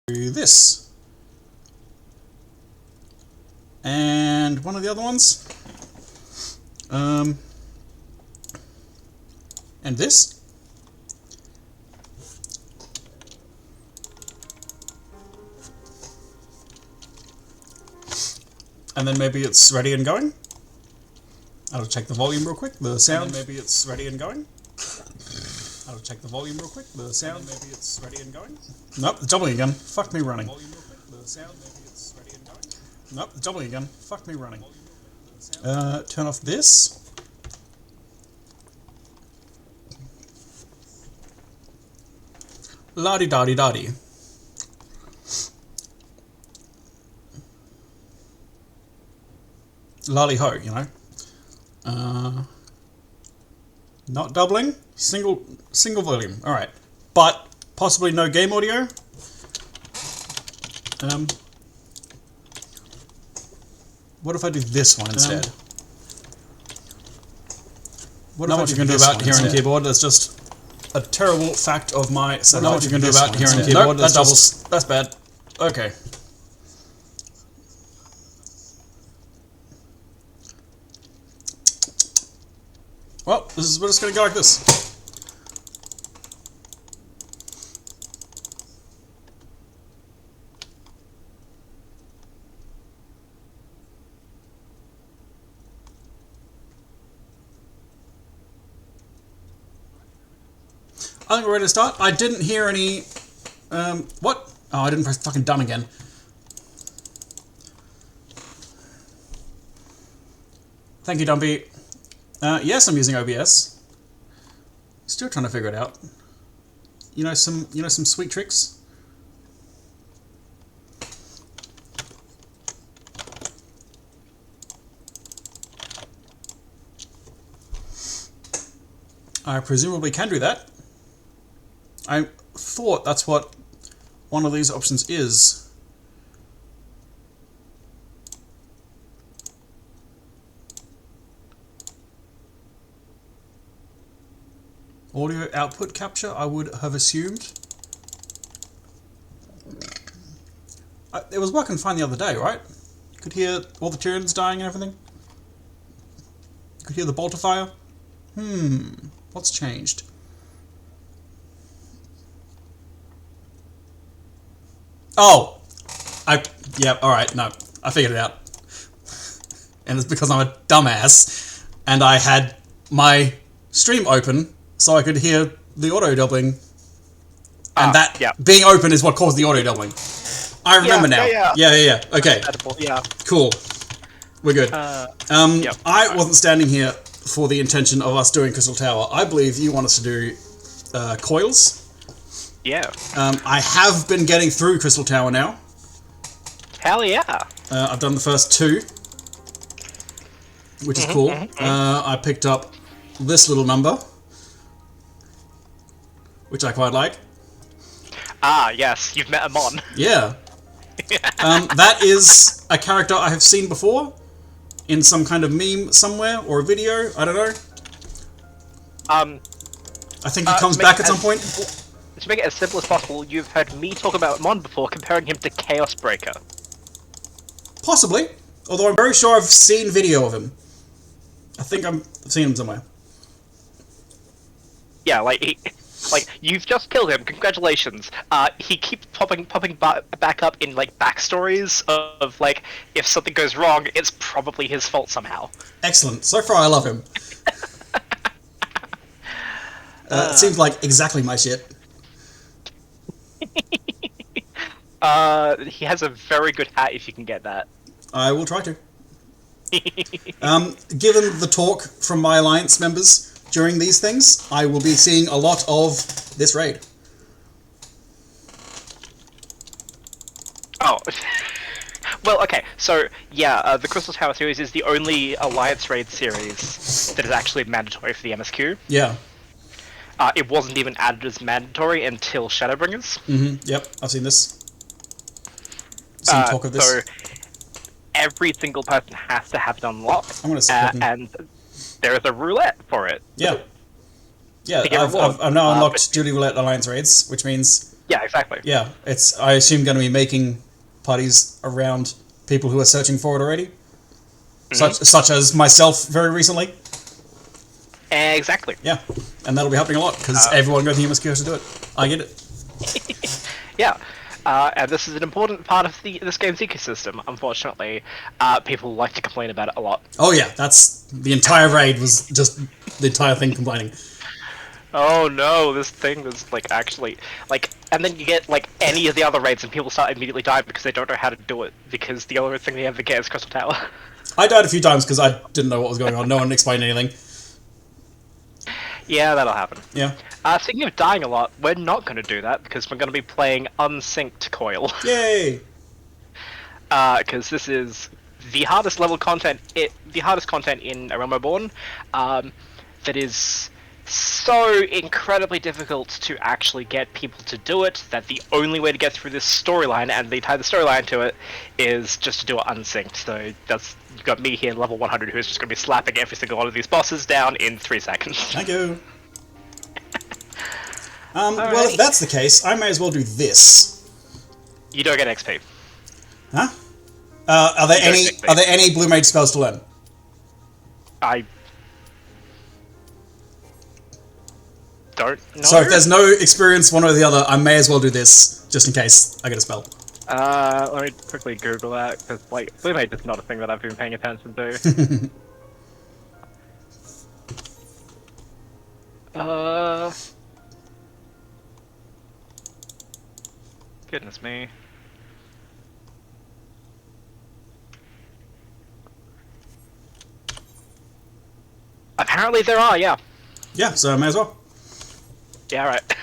this. And one of the other ones. And this. And then maybe it's ready and going. I'll check the volume real quick. The sound. Maybe it's ready and going. I'll check the volume real quick. The sound. Maybe it's ready and going. Nope, it's doubling again. Fuck me running. Volume real quick. The sound. Maybe it's ready and going. Nope, it's doubling again. Fuck me running. Turn off this. La-di-da-di-da-di. Lolly-ho, you know. Not doubling. Single volume. Alright. But possibly no game audio. What if I do this one instead? What what you can do about hearing the keyboard. That's just a terrible fact of my setup. What you can do about hearing the keyboard. That doubles. That's bad. Okay. Well, we're just going to go like this. I think we're ready to start. I didn't hear any... what? Oh, I didn't press fucking done again. Thank you, Dumpy. Yes, I'm using OBS. Still trying to figure it out. You know some sweet tricks. I presumably can do that. I thought that's what one of these options is. Audio output capture, I would have assumed. It was working fine the other day, right? You could hear all the tunes dying and everything. You could hear the bolter fire. What's changed? Oh! Yeah, alright, no. I figured it out. And it's because I'm a dumbass. And I had my stream open so I could hear the auto doubling. And being open is what caused the auto doubling. I remember now. Yeah. Okay. Yeah. Cool. We're good. I wasn't standing here for the intention of us doing Crystal Tower. I believe you want us to do Coils. Yeah. I have been getting through Crystal Tower now. Hell yeah. I've done the first two, which is cool. I picked up this little number, which I quite like. Ah, yes, you've met Amon. Yeah. That is a character I have seen before in some kind of meme somewhere or a video. I don't know. I think he comes back at some point. To make it as simple as possible, you've heard me talk about Amon before, comparing him to Chaos Breaker. Possibly. Although I'm very sure I've seen video of him. I think I've seen him somewhere. Yeah, you've just killed him. Congratulations. He keeps popping back up in backstories of if something goes wrong, it's probably his fault somehow. Excellent. So far, I love him. It seems like exactly my shit. He has a very good hat if you can get that. I will try to. Given the talk from my Alliance members during these things, I will be seeing a lot of this raid. Oh. Well, okay, so, yeah, the Crystal Tower series is the only Alliance raid series that is actually mandatory for the MSQ. Yeah. It wasn't even added as mandatory until Shadowbringers. Yep, I've seen this. Seen talk of this. So, every single person has to have it unlocked. I'm gonna and there is a roulette for it. Yeah. Yeah, I've now unlocked Duty Roulette Alliance raids, which means Yeah, exactly. Yeah, it's, I assume, going to be making parties around people who are searching for it already. Such as myself very recently. Exactly. Yeah, and that'll be happening a lot, because everyone going to use Mosquito to do it. I get it. Yeah. And this is an important part of this game's ecosystem, unfortunately. People like to complain about it a lot. Oh yeah, that's... The entire raid was just the entire thing complaining. Oh no, this thing was like actually like, and then you get like any of the other raids and people start immediately dying because they don't know how to do it because the only thing they ever get is Crystal Tower. I died a few times because I didn't know what was going on. No one explained anything. Yeah, that'll happen. Yeah. Speaking of dying a lot, we're not going to do that because we're going to be playing unsynced Coil. Yay! Because this is the hardest level content, the hardest content in A Realm Reborn, that is so incredibly difficult to actually get people to do it that the only way to get through this storyline and the entire storyline to it is just to do it unsynced. So that's, you've got me here, level 100, who's just going to be slapping every single one of these bosses down in 3 seconds. Thank you. Well, if that's the case, I may as well do this. You don't get XP. Huh? Are there any Blue Mage spells to learn? I don't know. So if there's no experience one or the other, I may as well do this, just in case I get a spell. Let me quickly Google that, because, like, Blue Mage is not a thing that I've been paying attention to. Goodness me. Apparently there are, yeah. Yeah, so I may as well. Yeah, right.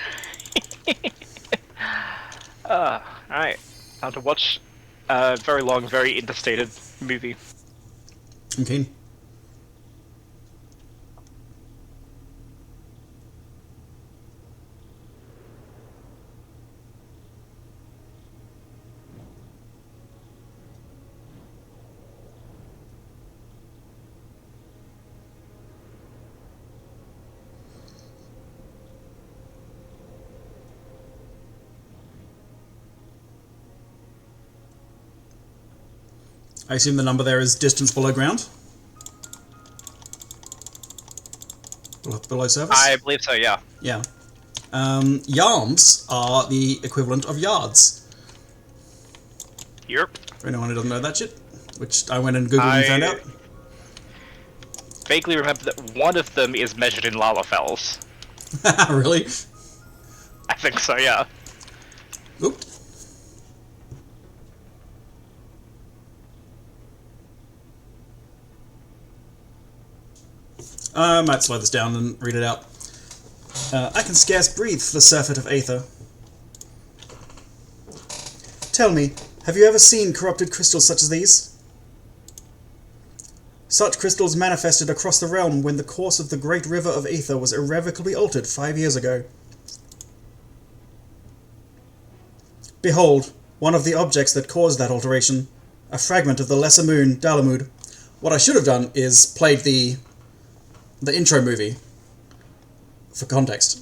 Alright. Time to watch a very long, very understated movie. I'm keen. I assume the number there is distance below ground? Below surface? I believe so, yeah. Yeah. Yarms are the equivalent of yards. Yep. For anyone who doesn't know that shit. Which I went and Googled and found out. Vaguely remember that one of them is measured in Lalafells. Really? I think so, yeah. Oop. I might slow this down and read it out. I can scarce breathe for the surfeit of aether. Tell me, have you ever seen corrupted crystals such as these? Such crystals manifested across the realm when the course of the great river of aether was irrevocably altered 5 years ago. Behold, one of the objects that caused that alteration, a fragment of the lesser moon, Dalamud. What I should have done is played the intro movie for context.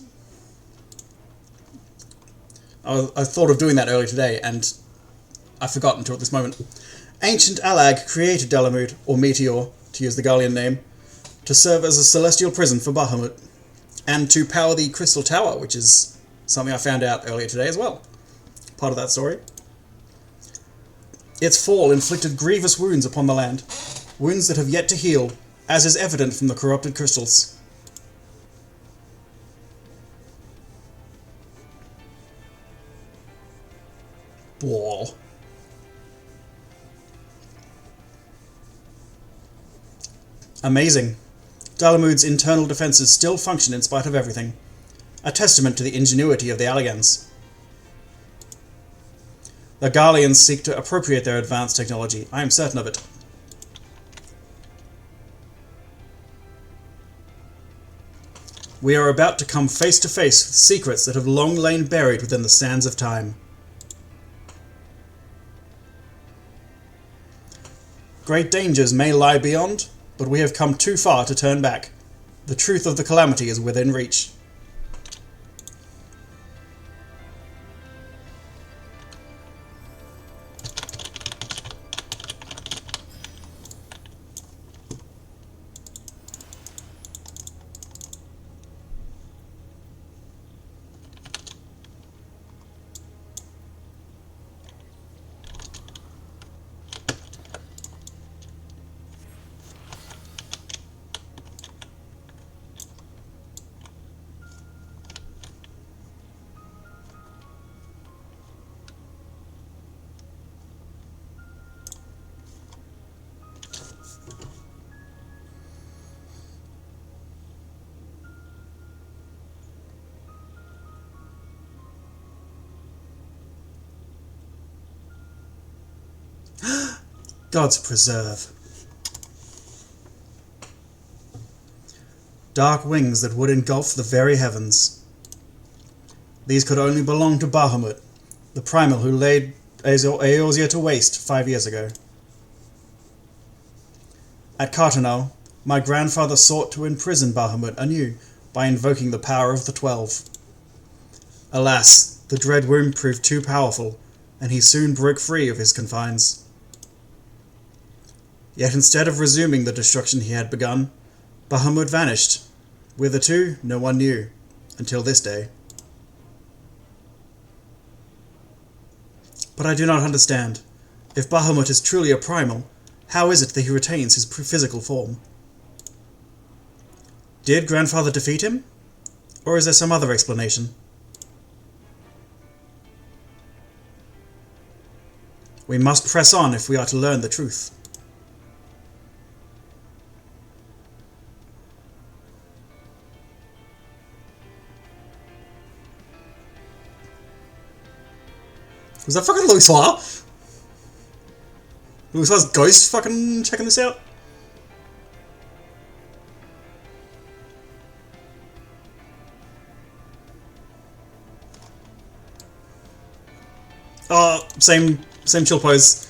I thought of doing that earlier today, and I forgot until this moment. Ancient Alag created Dalamud, or Meteor, to use the Garlean name, to serve as a celestial prison for Bahamut, and to power the Crystal Tower, which is something I found out earlier today as well. Part of that story. Its fall inflicted grievous wounds upon the land, wounds that have yet to heal, as is evident from the corrupted crystals. Blah. Amazing. Dalamud's internal defenses still function in spite of everything. A testament to the ingenuity of the Alligans. The Garleans seek to appropriate their advanced technology, I am certain of it. We are about to come face to face with secrets that have long lain buried within the sands of time. Great dangers may lie beyond, but we have come too far to turn back. The truth of the calamity is within reach. Gods preserve. Dark wings that would engulf the very heavens. These could only belong to Bahamut, the primal who laid Eorzea to waste 5 years ago. At Cartonel, my grandfather sought to imprison Bahamut anew by invoking the power of the 12. Alas, the dread womb proved too powerful, and he soon broke free of his confines. Yet instead of resuming the destruction he had begun, Bahamut vanished. Whither to, no one knew, until this day. But I do not understand. If Bahamut is truly a primal, how is it that he retains his physical form? Did Grandfather defeat him? Or is there some other explanation? We must press on if we are to learn the truth. Was that fucking Louis Suar? Louis Suar's ghost fucking checking this out? Oh, same chill pose.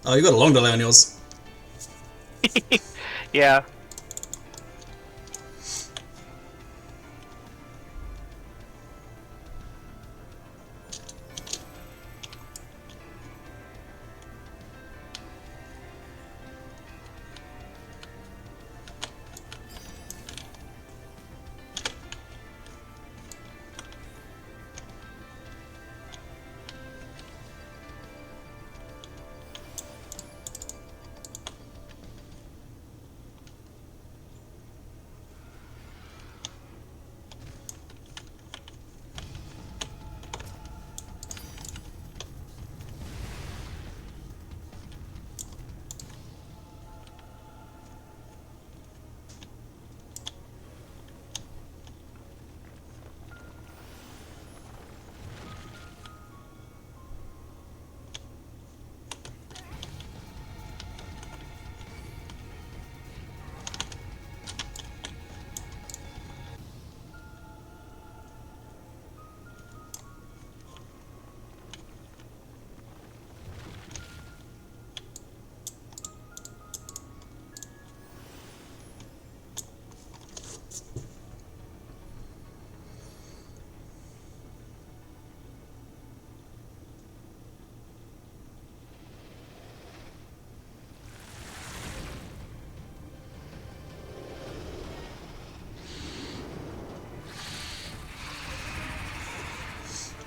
Oh, you got a long delay on yours. Yeah.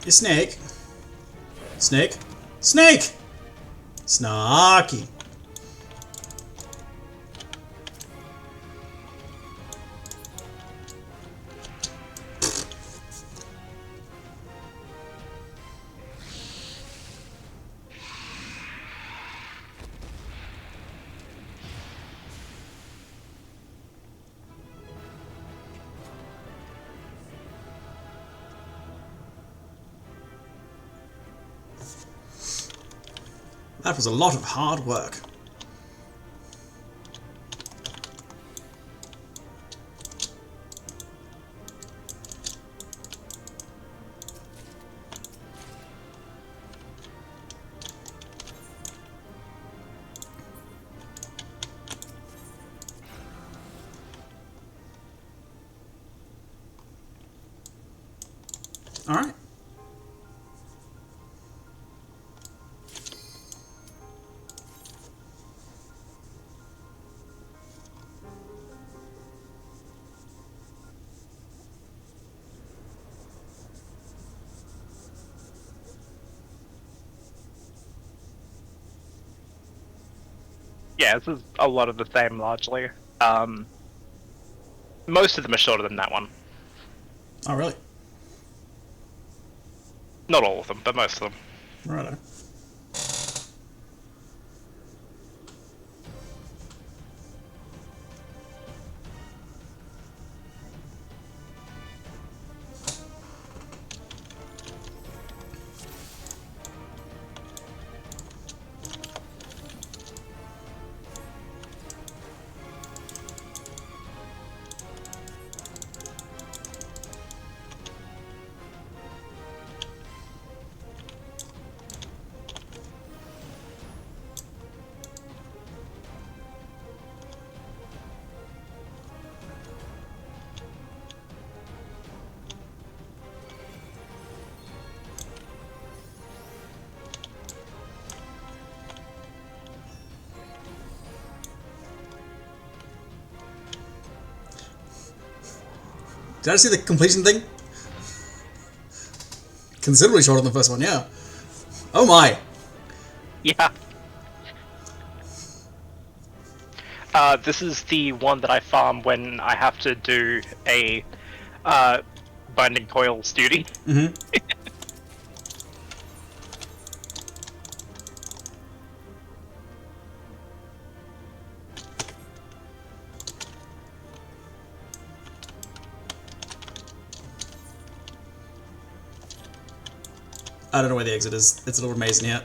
You snake. Snake. Snake! Snarky. That was a lot of hard work. All right. Yeah, this is a lot of the same, largely. Most of them are shorter than that one. Oh, really? Not all of them, but most of them. Righto. Did I see the completion thing? Considerably shorter than the first one, yeah. Oh my! Yeah. This is the one that I farm when I have to do a binding coils duty. Mm-hmm. I don't know where the exit is. It's a little maze in here.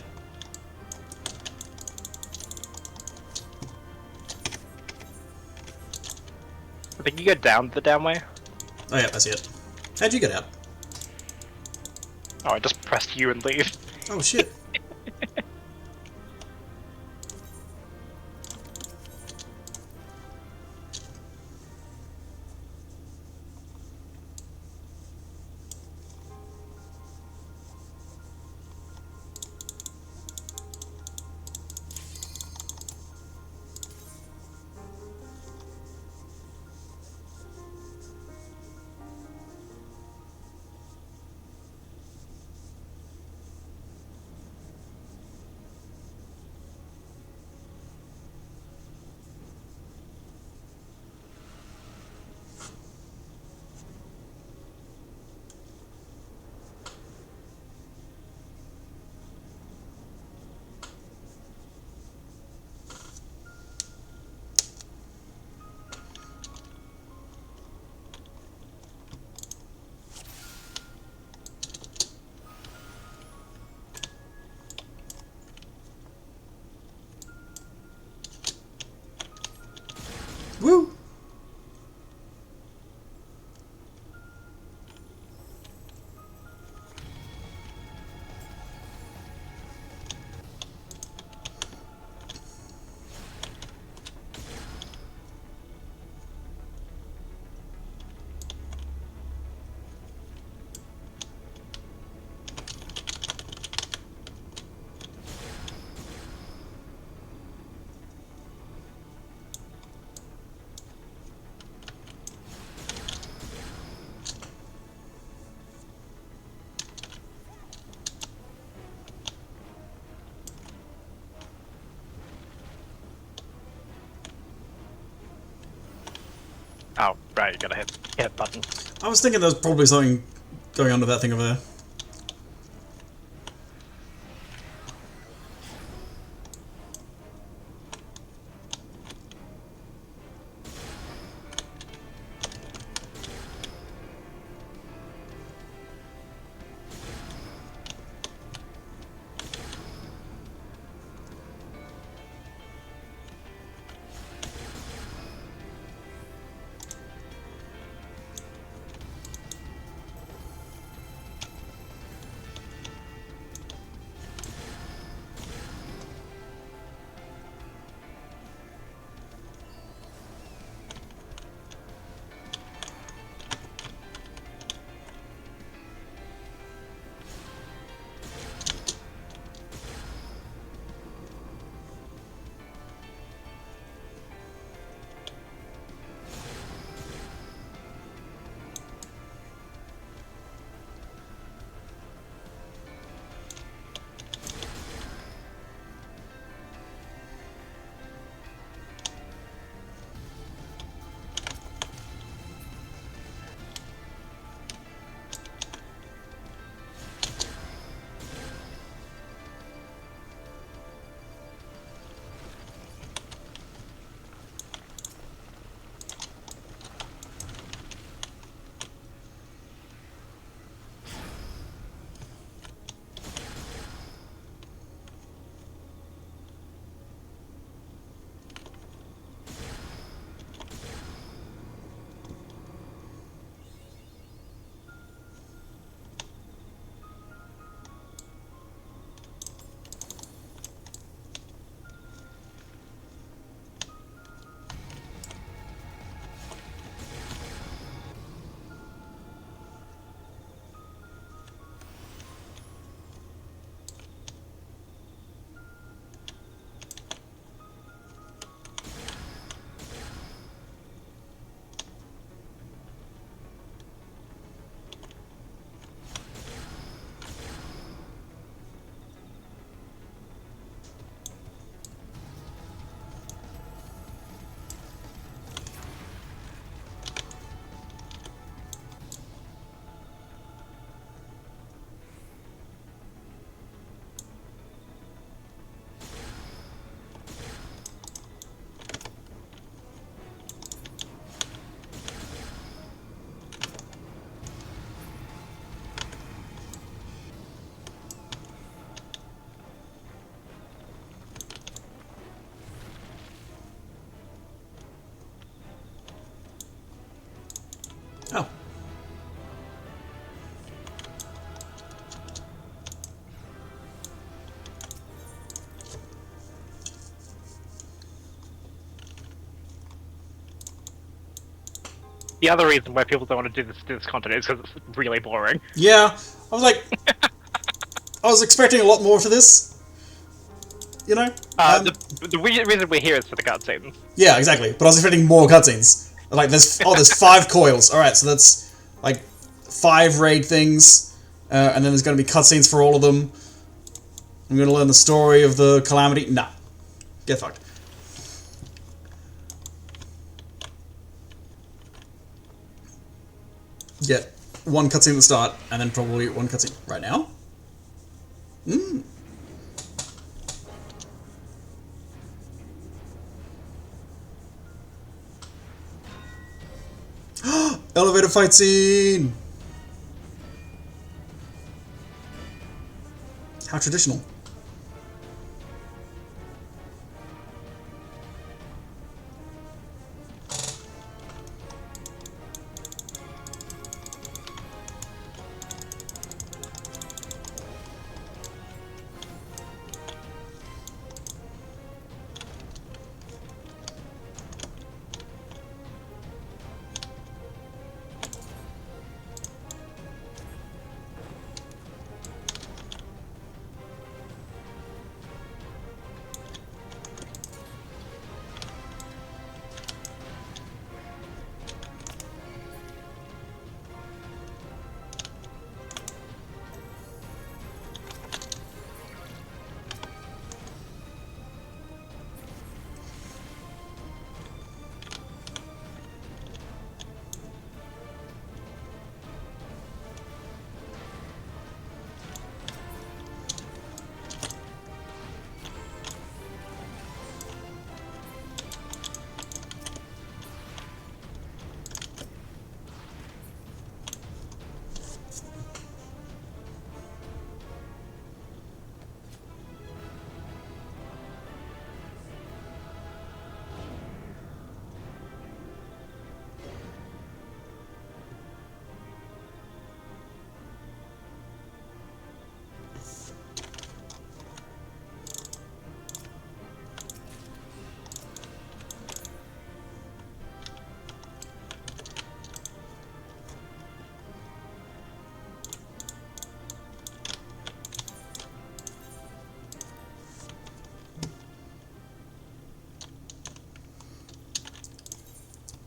I think you go down the down way. Oh yeah, I see it. How'd you get out? Oh, I just pressed U and leave. Oh shit. Woo! Oh, right, you gotta hit button. I was thinking there was probably something going on with that thing over there. The other reason why people don't want to do this content is because it's really boring. Yeah, I was like, I was expecting a lot more for this. You know? The reason we're here is for the cutscenes. Yeah, exactly. But I was expecting more cutscenes. Like, there's 5 coils. Alright, so that's, like, 5 raid things. And then there's going to be cutscenes for all of them. I'm going to learn the story of the Calamity. Nah. Get fucked. Get 1 cutscene at the start, and then probably 1 cutscene right now. Elevator fight scene! How traditional.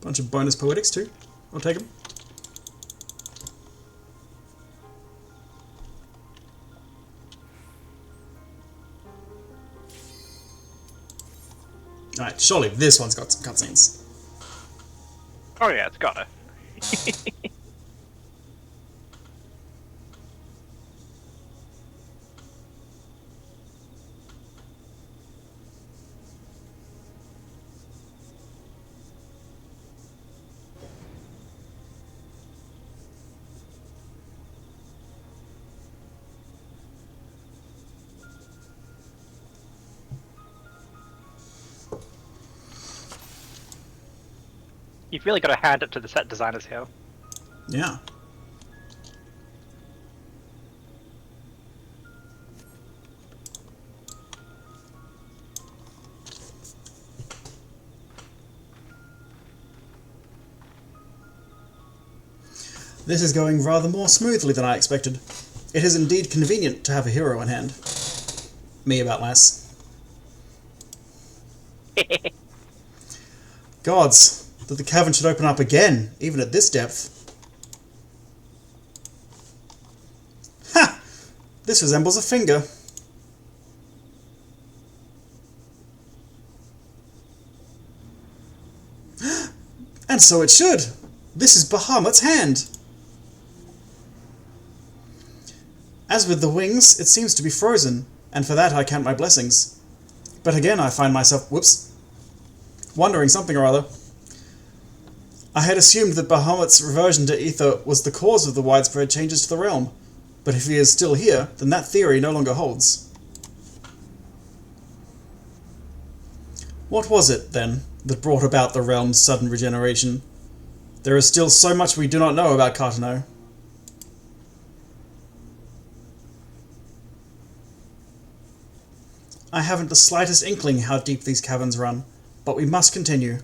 Bunch of bonus poetics too. I'll take them. Alright, surely this one's got some cutscenes. Oh yeah, it's gotta. You've really got to hand it to the set designers here. Yeah. This is going rather more smoothly than I expected. It is indeed convenient to have a hero in hand. Me about less. Gods, that the cavern should open up again, even at this depth. Ha! This resembles a finger. And so it should. This is Bahamut's hand. As with the wings, it seems to be frozen, and for that I count my blessings. But again I find myself, wondering something or other. I had assumed that Bahamut's reversion to ether was the cause of the widespread changes to the realm, but if he is still here, then that theory no longer holds. What was it, then, that brought about the realm's sudden regeneration? There is still so much we do not know about Cartano. I haven't the slightest inkling how deep these caverns run, but we must continue.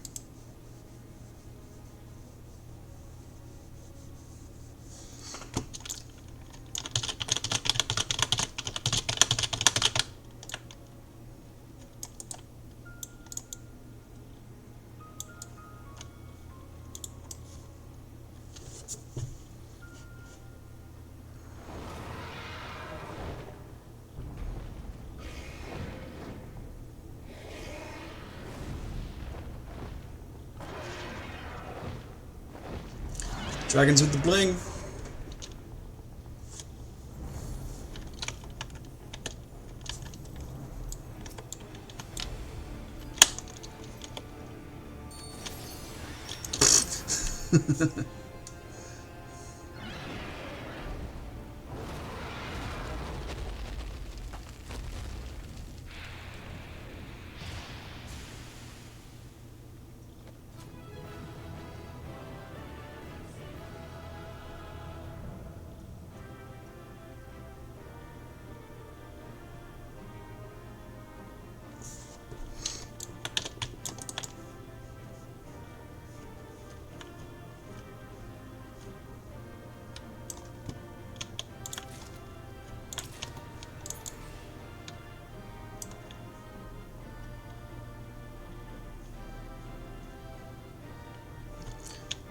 Dragons with the bling.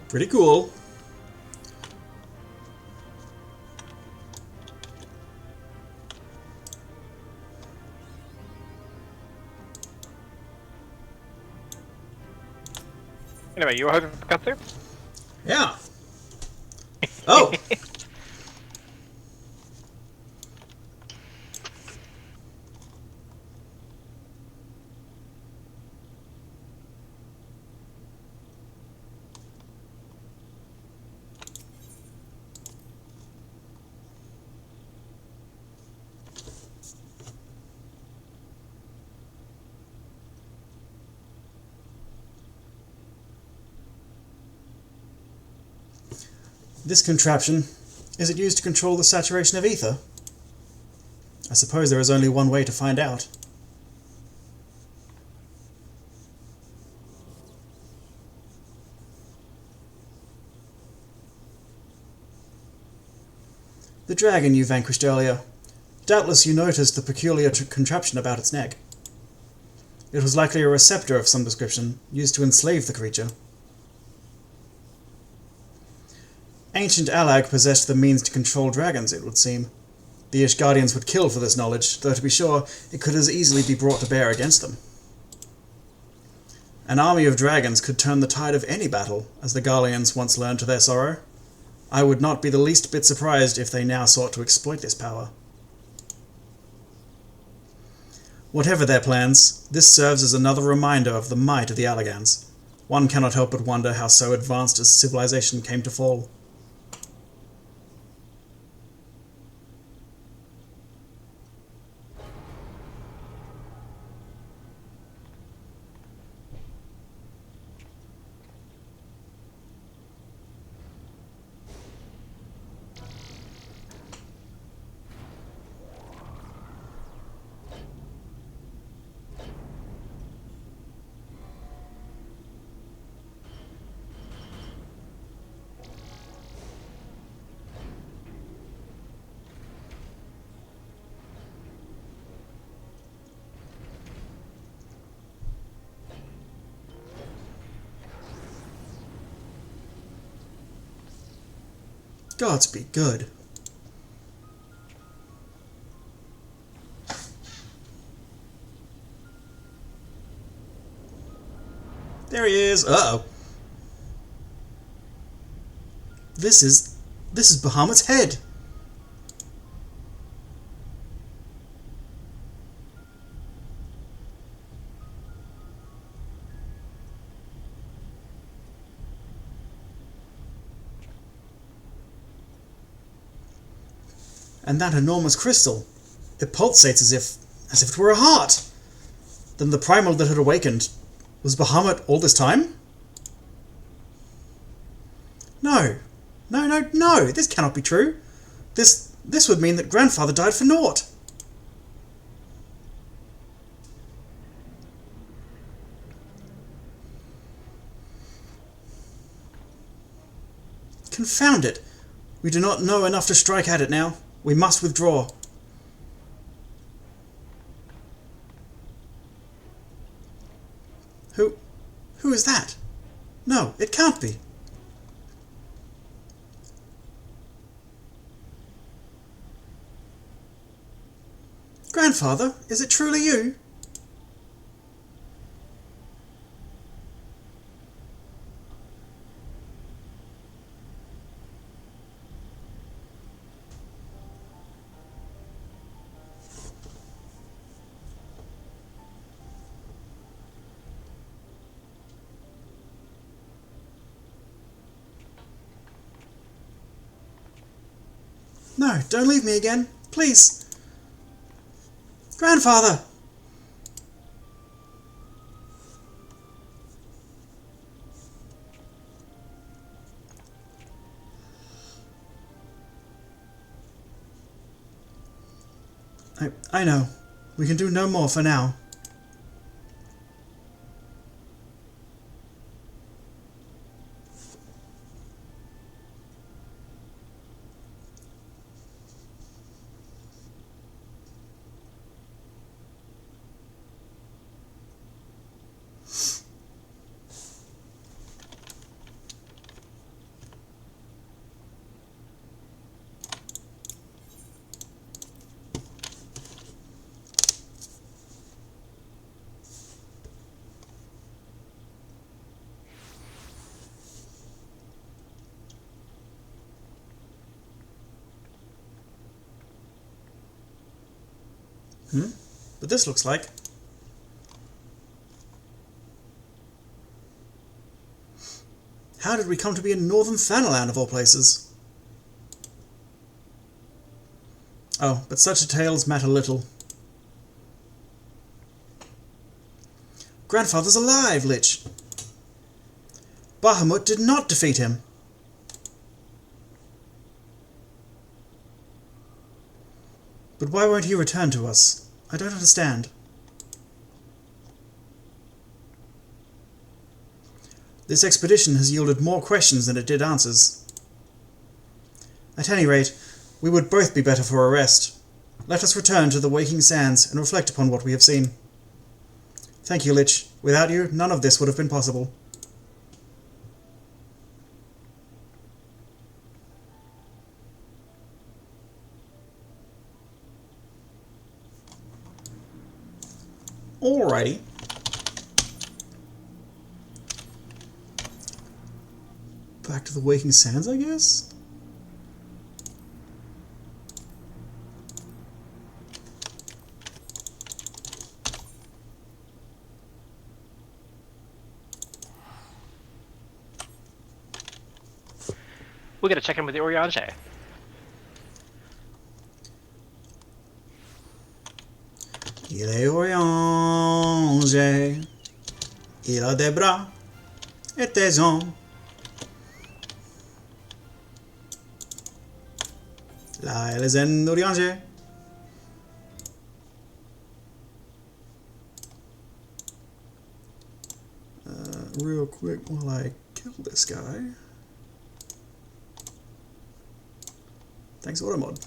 Pretty cool. Anyway, you were hoping for cut through? Yeah. Oh! This contraption, is it used to control the saturation of ether? I suppose there is only one way to find out. The dragon you vanquished earlier. Doubtless you noticed the peculiar contraption about its neck. It was likely a receptor of some description, used to enslave the creature. Ancient Alag possessed the means to control dragons, it would seem. The Ishgardians would kill for this knowledge, though to be sure, it could as easily be brought to bear against them. An army of dragons could turn the tide of any battle, as the Garleans once learned to their sorrow. I would not be the least bit surprised if they now sought to exploit this power. Whatever their plans, this serves as another reminder of the might of the Allagans. One cannot help but wonder how so advanced a civilization came to fall. Gods be good. There he is. Uh-oh. This is Bahamut's head. And that enormous crystal, it pulsates as if it were a heart. Then the primal that had awakened, was Bahamut all this time? No, this cannot be true. This would mean that Grandfather died for naught. Confound it. We do not know enough to strike at it now. We must withdraw. Who is that? No, it can't be. Grandfather, is it truly you? No, don't leave me again, please. Grandfather! I know. We can do no more for now. But this looks like... How did we come to be in Northern Thanaland of all places? Oh, but such details matter little. Grandfather's alive, Lich! Bahamut did not defeat him! But why won't he return to us? I don't understand. This expedition has yielded more questions than it did answers. At any rate, we would both be better for a rest. Let us return to the waking sands and reflect upon what we have seen. Thank you, Lich. Without you, none of this would have been possible. Alrighty. Back to the waking sands, I guess? We're gonna check in with the Oriange. Il est Oriange, il a des bras et des jambes. Là, elle est en Oriange. Real quick while I kill this guy. Thanks, Automod.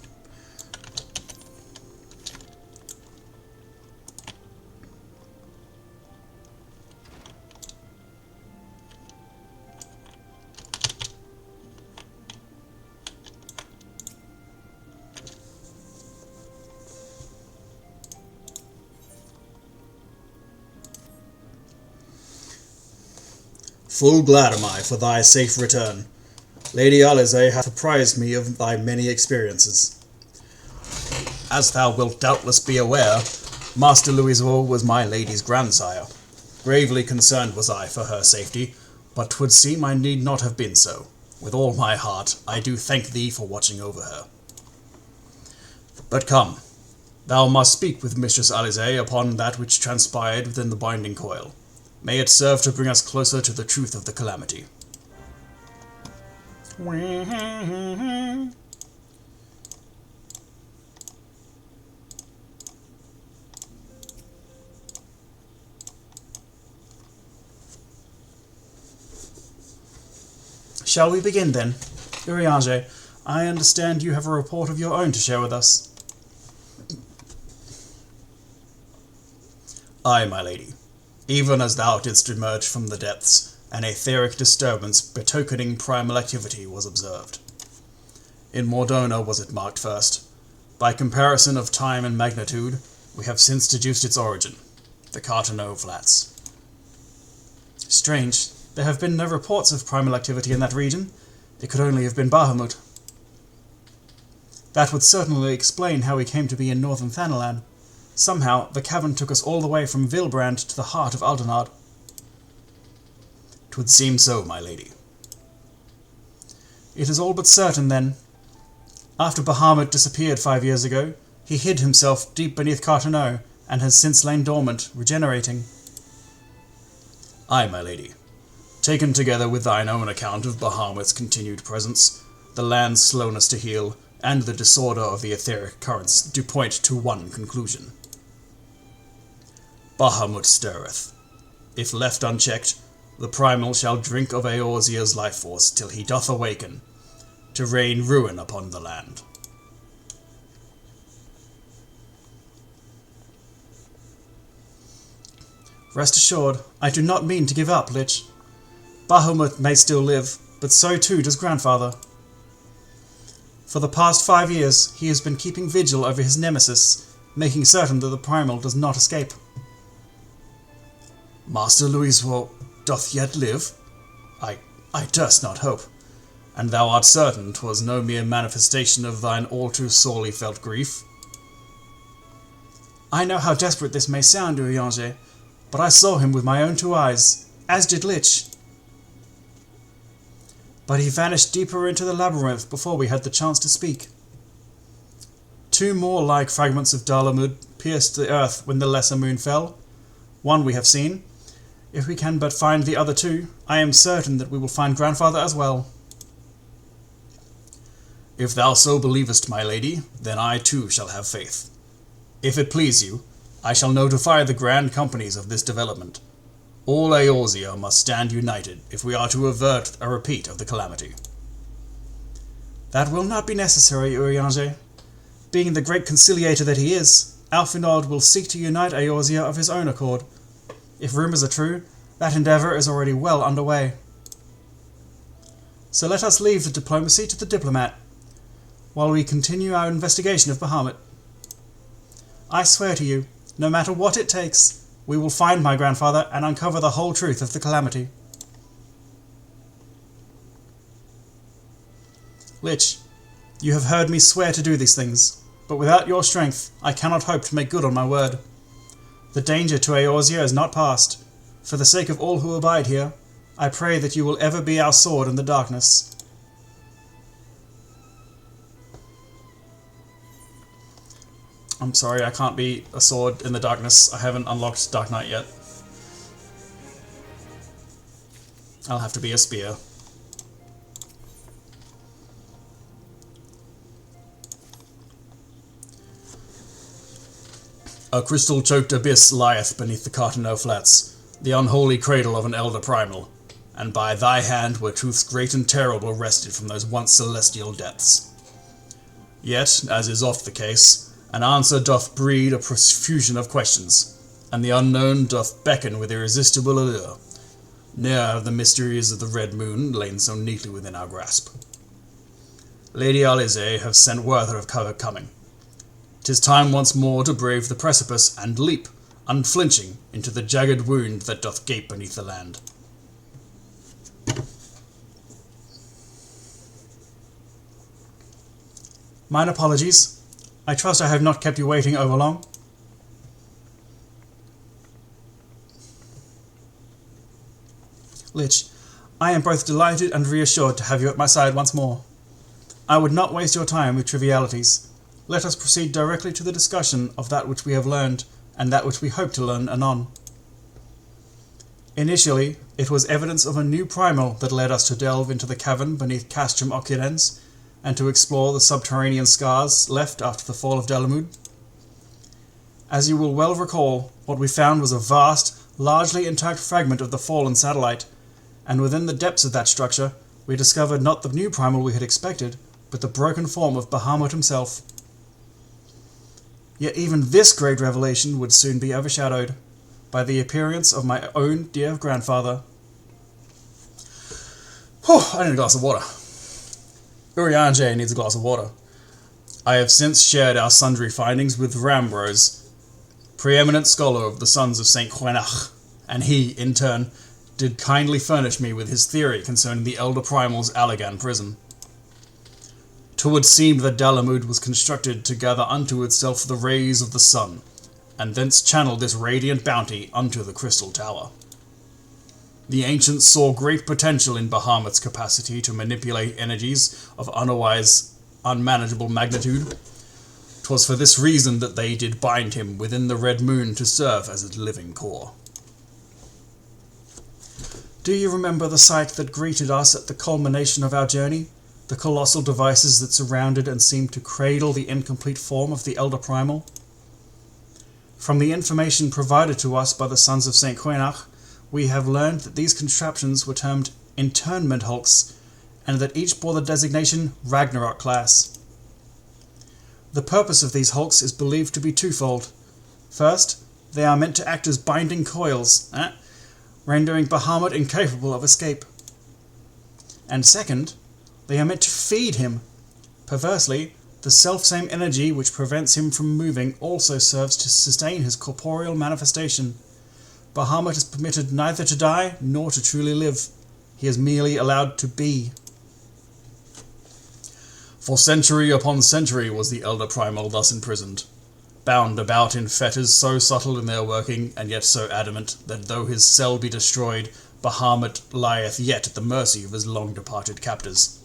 Full glad am I for thy safe return. Lady Alize hath apprised me of thy many experiences. As thou wilt doubtless be aware, Master Louisville was my lady's grandsire. Gravely concerned was I for her safety, but 'twould seem I need not have been so. With all my heart, I do thank thee for watching over her. But come, thou must speak with Mistress Alize upon that which transpired within the binding coil. May it serve to bring us closer to the truth of the calamity. Shall we begin then? Uriage, I understand you have a report of your own to share with us. Aye, my lady. Even as thou didst emerge from the depths, an etheric disturbance betokening primal activity was observed. In Mordona was it marked first. By comparison of time and magnitude, We have since deduced its origin, the Carteneau Flats. Strange, there have been no reports of primal activity in that region. It could only have been Bahamut. That would certainly explain how we came to be in northern Thanalan. Somehow, the cavern took us all the way from Vilbrand to the heart of Aldenard. 'Twould seem so, my lady. It is all but certain, then. After Bahamut disappeared 5 years ago, he hid himself deep beneath Carteneau, and has since lain dormant, regenerating. Aye, my lady. Taken together with thine own account of Bahamut's continued presence, the land's slowness to heal, and the disorder of the etheric currents do point to one conclusion. Bahamut stirreth. If left unchecked, the primal shall drink of Eorzea's life force till he doth awaken, to rain ruin upon the land. Rest assured, I do not mean to give up, Lich. Bahamut may still live, but so too does Grandfather. For the past 5 years, he has been keeping vigil over his nemesis, making certain that the primal does not escape. Master Louisville doth yet live? I durst not hope. And thou art certain 'twas no mere manifestation of thine all too sorely felt grief? I know how desperate this may sound, Urianger, but I saw him with my own 2 eyes, as did Lich. But he vanished deeper into the labyrinth before we had the chance to speak. 2 more like fragments of Dalamud pierced the earth when the lesser moon fell. One we have seen. If we can but find the other 2, I am certain that we will find Grandfather as well. If thou so believest, my lady, then I too shall have faith. If it please you, I shall notify the grand companies of this development. All Eorzea must stand united if we are to avert a repeat of the calamity. That will not be necessary, Urianger. Being the great conciliator that he is, Alfinod will seek to unite Eorzea of his own accord. If rumours are true, that endeavour is already well underway. So let us leave the diplomacy to the diplomat, while we continue our investigation of Bahamut. I swear to you, no matter what it takes, we will find my grandfather and uncover the whole truth of the calamity. Lich, you have heard me swear to do these things, but without your strength, I cannot hope to make good on my word. The danger to Eorzea is not past. For the sake of all who abide here, I pray that you will ever be our sword in the darkness. I'm sorry, I can't be a sword in the darkness. I haven't unlocked Dark Knight yet. I'll have to be a spear. A crystal-choked abyss lieth beneath the Carteneau Flats, the unholy cradle of an elder primal, and by thy hand were truths great and terrible wrested from those once celestial depths. Yet, as is oft the case, an answer doth breed a profusion of questions, and the unknown doth beckon with irresistible allure. Ne'er have the mysteries of the Red Moon lain so neatly within our grasp. Lady Alize have sent word of her coming. 'Tis time once more to brave the precipice and leap, unflinching, into the jagged wound that doth gape beneath the land. Mine apologies. I trust I have not kept you waiting overlong. Lich, I am both delighted and reassured to have you at my side once more. I would not waste your time with trivialities. Let us proceed directly to the discussion of that which we have learned, and that which we hope to learn anon. Initially, it was evidence of a new primal that led us to delve into the cavern beneath Castrum Occidens, and to explore the subterranean scars left after the fall of Dalamud. As you will well recall, what we found was a vast, largely intact fragment of the fallen satellite, and within the depths of that structure, we discovered not the new primal we had expected, but the broken form of Bahamut himself. Yet even this great revelation would soon be overshadowed by the appearance of my own dear grandfather. Whew, I need a glass of water. Urianger needs a glass of water. I have since shared our sundry findings with Rambrose, preeminent scholar of the sons of St. Quenach, and he, in turn, did kindly furnish me with his theory concerning the Elder Primal's Allagan prison. 'Twould seem that Bahamut was constructed to gather unto itself the rays of the sun, and thence channel this radiant bounty unto the Crystal Tower. The ancients saw great potential in Bahamut's capacity to manipulate energies of otherwise unmanageable magnitude. 'Twas for this reason that they did bind him within the Red Moon to serve as a living core. Do you remember the sight that greeted us at the culmination of our journey? The colossal devices that surrounded and seemed to cradle the incomplete form of the Elder Primal? From the information provided to us by the Sons of St. Quenach, we have learned that these contraptions were termed internment hulks, and that each bore the designation Ragnarok class. The purpose of these hulks is believed to be twofold. First, they are meant to act as binding coils, rendering Bahamut incapable of escape. And second, they are meant to feed him. Perversely, the selfsame energy which prevents him from moving also serves to sustain his corporeal manifestation. Bahamut is permitted neither to die nor to truly live. He is merely allowed to be. For century upon century was the Elder Primal thus imprisoned, bound about in fetters so subtle in their working, and yet so adamant, that though his cell be destroyed, Bahamut lieth yet at the mercy of his long-departed captors.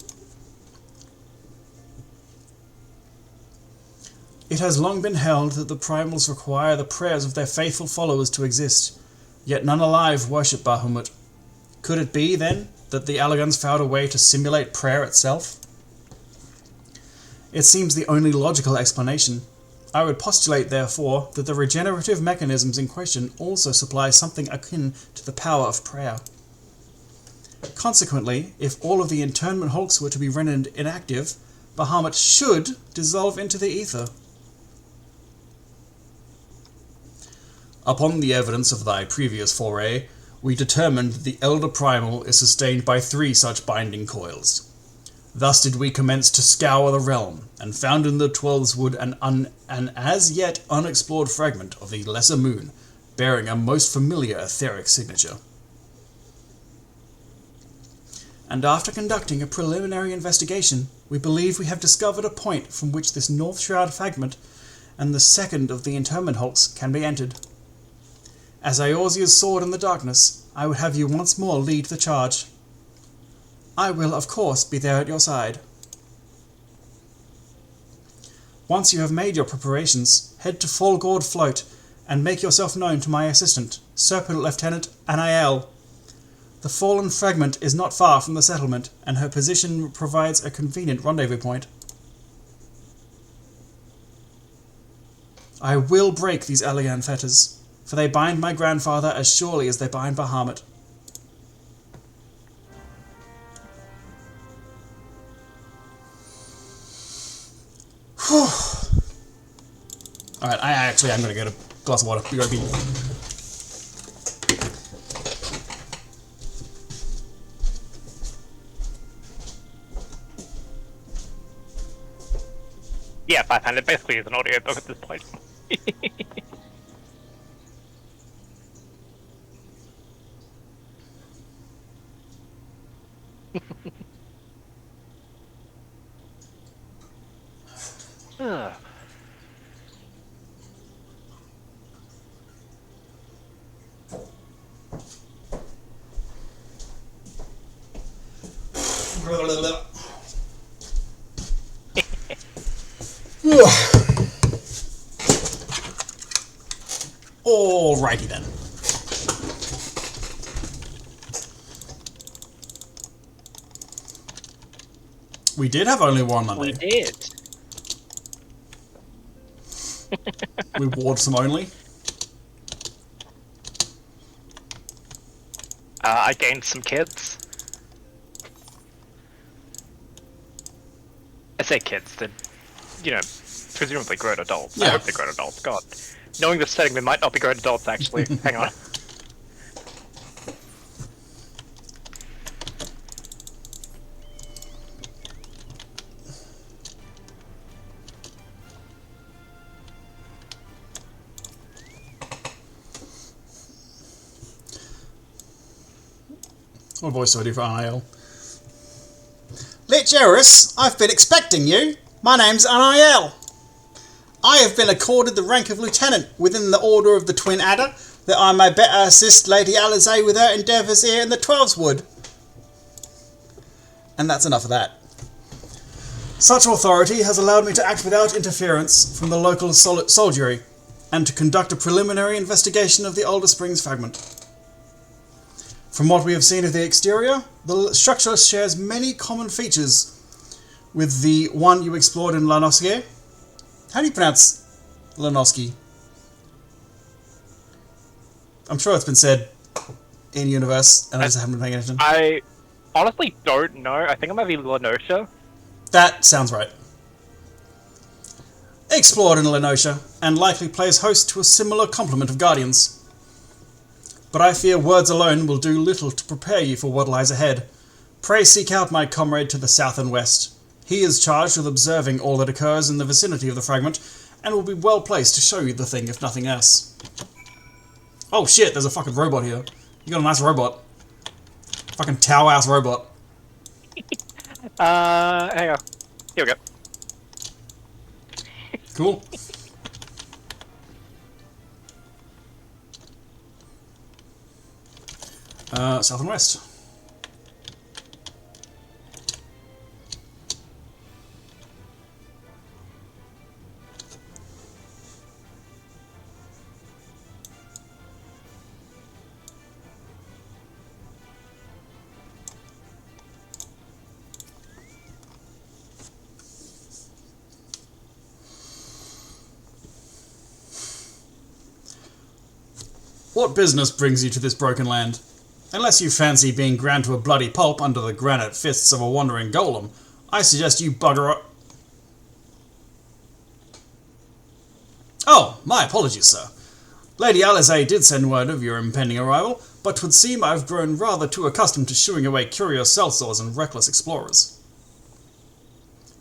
It has long been held that the Primals require the prayers of their faithful followers to exist, yet none alive worship Bahamut. Could it be, then, that the Allagans found a way to simulate prayer itself? It seems the only logical explanation. I would postulate, therefore, that the regenerative mechanisms in question also supply something akin to the power of prayer. Consequently, if all of the internment hulks were to be rendered inactive, Bahamut should dissolve into the ether. Upon the evidence of thy previous foray, we determined that the Elder Primal is sustained by 3 such binding coils. Thus did we commence to scour the realm, and found in the Twelves Wood an as yet unexplored fragment of the Lesser Moon, bearing a most familiar etheric signature. And after conducting a preliminary investigation, we believe we have discovered a point from which this North Shroud fragment and the second of the internment hulks can be entered. As Eorzea's sword in the darkness, I would have you once more lead the charge. I will, of course, be there at your side. Once you have made your preparations, head to Folgord Float and make yourself known to my assistant, Serpent Lieutenant Anael. The fallen fragment is not far from the settlement, and her position provides a convenient rendezvous point. I will break these Allagan fetters, for they bind my grandfather as surely as they bind Bahamut. Alright, I'm gonna get a glass of water. Be right back. Yeah, 500 basically is an audio book at this point. Alrighty then. We did have only one Monday. We did. We ward some only. I gained some kids. I say kids, they're, presumably grown adults. Yeah. I hope they're grown adults. God. Knowing the setting, they might not be grown adults, actually. Hang on. What voice do I do for NIL? Lich Eris, I've been expecting you. My name's NIL. I have been accorded the rank of lieutenant within the Order of the Twin Adder, that I may better assist Lady Alizé with her endeavours here in the Twelveswood. And that's enough of that. Such authority has allowed me to act without interference from the local soldiery, and to conduct a preliminary investigation of the Alder Springs fragment. From what we have seen of the exterior, the structure shares many common features with the one you explored in Lanoskier. How do you pronounce Lanoski? I'm sure it's been said in universe, and I just haven't been paying attention. I honestly don't know. I think it might be Lenosha. That sounds right. Explored in Lenosha, and likely plays host to a similar complement of guardians. But I fear words alone will do little to prepare you for what lies ahead. Pray seek out my comrade to the south and west. He is charged with observing all that occurs in the vicinity of the fragment, and will be well placed to show you the thing, if nothing else. Oh shit, there's a fucking robot here. You got a nice robot. Fucking Tau-ass robot. Hang on. Here we go. Cool. South and west. What business brings you to this broken land? Unless you fancy being ground to a bloody pulp under the granite fists of a wandering golem, I suggest you bugger up. Oh, my apologies, sir. Lady Alizé did send word of your impending arrival, but 'twould seem I've grown rather too accustomed to shooing away curious sellswords and reckless explorers.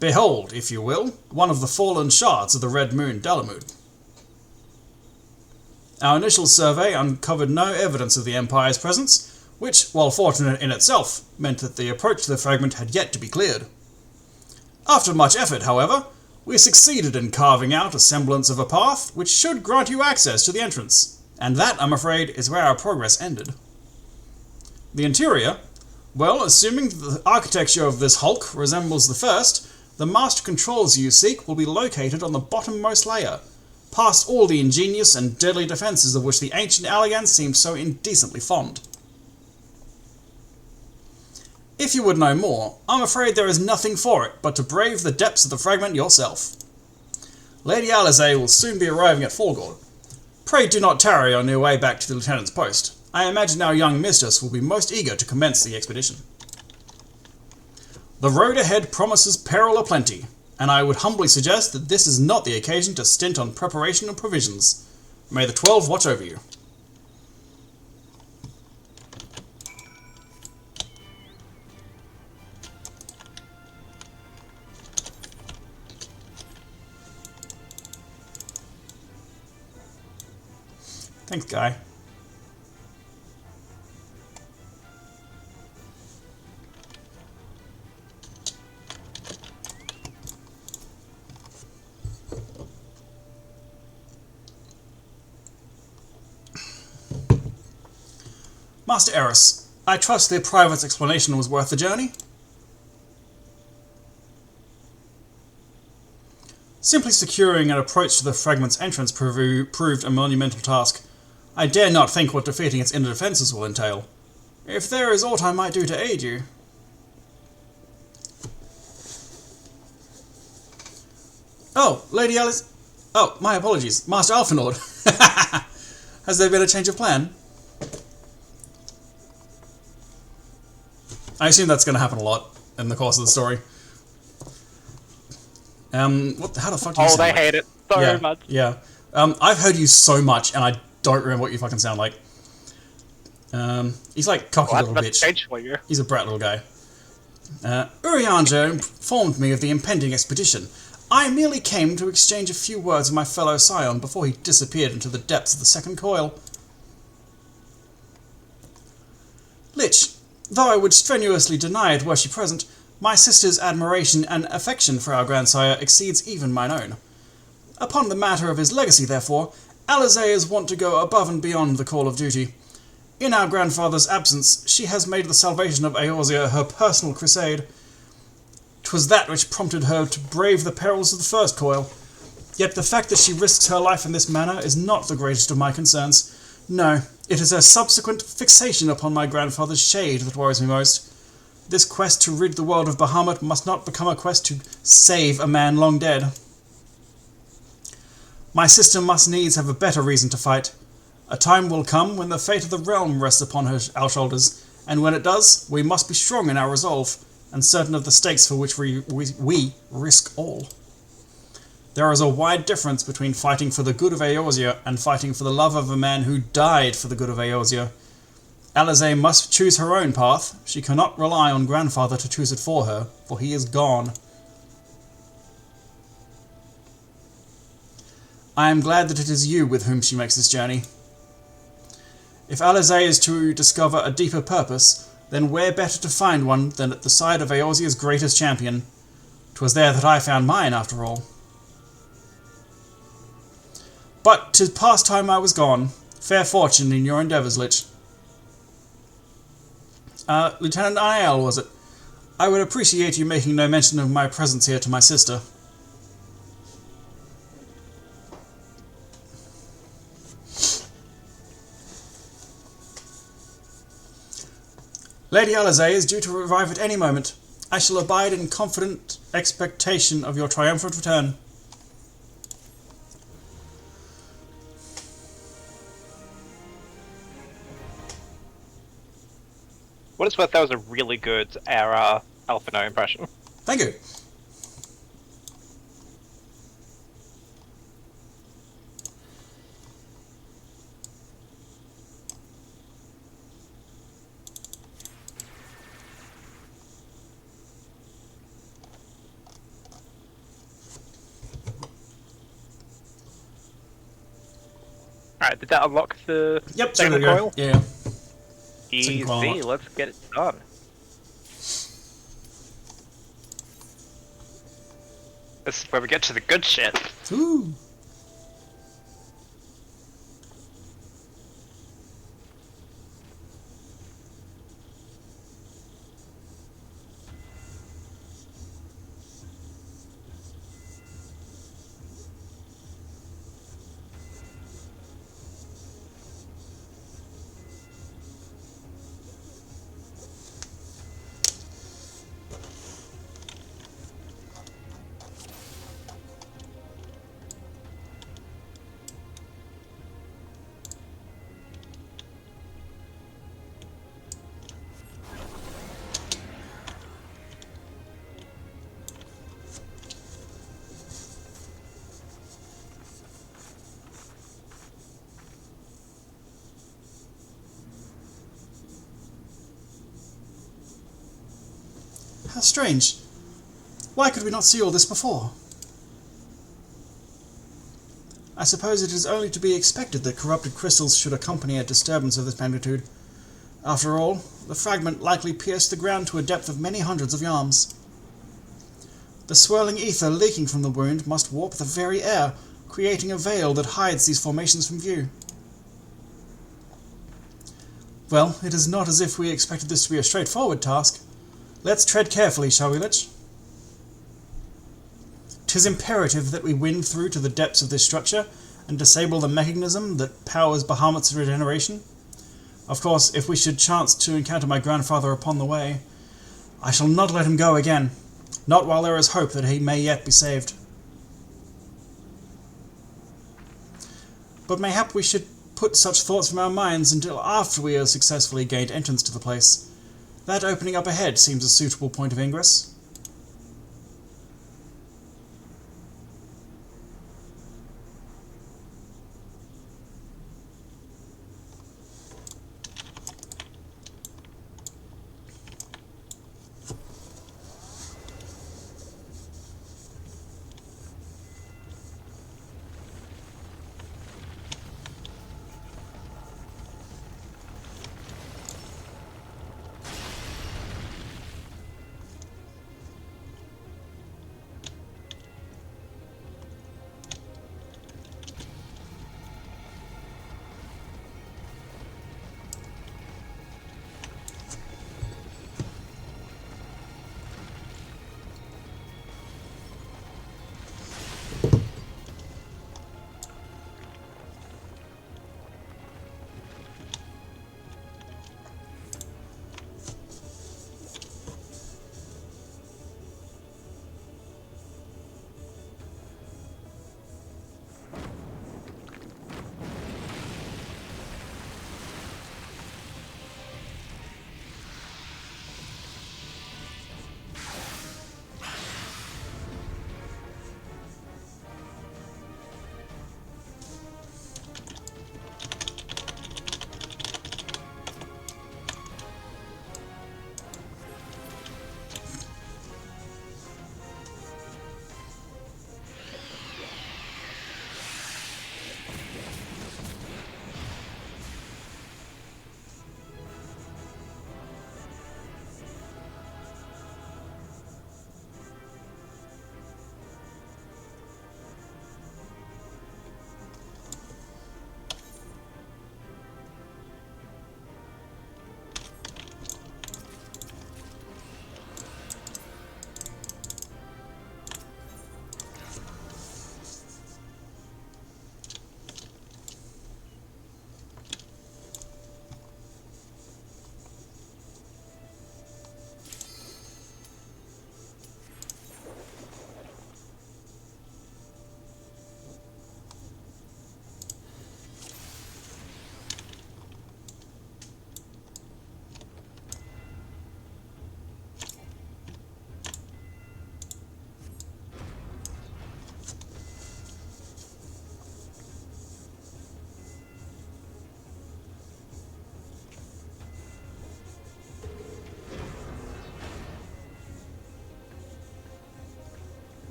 Behold, if you will, one of the fallen shards of the Red Moon Dalamud. Our initial survey uncovered no evidence of the Empire's presence, which, while fortunate in itself, meant that the approach to the fragment had yet to be cleared. After much effort, however, we succeeded in carving out a semblance of a path which should grant you access to the entrance, and that, I'm afraid, is where our progress ended. The interior? Well, assuming that the architecture of this hulk resembles the first, the master controls you seek will be located on the bottommost layer, past all the ingenious and deadly defences of which the ancient Alligans seemed so indecently fond. If you would know more, I'm afraid there is nothing for it but to brave the depths of the fragment yourself. Lady Alizé will soon be arriving at Falgord. Pray do not tarry on your way back to the lieutenant's post. I imagine our young mistress will be most eager to commence the expedition. The road ahead promises peril aplenty, and I would humbly suggest that this is not the occasion to stint on preparation and provisions. May the 12 watch over you. Thanks, Guy. Master Eris, I trust the private's explanation was worth the journey? Simply securing an approach to the fragment's entrance proved a monumental task. I dare not think what defeating its inner defences will entail. If there is aught I might do to aid you... Oh, Lady Alice... Oh, my apologies. Master Alphanord. Has there been a change of plan? I assume that's going to happen a lot in the course of the story. How the fuck do you sound they like? hate it so much. Yeah. I've heard you so much, and I don't remember what you fucking sound like. He's like cocky little bitch. He's a brat little guy. Urianger informed me of the impending expedition. I merely came to exchange a few words with my fellow scion before he disappeared into the depths of the second coil. Lich, Though I would strenuously deny it were she present, my sister's admiration and affection for our grandsire exceeds even mine own. Upon the matter of his legacy, therefore, Alizé is wont to go above and beyond the call of duty. In our grandfather's absence, she has made the salvation of Eorzea her personal crusade. 'Twas that which prompted her to brave the perils of the first coil. Yet the fact that she risks her life in this manner is not the greatest of my concerns. No, it is her subsequent fixation upon my grandfather's shade that worries me most. This quest to rid the world of Bahamut must not become a quest to save a man long dead. My sister must needs have a better reason to fight. A time will come when the fate of the realm rests upon our shoulders, and when it does, we must be strong in our resolve, and certain of the stakes for which we risk all. There is a wide difference between fighting for the good of Eorzea and fighting for the love of a man who died for the good of Eorzea. Alizé must choose her own path. She cannot rely on grandfather to choose it for her, for he is gone. I am glad that it is you with whom she makes this journey. If Alizé is to discover a deeper purpose, then where better to find one than at the side of Eorzea's greatest champion? 'Twas there that I found mine, after all. But 'tis past time I was gone. Fair fortune in your endeavours, Lich. Lieutenant Niall, was it? I would appreciate you making no mention of my presence here to my sister. Lady Alizé is due to arrive at any moment. I shall abide in confident expectation of your triumphant return. What it's worth, that was a really good Alphino impression. Thank you. Alright, did that unlock the second coil? Yeah. Easy, let's get it done. This is where we get to the good shit. Ooh. How strange. Why could we not see all this before? I suppose it is only to be expected that corrupted crystals should accompany a disturbance of this magnitude. After all, the fragment likely pierced the ground to a depth of many hundreds of yards. The swirling ether leaking from the wound must warp the very air, creating a veil that hides these formations from view. Well, it is not as if we expected this to be a straightforward task. Let's tread carefully, shall we, Lich? 'Tis imperative that we win through to the depths of this structure and disable the mechanism that powers Bahamut's regeneration. Of course, if we should chance to encounter my grandfather upon the way, I shall not let him go again, not while there is hope that he may yet be saved. But mayhap we should put such thoughts from our minds until after we have successfully gained entrance to the place. That opening up ahead seems a suitable point of ingress.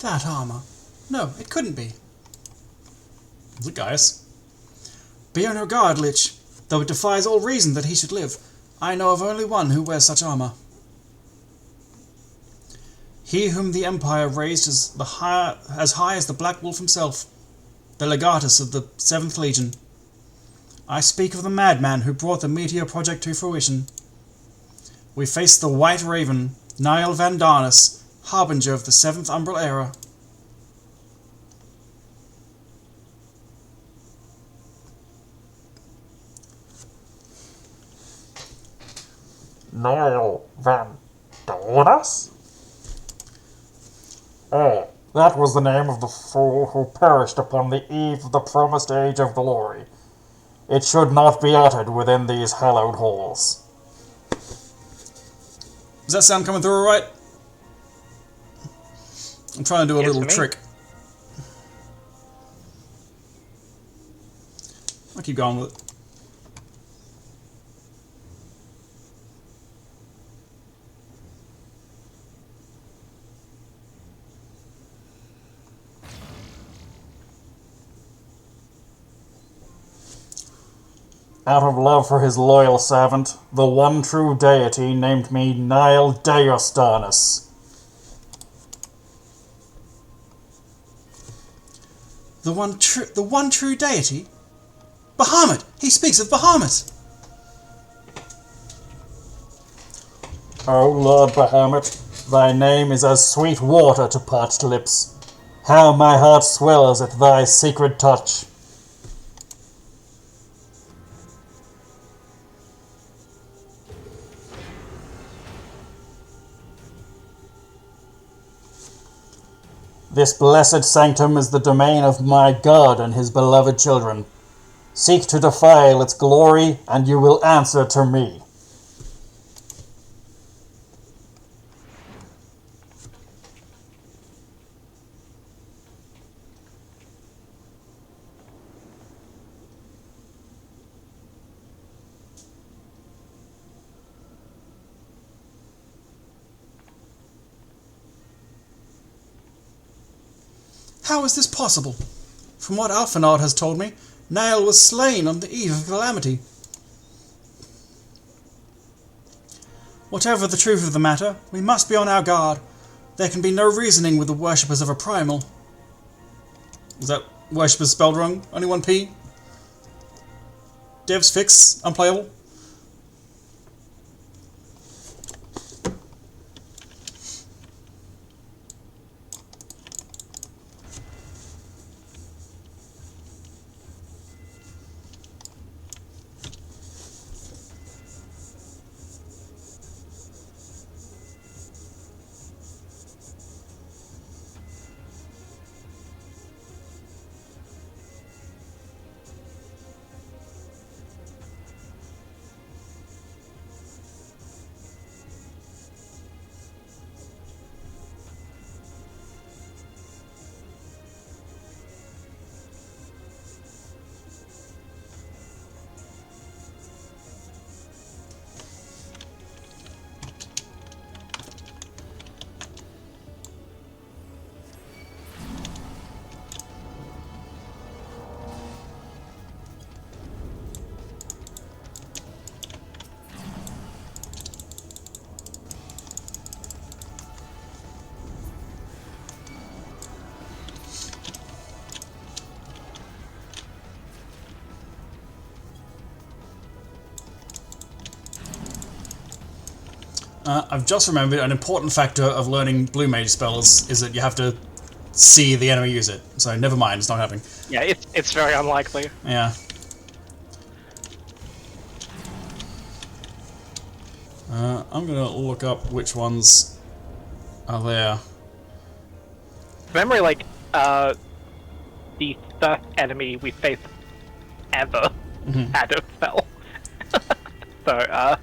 That armor. No, it couldn't be. Is it Gaius? Be on your guard, Lich. Though it defies all reason that he should live, I know of only one who wears such armor. He whom the Empire raised as high as the Black Wolf himself, the legatus of the 7th Legion. I speak of the madman who brought the Meteor Project to fruition. We face the White Raven, Niall Van Darnus, harbinger of the 7th Umbral Era. Niall Van Darnus? Oh, that was the name of the fool who perished upon the eve of the promised age of glory. It should not be uttered within these hallowed halls. Does that sound coming through all right? I'm trying to do a little trick. I'll keep going with it. Out of love for his loyal servant, the one true deity named me Niall Deus Darnus. The one true deity? Bahamut! He speaks of Bahamut! O Lord Bahamut, thy name is as sweet water to parched lips. How my heart swells at thy secret touch. This blessed sanctum is the domain of my God and his beloved children. Seek to defile its glory, and you will answer to me. How is this possible? From what Alphanard has told me, Niall was slain on the eve of calamity. Whatever the truth of the matter, we must be on our guard. There can be no reasoning with the worshippers of a primal. Is that worshippers spelled wrong? Only one P? Devs fix? Unplayable? I've just remembered an important factor of learning blue mage spells is that you have to see the enemy use it. So never mind, it's not happening. Yeah, it's very unlikely. Yeah. I'm gonna look up which ones are there. Memory, like, the first enemy we faced ever had a spell. So,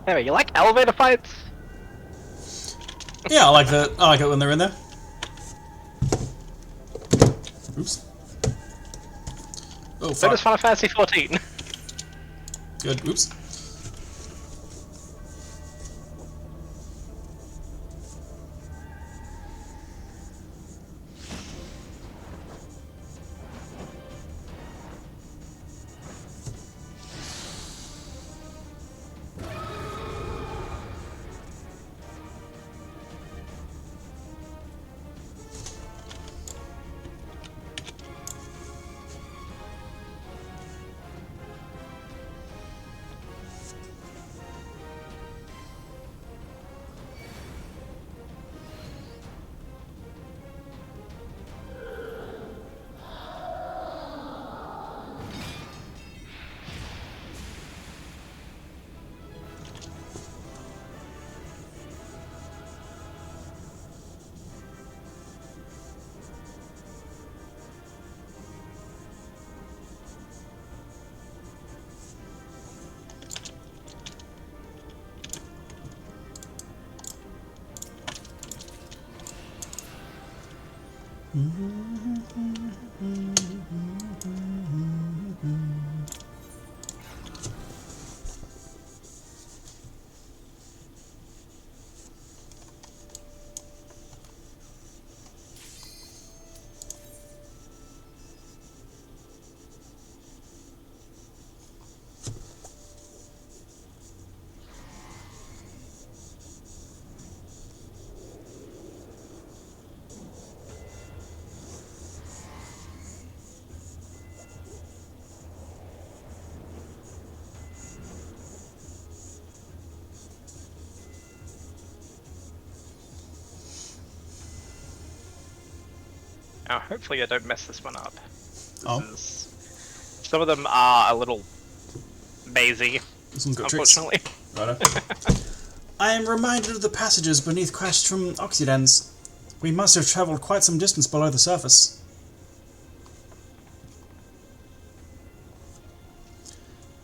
Anyway, you like elevator fights? Yeah, I like it when they're in there. Oops. Oh, So fuck. does Final Fantasy 14. Good. Oops. Now, hopefully I don't mess this one up. Oh. Some of them are a little mazy, This one's got tricks. unfortunately. Righto. I am reminded of the passages beneath crashed from Occidens. We must have travelled quite some distance below the surface.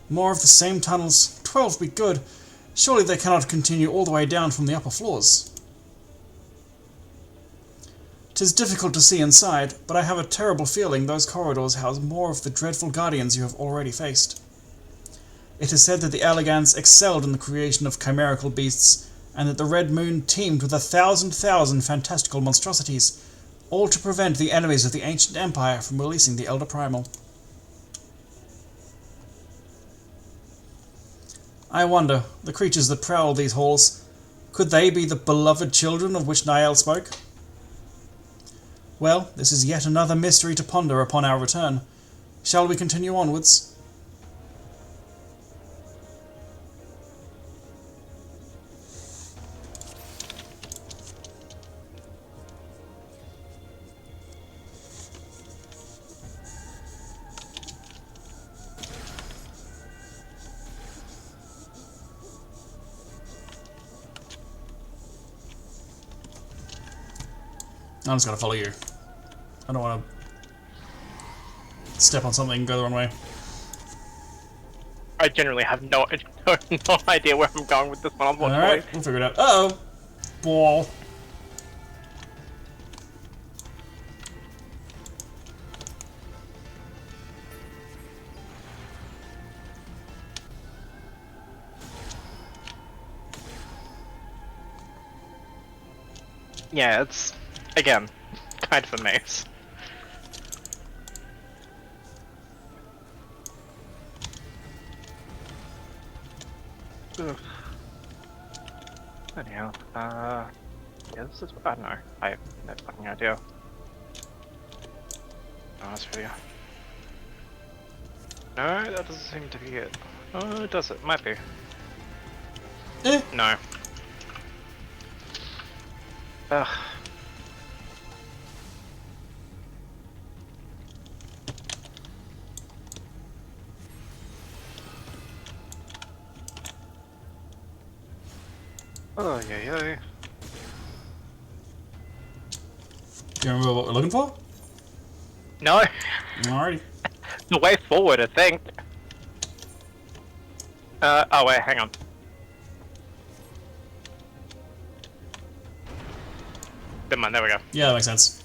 More of the same tunnels. 12 be good. Surely they cannot continue all the way down from the upper floors. 'Tis difficult to see inside, but I have a terrible feeling those corridors house more of the dreadful guardians you have already faced. It is said that the Elegants excelled in the creation of chimerical beasts, and that the Red Moon teemed with 1,000 fantastical monstrosities, all to prevent the enemies of the ancient empire from releasing the Elder Primal. I wonder, the creatures that prowl these halls, could they be the beloved children of which Niall spoke? Well, this is yet another mystery to ponder upon our return. Shall we continue onwards? I'm just gonna follow you. I don't want to step on something and go the wrong way. I generally have no idea where I'm going with this one, unfortunately. Alright, we'll figure it out. Uh-oh! Ball. Yeah, it's, again, kind of a maze. Ugh. Anyhow, yeah, this is, I don't know, I have no fucking idea. Oh, that's really... No, that doesn't seem to be it. Oh, does it? Might be. No. Ugh. Oh, yeah. Do you remember what we're looking for? No! Alrighty. The way forward, I think. Oh wait, hang on. Never mind, there we go. Yeah, that makes sense.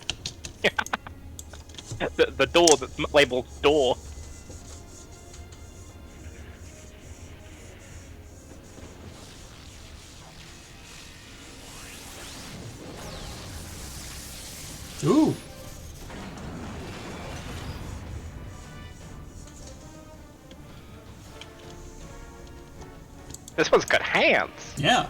The door that's labeled door. Ooh! This one's got hands. Yeah.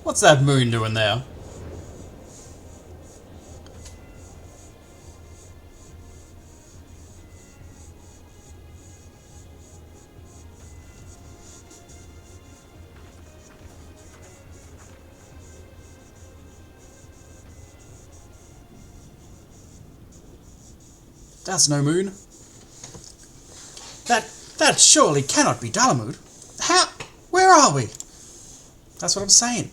What's that moon doing there? That's no moon. That surely cannot be Dalamud. How? Where are we? That's what I'm saying.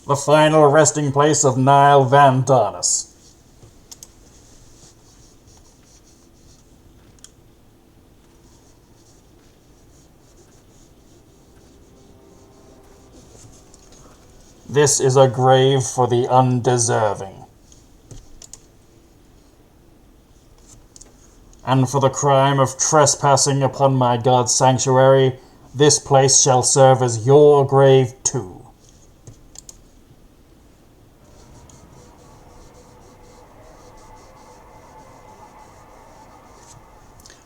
The final resting place of Nile Van Darnus. This is a grave for the undeserving. And for the crime of trespassing upon my god's sanctuary, this place shall serve as your grave too.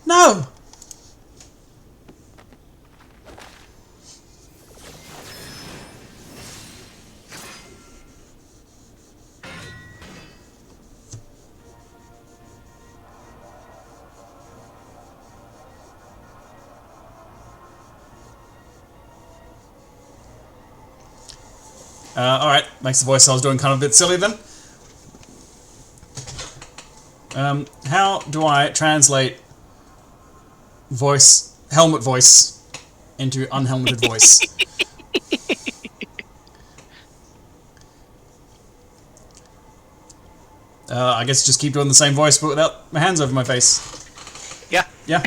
No! Alright, makes the voice I was doing kind of a bit silly then. How do I translate helmet voice into unhelmeted voice? I guess just keep doing the same voice but without my hands over my face. Yeah. Yeah.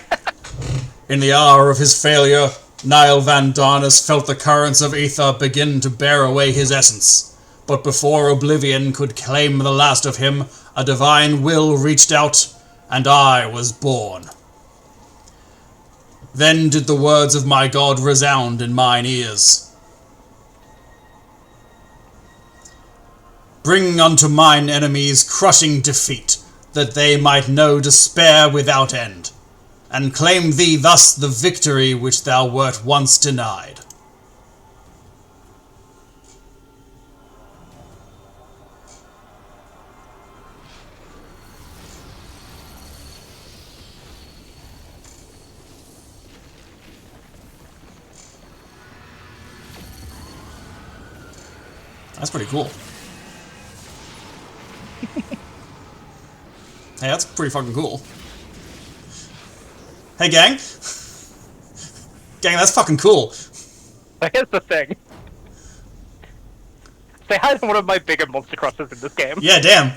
In the hour of his failure, Nile Van Darnus felt the currents of ether begin to bear away his essence. But before oblivion could claim the last of him, a divine will reached out, and I was born. Then did the words of my God resound in mine ears. Bring unto mine enemies crushing defeat, that they might know despair without end, and claim thee thus the victory which thou wert once denied. That's pretty cool. Hey, that's pretty fucking cool. Hey, gang. Gang, that's fucking cool. Here's the thing. They had one of my bigger monster crosses in this game. Yeah, damn.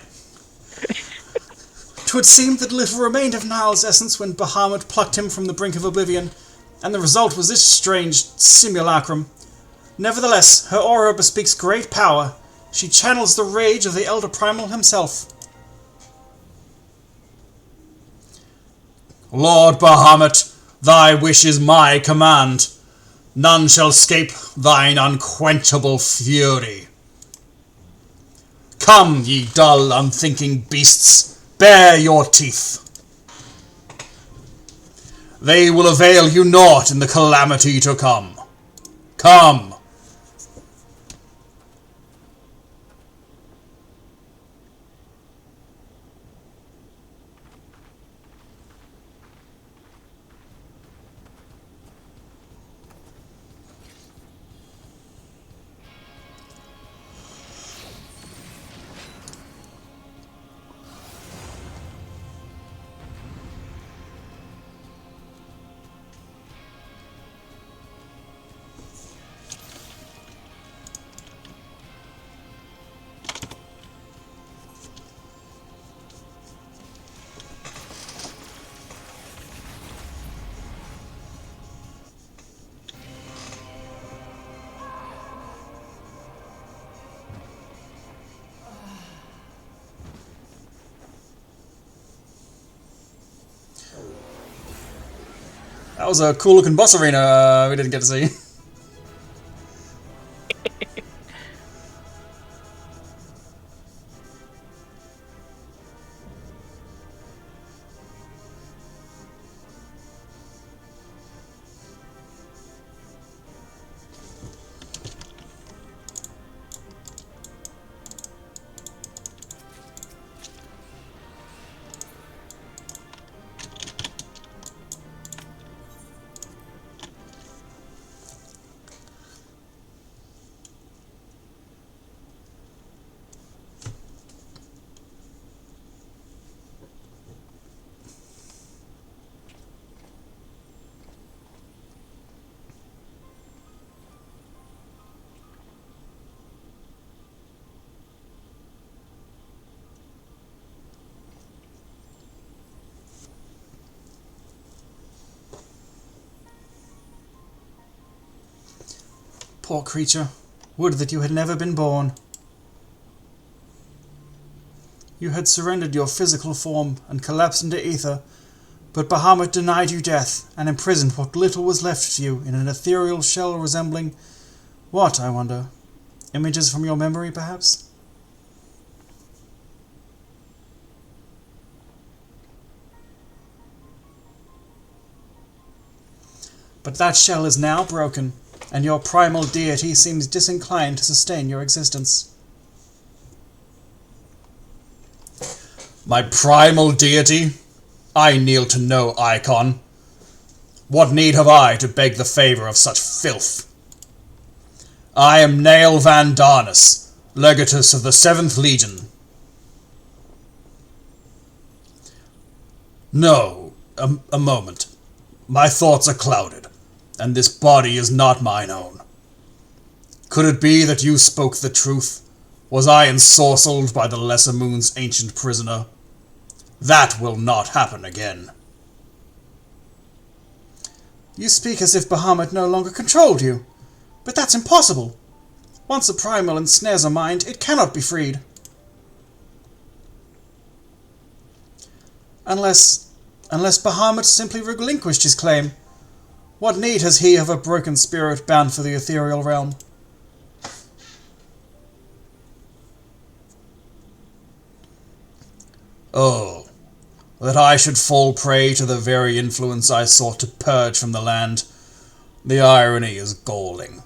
'Twould seem that little remained of Nile's essence when Bahamut plucked him from the brink of oblivion, and the result was this strange simulacrum. Nevertheless, her aura bespeaks great power. She channels the rage of the Elder Primal himself. Lord Bahamut, thy wish is my command. None shall escape thine unquenchable fury. Come, ye dull, unthinking beasts, bare your teeth. They will avail you naught in the calamity to come. Come. That was a cool looking boss arena we didn't get to see. Poor creature. Would that you had never been born. You had surrendered your physical form and collapsed into ether, but Bahamut denied you death and imprisoned what little was left to you in an ethereal shell resembling... what, I wonder? Images from your memory, perhaps? But that shell is now broken, and your primal deity seems disinclined to sustain your existence. My primal deity? I kneel to no icon. What need have I to beg the favour of such filth? I am Nail Van Darnus, Legatus of the 7th Legion. No, a moment. My thoughts are clouded, and this body is not mine own. Could it be that you spoke the truth? Was I ensorcelled by the Lesser Moon's ancient prisoner? That will not happen again. You speak as if Bahamut no longer controlled you. But that's impossible. Once a primal ensnares a mind, it cannot be freed. Unless Bahamut simply relinquished his claim. What need has he of a broken spirit bound for the ethereal realm? Oh, that I should fall prey to the very influence I sought to purge from the land. The irony is galling.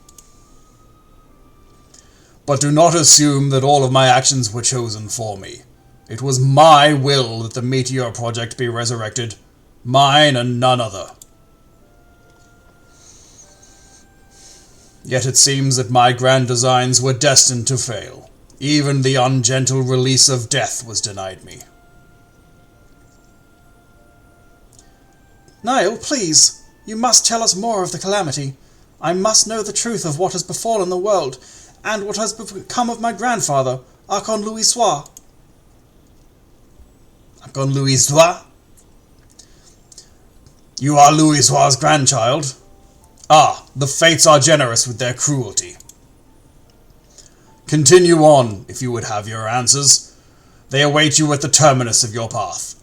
But do not assume that all of my actions were chosen for me. It was my will that the Meteor Project be resurrected. Mine and none other. Yet it seems that my grand designs were destined to fail. Even the ungentle release of death was denied me. Niall, please, you must tell us more of the calamity. I must know the truth of what has befallen the world, and what has become of my grandfather, Archon Louis-Soir. Archon Louis-Soir? You are Louis-Soir's grandchild? Ah, the fates are generous with their cruelty. Continue on, if you would have your answers. They await you at the terminus of your path.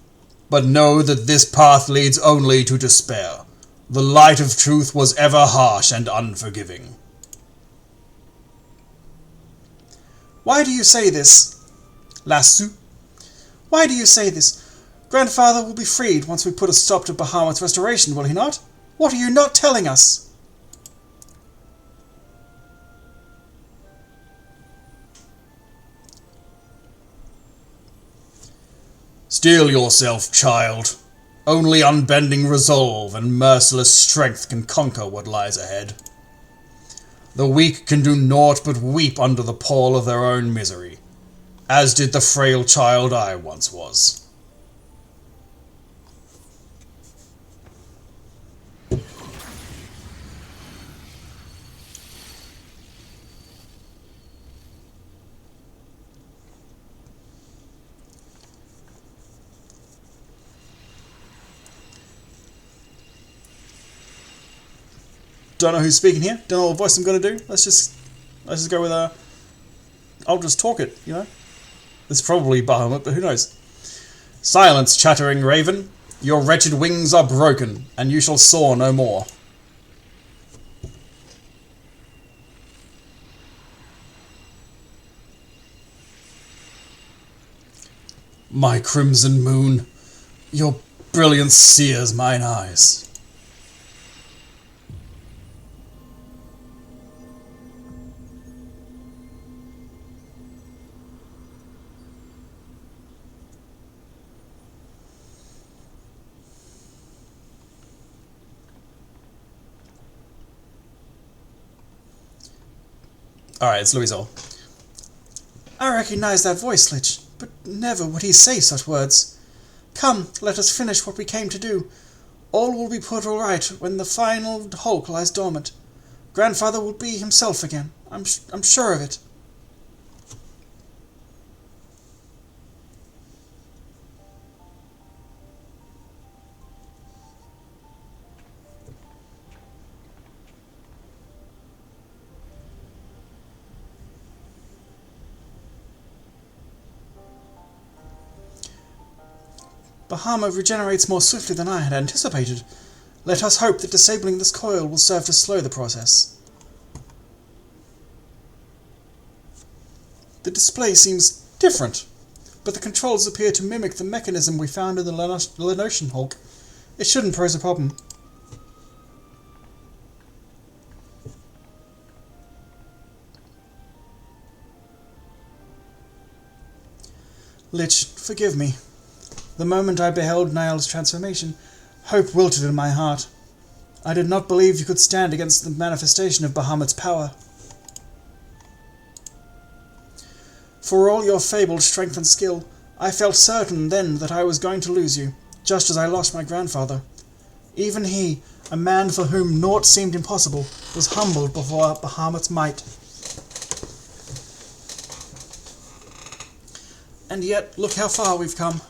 But know that this path leads only to despair. The light of truth was ever harsh and unforgiving. Why do you say this, Lasso? Why do you say this? Grandfather will be freed once we put a stop to Bahamut's restoration, will he not? What are you not telling us? Steel yourself, child. Only unbending resolve and merciless strength can conquer what lies ahead. The weak can do naught but weep under the pall of their own misery, as did the frail child I once was. Don't know who's speaking here. Don't know what voice I'm going to do. Let's just go with I'll just talk it, you know. It's probably Bahamut, but who knows. Silence, chattering raven. Your wretched wings are broken, and you shall soar no more. My crimson moon, your brilliance sears mine eyes. Alright, it's Louisol. I recognize that voice, Lich, but never would he say such words. Come, let us finish what we came to do. All will be put all right when the final hulk lies dormant. Grandfather will be himself again. I'm sure of it. Bahamut regenerates more swiftly than I had anticipated. Let us hope that disabling this coil will serve to slow the process. The display seems different, but the controls appear to mimic the mechanism we found in the Lenosian Hulk. It shouldn't pose a problem. Lich, forgive me. The moment I beheld Niall's transformation, hope wilted in my heart. I did not believe you could stand against the manifestation of Bahamut's power. For all your fabled strength and skill, I felt certain then that I was going to lose you, just as I lost my grandfather. Even he, a man for whom naught seemed impossible, was humbled before Bahamut's might. And yet, look how far we've come.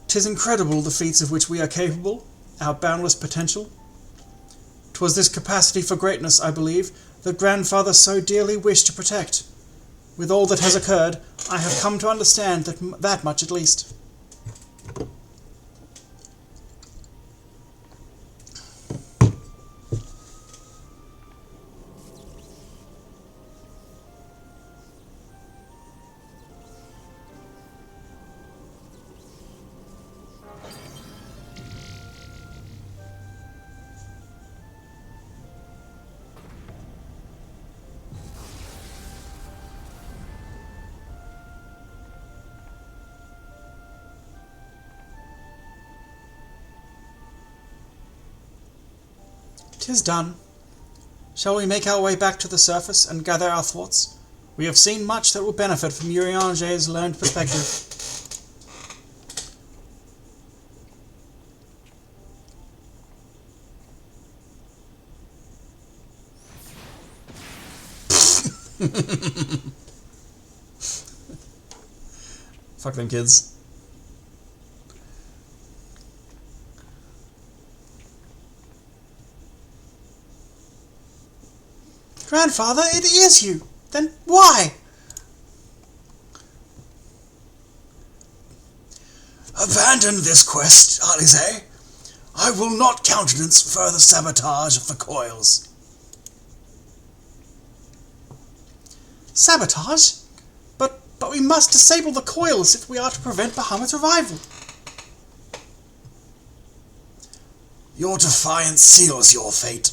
'Tis incredible the feats of which we are capable, our boundless potential. 'Twas this capacity for greatness, I believe, that grandfather so dearly wished to protect. With all that has occurred, I have come to understand that much at least. "'Tis done. Shall we make our way back to the surface and gather our thoughts? We have seen much that will benefit from Urianger's learned perspective." Fuck them kids. Grandfather, it is you! Then why? Abandon this quest, Alize. I will not countenance further sabotage of the Coils. Sabotage? But we must disable the Coils if we are to prevent Bahamut's revival. Your defiance seals your fate.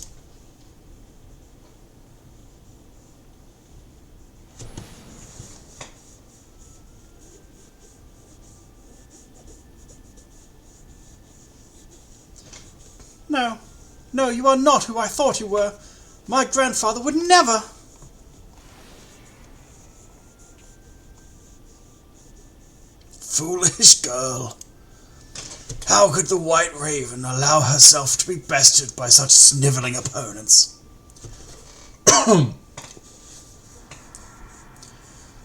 No, you are not who I thought you were. My grandfather would never... Foolish girl. How could the White Raven allow herself to be bested by such snivelling opponents?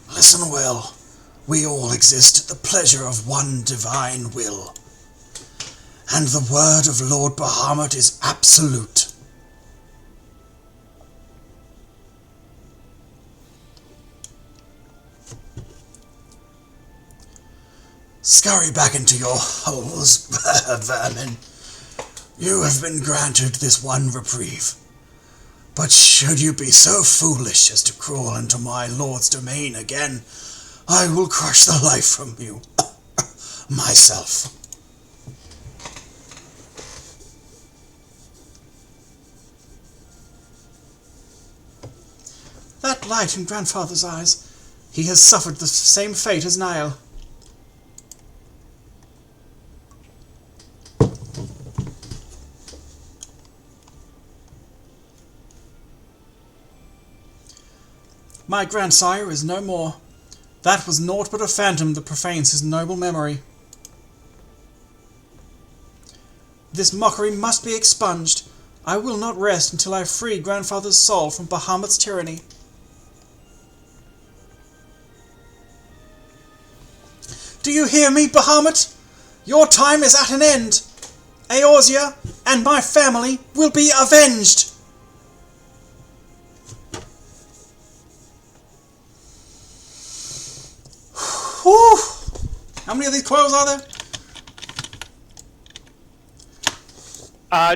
Listen well. We all exist at the pleasure of one divine will. And the word of Lord Bahamut is absolute. Scurry back into your holes, vermin. You have been granted this one reprieve. But should you be so foolish as to crawl into my lord's domain again, I will crush the life from you, myself. That light in grandfather's eyes. He has suffered the same fate as Niall. My grandsire is no more. That was naught but a phantom that profanes his noble memory. This mockery must be expunged. I will not rest until I free grandfather's soul from Bahamut's tyranny. Do you hear me, Bahamut? Your time is at an end. Eorzea and my family will be avenged. Whew. How many of these coils are there?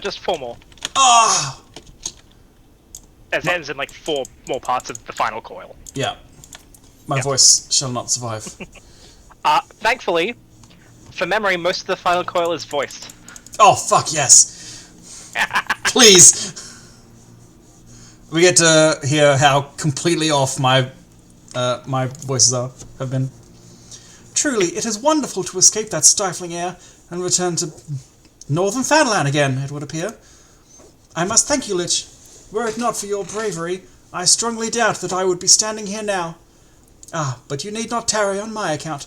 Just 4 more. Ah! It ends in like 4 more parts of the final coil. Yeah. My voice shall not survive. Thankfully, for memory, most of the final coil is voiced. Oh, fuck yes. Please. We get to hear how completely off my voices have been. Truly, it is wonderful to escape that stifling air and return to Northern Fanland again, it would appear. I must thank you, Lich. Were it not for your bravery, I strongly doubt that I would be standing here now. Ah, but you need not tarry on my account.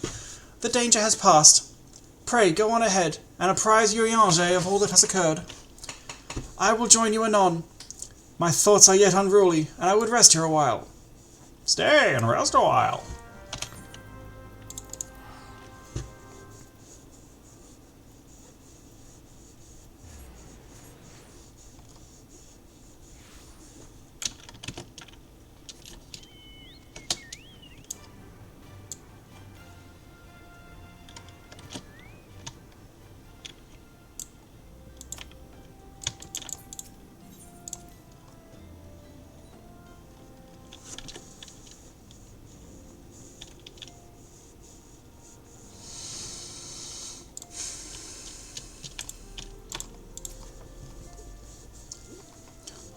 The danger has passed. Pray, go on ahead, and apprise Urianger of all that has occurred. I will join you anon. My thoughts are yet unruly, and I would rest here a while. Stay and rest a while.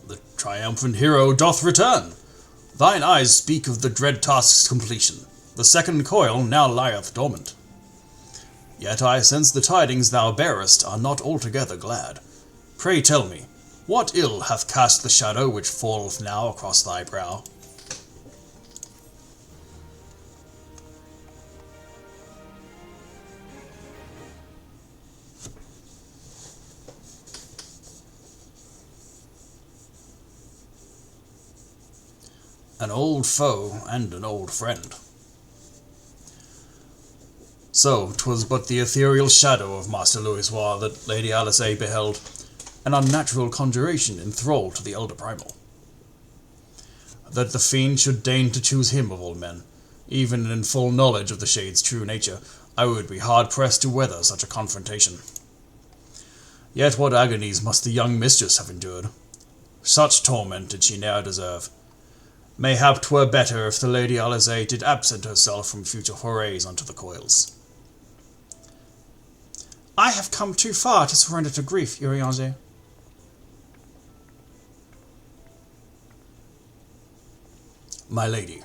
The triumphant hero doth return. Thine eyes speak of the dread task's completion. The second coil now lieth dormant. Yet I sense the tidings thou bearest are not altogether glad. Pray tell me, what ill hath cast the shadow which falleth now across thy brow? An old foe and an old friend. So 'twas but the ethereal shadow of Master Louisoix that Lady Alice beheld, an unnatural conjuration in thrall to the elder primal. That the fiend should deign to choose him of all men, even in full knowledge of the shade's true nature, I would be hard-pressed to weather such a confrontation. Yet what agonies must the young mistress have endured? Such torment did she ne'er deserve. Mayhap 'twere better if the Lady Alice did absent herself from future forays unto the coils. I have come too far to surrender to grief, Urianger. My lady.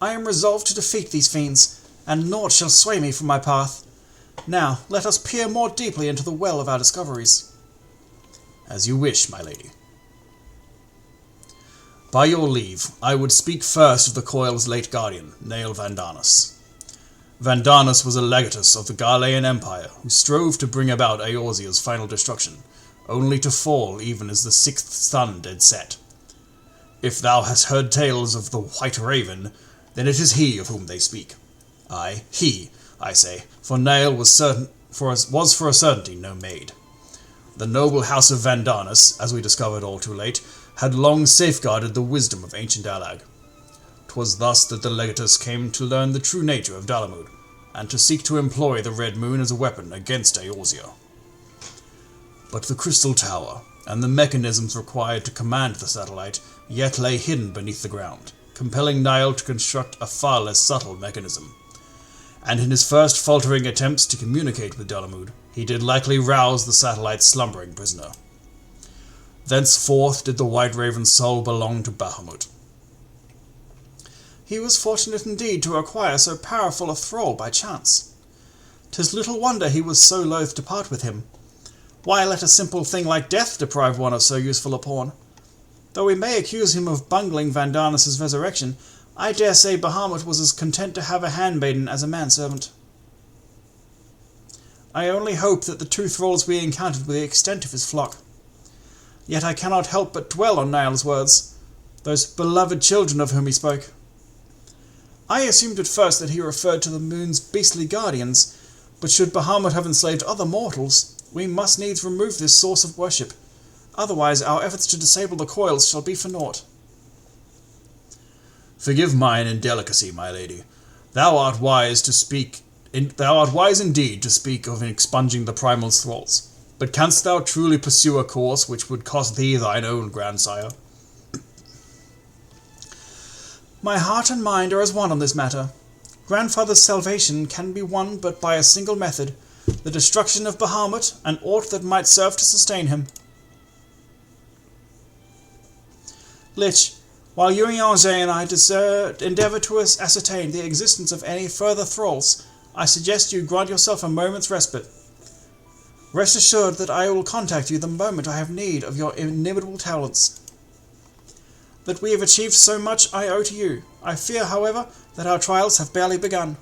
I am resolved to defeat these fiends, and naught shall sway me from my path. Now, let us peer more deeply into the well of our discoveries. As you wish, my lady. By your leave, I would speak first of the coil's late guardian, Nael Vandanus. Vandanus was a legatus of the Garlean Empire, who strove to bring about Eorzea's final destruction, only to fall even as the 6th sun did set. If thou hast heard tales of the White Raven, then it is he of whom they speak. Aye, he, I say, for Nael was for a certainty no maid. The noble house of Vandanus, as we discovered all too late, had long safeguarded the wisdom of ancient Alag. 'Twas thus that the legatus came to learn the true nature of Dalamud, and to seek to employ the Red Moon as a weapon against Eorzea. But the Crystal Tower, and the mechanisms required to command the satellite, yet lay hidden beneath the ground, compelling Niall to construct a far less subtle mechanism. And in his first faltering attempts to communicate with Dalamud, he did likely rouse the satellite's slumbering prisoner. Thenceforth did the White Raven's soul belong to Bahamut. He was fortunate indeed to acquire so powerful a thrall by chance. 'Tis little wonder he was so loath to part with him. Why let a simple thing like death deprive one of so useful a pawn? Though we may accuse him of bungling Vandanus' resurrection, I dare say Bahamut was as content to have a handmaiden as a manservant. I only hope that the 2 thralls we encountered were the extent of his flock. Yet I cannot help but dwell on Niall's words, those beloved children of whom he spoke. I assumed at first that he referred to the moon's beastly guardians, but should Bahamut have enslaved other mortals, we must needs remove this source of worship. Otherwise our efforts to disable the coils shall be for naught. Forgive mine indelicacy, my lady. Thou art wise indeed to speak of expunging the primal thralls. But canst thou truly pursue a course which would cost thee thine own grandsire? My heart and mind are as one on this matter. Grandfather's salvation can be won but by a single method, the destruction of Bahamut and aught that might serve to sustain him. Lich, while Urianger and I endeavour to ascertain the existence of any further thralls, I suggest you grant yourself a moment's respite. Rest assured that I will contact you the moment I have need of your inimitable talents. That we have achieved so much I owe to you. I fear, however, that our trials have barely begun.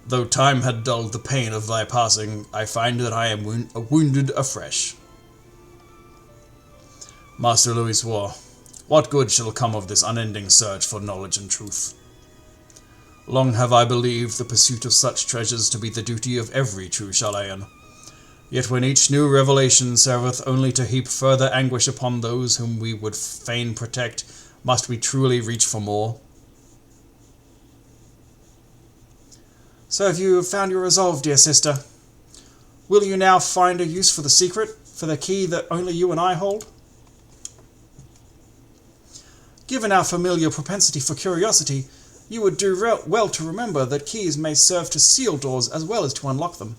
Though time had dulled the pain of thy passing, I find that I am wounded afresh. Master Louis swore, what good shall come of this unending search for knowledge and truth? Long have I believed the pursuit of such treasures to be the duty of every true Chalayan. Yet when each new revelation serveth only to heap further anguish upon those whom we would fain protect, must we truly reach for more? So have you found your resolve, dear sister? Will you now find a use for the secret, for the key that only you and I hold? Given our familiar propensity for curiosity, you would do well to remember that keys may serve to seal doors as well as to unlock them,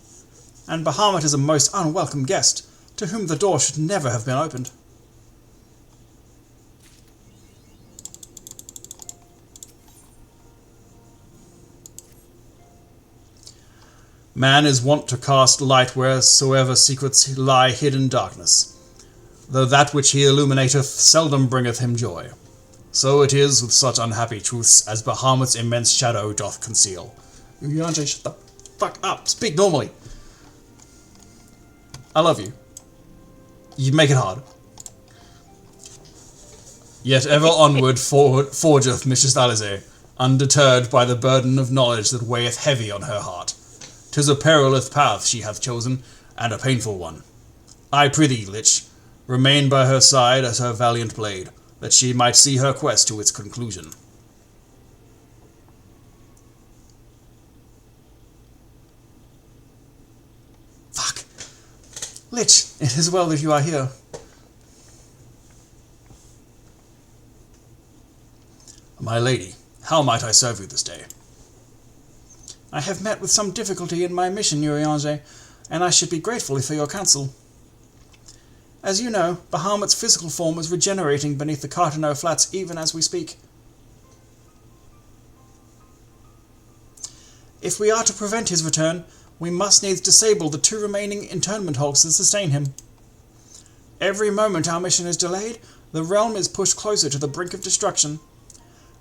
and Bahamut is a most unwelcome guest, to whom the door should never have been opened. Man is wont to cast light wheresoever secrets lie hid in darkness, though that which he illuminateth seldom bringeth him joy. So it is with such unhappy truths as Bahamut's immense shadow doth conceal. Urianger, shut the fuck up. Speak normally. I love you. You make it hard. Yet ever onward forgeth Mistress Alize, undeterred by the burden of knowledge that weigheth heavy on her heart. 'Tis a perilous path she hath chosen, and a painful one. I prithee, Lich, remain by her side as her valiant blade, that she might see her quest to its conclusion. Fuck. Lich, it is well that you are here. My lady, how might I serve you this day? I have met with some difficulty in my mission, Urianger, and I should be grateful for your counsel. As you know, Bahamut's physical form is regenerating beneath the Cartano Flats even as we speak. If we are to prevent his return, we must needs disable the 2 remaining internment hulks that sustain him. Every moment our mission is delayed, the realm is pushed closer to the brink of destruction.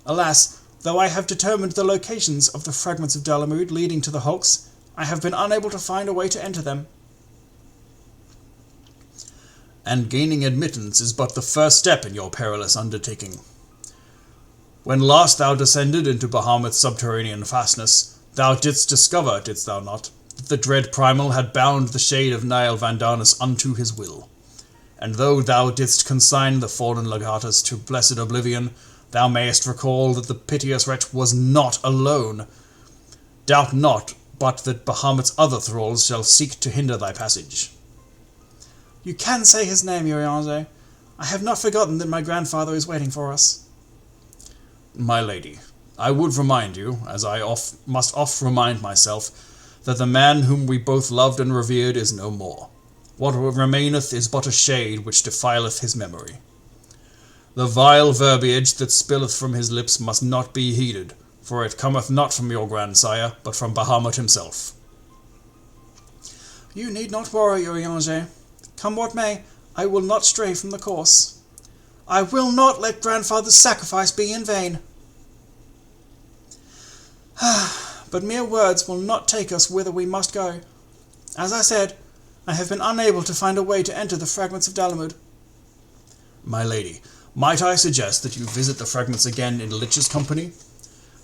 Alas, though I have determined the locations of the fragments of Dalamud leading to the hulks, I have been unable to find a way to enter them. And gaining admittance is but the first step in your perilous undertaking. When last thou descended into Bahamut's subterranean fastness, thou didst discover, didst thou not, that the dread primal had bound the shade of Nile Vandanus unto his will. And though thou didst consign the fallen legatus to blessed oblivion, thou mayest recall that the piteous wretch was not alone. Doubt not but that Bahamut's other thralls shall seek to hinder thy passage. You can say his name, Urianger. I have not forgotten that my grandfather is waiting for us. My lady, I would remind you, as I must oft remind myself, that the man whom we both loved and revered is no more. What remaineth is but a shade which defileth his memory. The vile verbiage that spilleth from his lips must not be heeded, for it cometh not from your grandsire, but from Bahamut himself. You need not worry, Urianger. Come what may, I will not stray from the course. I will not let grandfather's sacrifice be in vain. But mere words will not take us whither we must go. As I said, I have been unable to find a way to enter the fragments of Dalamud. My lady, might I suggest that you visit the fragments again in Lich's company?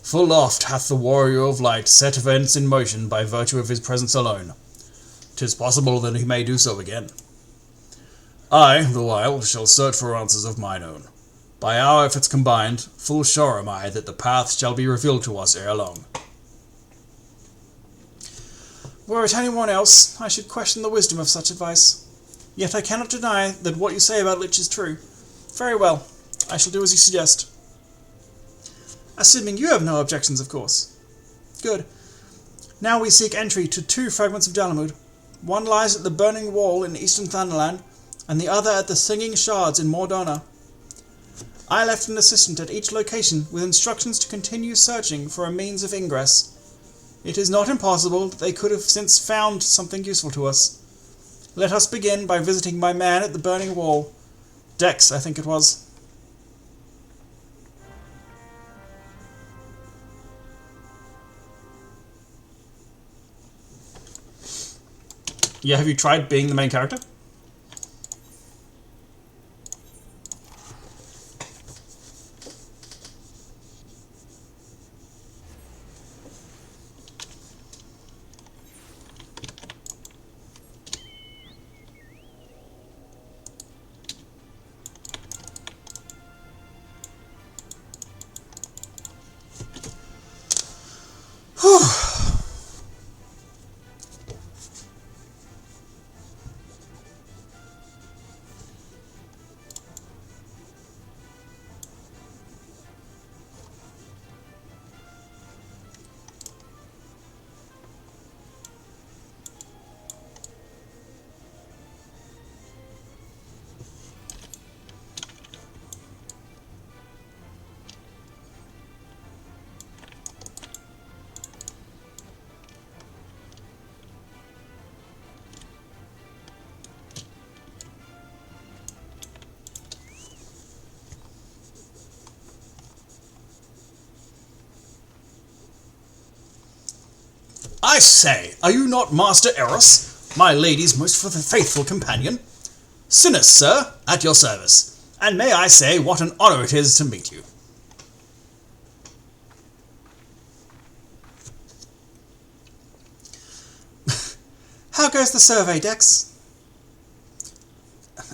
Full oft hath the warrior of light set events in motion by virtue of his presence alone. 'Tis possible that he may do so again. I, the while, shall search for answers of mine own. By our efforts combined, full sure am I that the path shall be revealed to us ere long. Were it anyone else, I should question the wisdom of such advice. Yet I cannot deny that what you say about Lich is true. Very well, I shall do as you suggest. Assuming you have no objections, of course. Good. Now we seek entry to 2 fragments of Bahamut. One lies at the Burning Wall in Eastern Thunderland, and the other at the Singing Shards in Mordona. I left an assistant at each location with instructions to continue searching for a means of ingress. It is not impossible that they could have since found something useful to us. Let us begin by visiting my man at the Burning Wall. Dex, I think it was. Yeah, have you tried being the main character? I say, are you not Master Eros, my lady's most faithful companion? Sinus, sir, at your service, and may I say what an honour it is to meet you. How goes the survey, Dex?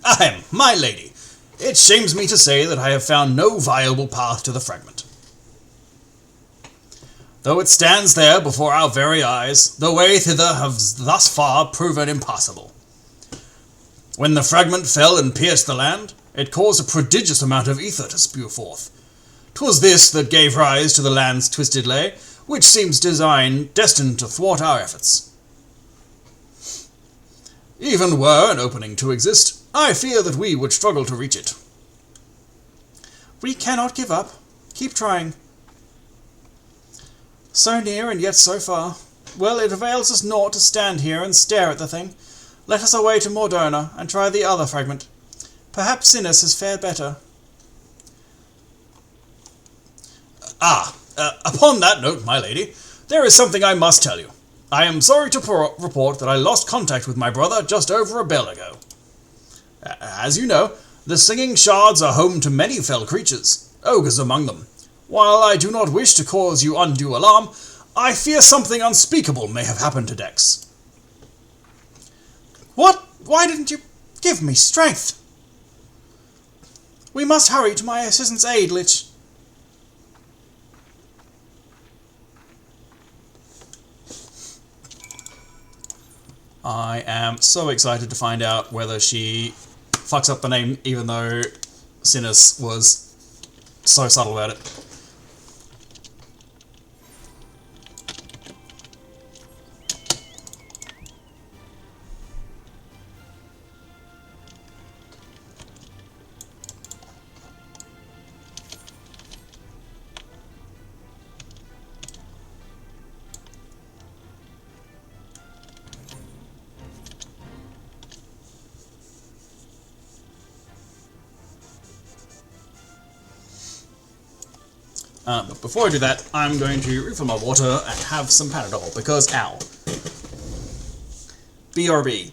Ahem, my lady, it shames me to say that I have found no viable path to the fragment. Though it stands there before our very eyes, the way thither has thus far proven impassable. When the fragment fell and pierced the land, it caused a prodigious amount of ether to spew forth. 'Twas this that gave rise to the land's twisted lay, which seems destined to thwart our efforts. Even were an opening to exist, I fear that we would struggle to reach it. We cannot give up. Keep trying. So near and yet so far. Well, it avails us naught to stand here and stare at the thing. Let us away to Mordona and try the other fragment. Perhaps Sinus has fared better. Upon that note, my lady, there is something I must tell you. I am sorry to report that I lost contact with my brother just over a bell ago. As you know, the Singing Shards are home to many fell creatures, ogres among them. While I do not wish to cause you undue alarm, I fear something unspeakable may have happened to Dex. What? Why didn't you give me strength? We must hurry to my assistant's aid, Lich. I am so excited to find out whether she fucks up the name, even though Sinus was so subtle about it. But before I do that, I'm going to refill my water and have some Panadol, because ow. BRB.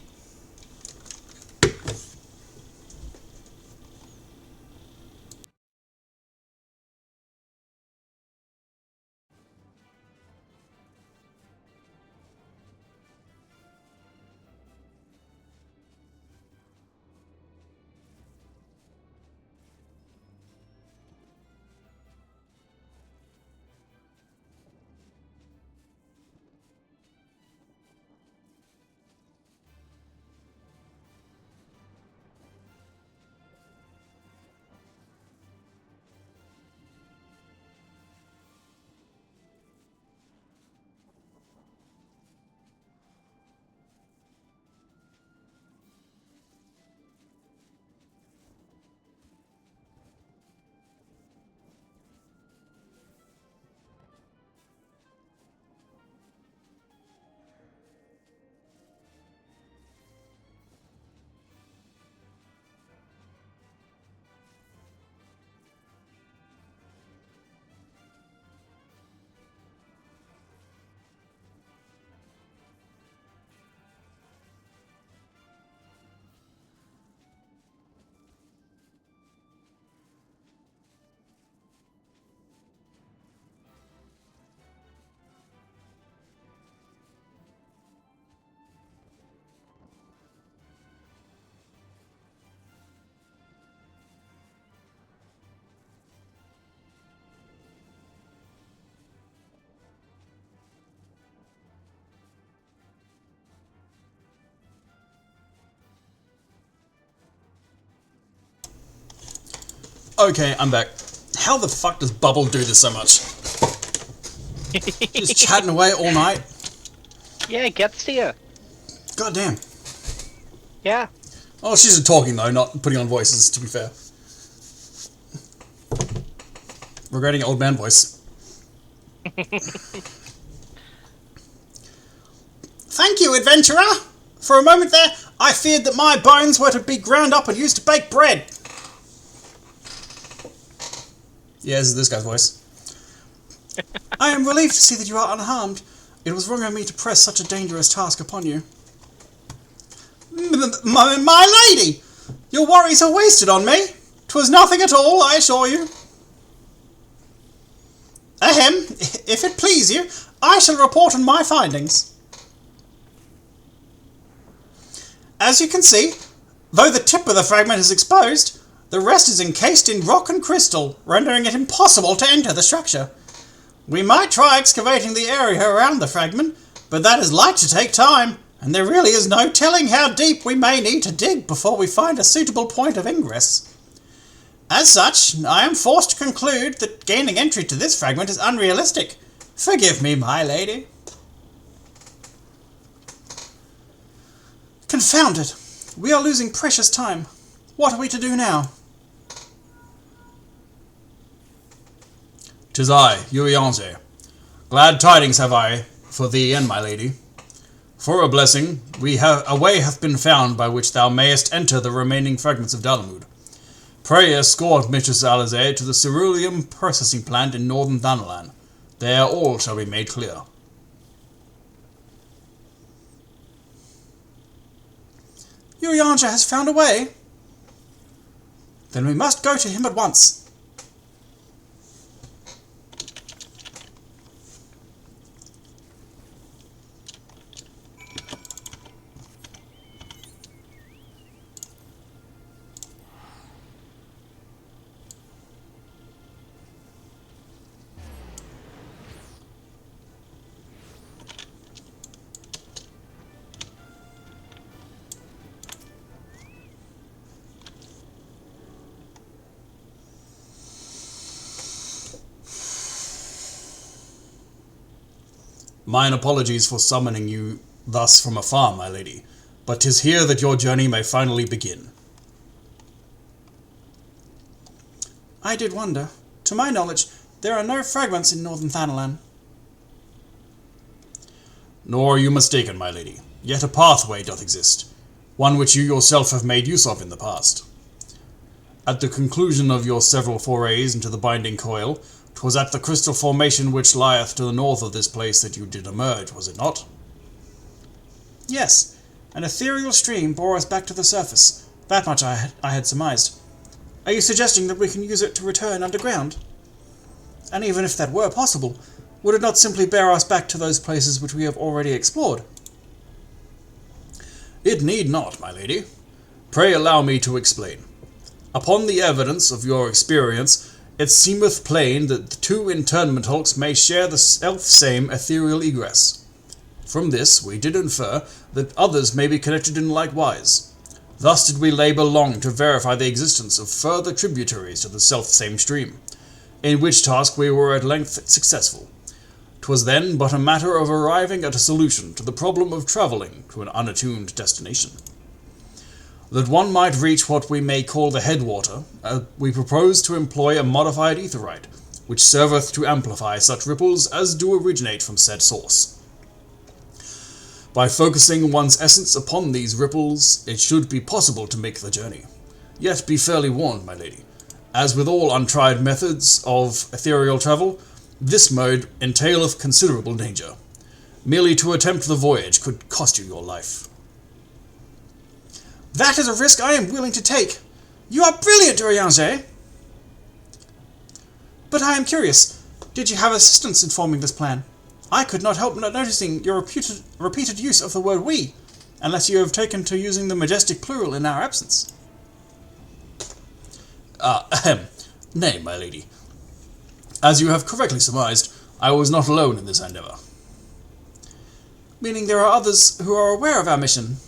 Okay, I'm back. How the fuck does Bubble do this so much? Just chatting away all night. Yeah, it gets to you. God damn. Yeah. Oh, she's just talking though, not putting on voices, to be fair. Regretting old man voice. Thank you, adventurer! For a moment there, I feared that my bones were to be ground up and used to bake bread. Yeah, this is this guy's voice. I am relieved to see that you are unharmed. It was wrong of me to press such a dangerous task upon you. My lady! Your worries are wasted on me. 'Twas nothing at all, I assure you. Ahem, if it please you, I shall report on my findings. As you can see, though the tip of the fragment is exposed, the rest is encased in rock and crystal, rendering it impossible to enter the structure. We might try excavating the area around the fragment, but that is like to take time, and there really is no telling how deep we may need to dig before we find a suitable point of ingress. As such, I am forced to conclude that gaining entry to this fragment is unrealistic. Forgive me, my lady. Confound it! We are losing precious time. What are we to do now? 'Tis I, Urianze. Glad tidings have I for thee and my lady. For a blessing, a way hath been found by which thou mayest enter the remaining fragments of Dalamud. Pray escort Mistress Alize to the ceruleum processing plant in northern Thanalan. There all shall be made clear. Urianze has found a way? Then we must go to him at once. Mine apologies for summoning you thus from afar, my lady, but 'tis here that your journey may finally begin. I did wonder. To my knowledge, there are no fragments in northern Thanalan. Nor are you mistaken, my lady. Yet a pathway doth exist, one which you yourself have made use of in the past. At the conclusion of your several forays into the binding coil, 'twas at the crystal formation which lieth to the north of this place that you did emerge, was it not? Yes, an ethereal stream bore us back to the surface. That much I had surmised. Are you suggesting that we can use it to return underground? And even if that were possible, would it not simply bear us back to those places which we have already explored? It need not, my lady. Pray allow me to explain. Upon the evidence of your experience, it seemeth plain that the two internment hulks may share the self-same ethereal egress. From this we did infer that others may be connected in like wise. Thus did we labour long to verify the existence of further tributaries to the self-same stream, in which task we were at length successful. 'Twas then but a matter of arriving at a solution to the problem of travelling to an unattuned destination. That one might reach what we may call the headwater, we propose to employ a modified aetherite, which serveth to amplify such ripples as do originate from said source. By focusing one's essence upon these ripples, it should be possible to make the journey. Yet be fairly warned, my lady. As with all untried methods of ethereal travel, this mode entaileth considerable danger. Merely to attempt the voyage could cost you your life. That is a risk I am willing to take. You are brilliant, Urianze. But I am curious. Did you have assistance in forming this plan? I could not help noticing your repeated use of the word we, unless you have taken to using the majestic plural in our absence. Nay, my lady. As you have correctly surmised, I was not alone in this endeavour. Meaning there are others who are aware of our mission.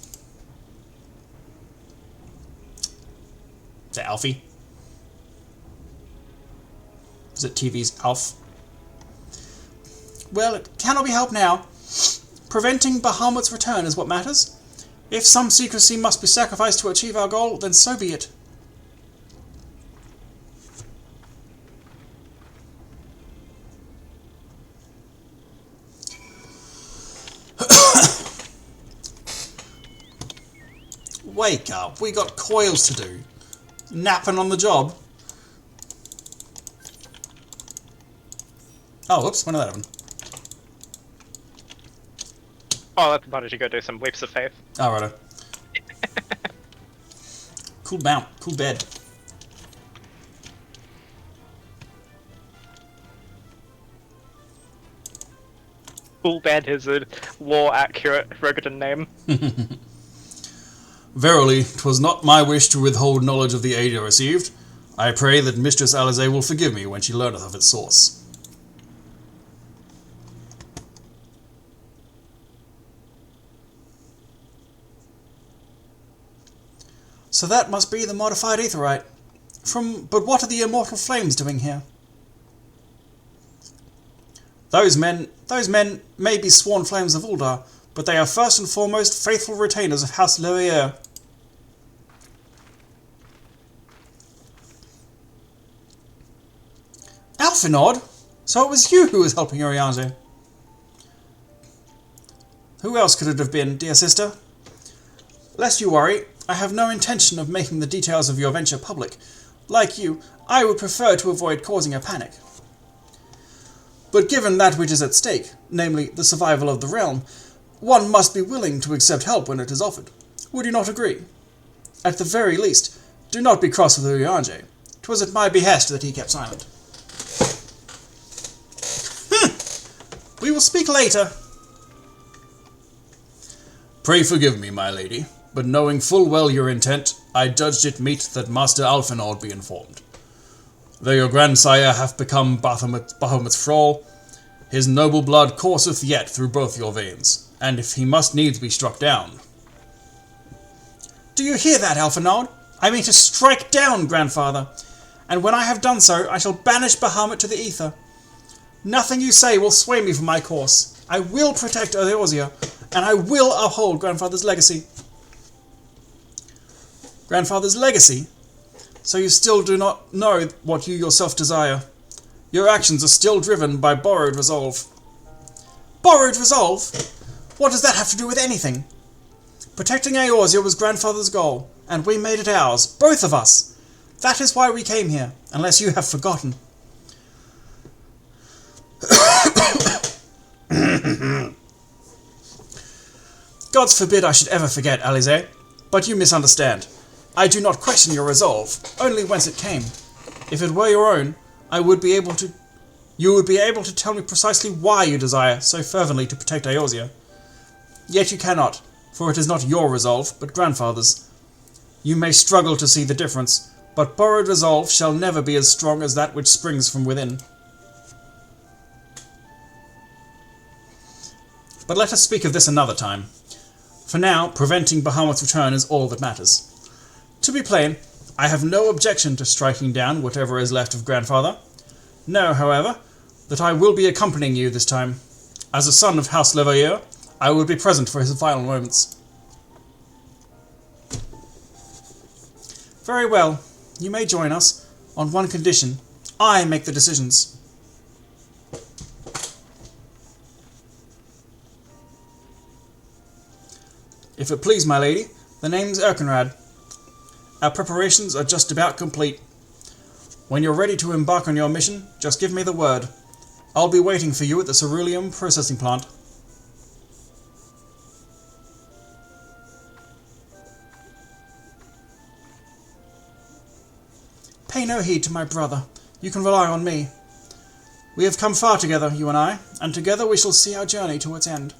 To Alfie. Is it TV's Alf? Well, it cannot be helped now. Preventing Bahamut's return is what matters. If some secrecy must be sacrificed to achieve our goal, then so be it. Wake up, we got Coils to do. Napping on the job. Oh, whoops, when did that happen? Oh, that's about to go do some leaps of faith. Oh, righto. Cool mount, cool bed. Cool bed is a lore-accurate Rogadin name. Verily, 'twas not my wish to withhold knowledge of the aid I received. I pray that Mistress Alize will forgive me when she learneth of its source. So that must be the modified aetherite. But what are the immortal flames doing here? Those men may be sworn flames of Uldar, but they are first and foremost faithful retainers of House Levier. Alfinod? So it was you who was helping Oriange. Who else could it have been, dear sister? Lest you worry, I have no intention of making the details of your venture public. Like you, I would prefer to avoid causing a panic. But given that which is at stake, namely the survival of the realm, one must be willing to accept help when it is offered. Would you not agree? At the very least, do not be cross with Oriange. 'Twas at my behest that he kept silent. We will speak later. Pray forgive me, my lady, but knowing full well your intent, I judged it meet that Master Alfinod be informed. Though your grandsire hath become Bahamut's thrall, his noble blood courseth yet through both your veins, and if he must needs be struck down. Do you hear that, Alfinod? I mean to strike down, grandfather, and when I have done so, I shall banish Bahamut to the ether. Nothing you say will sway me from my course. I will protect Eorzea, and I will uphold grandfather's legacy. Grandfather's legacy? So you still do not know what you yourself desire. Your actions are still driven by borrowed resolve. Borrowed resolve? What does that have to do with anything? Protecting Eorzea was grandfather's goal, and we made it ours, both of us. That is why we came here, unless you have forgotten. Gods forbid I should ever forget, Alize, but you misunderstand. I do not question your resolve, only whence it came. If it were your own, you would be able to tell me precisely why you desire so fervently to protect Eorzea. Yet you cannot, for it is not your resolve, but grandfather's. You may struggle to see the difference, but borrowed resolve shall never be as strong as that which springs from within. But let us speak of this another time. For now, preventing Bahamut's return is all that matters. To be plain, I have no objection to striking down whatever is left of grandfather. Know, however, that I will be accompanying you this time. As a son of House Levier, I will be present for his final moments. Very well, you may join us, on one condition. I make the decisions. If it please my lady, the name's Erkenrad. Our preparations are just about complete. When you're ready to embark on your mission, just give me the word. I'll be waiting for you at the ceruleum processing plant. Pay no heed to my brother. You can rely on me. We have come far together, you and I, and together we shall see our journey to its end.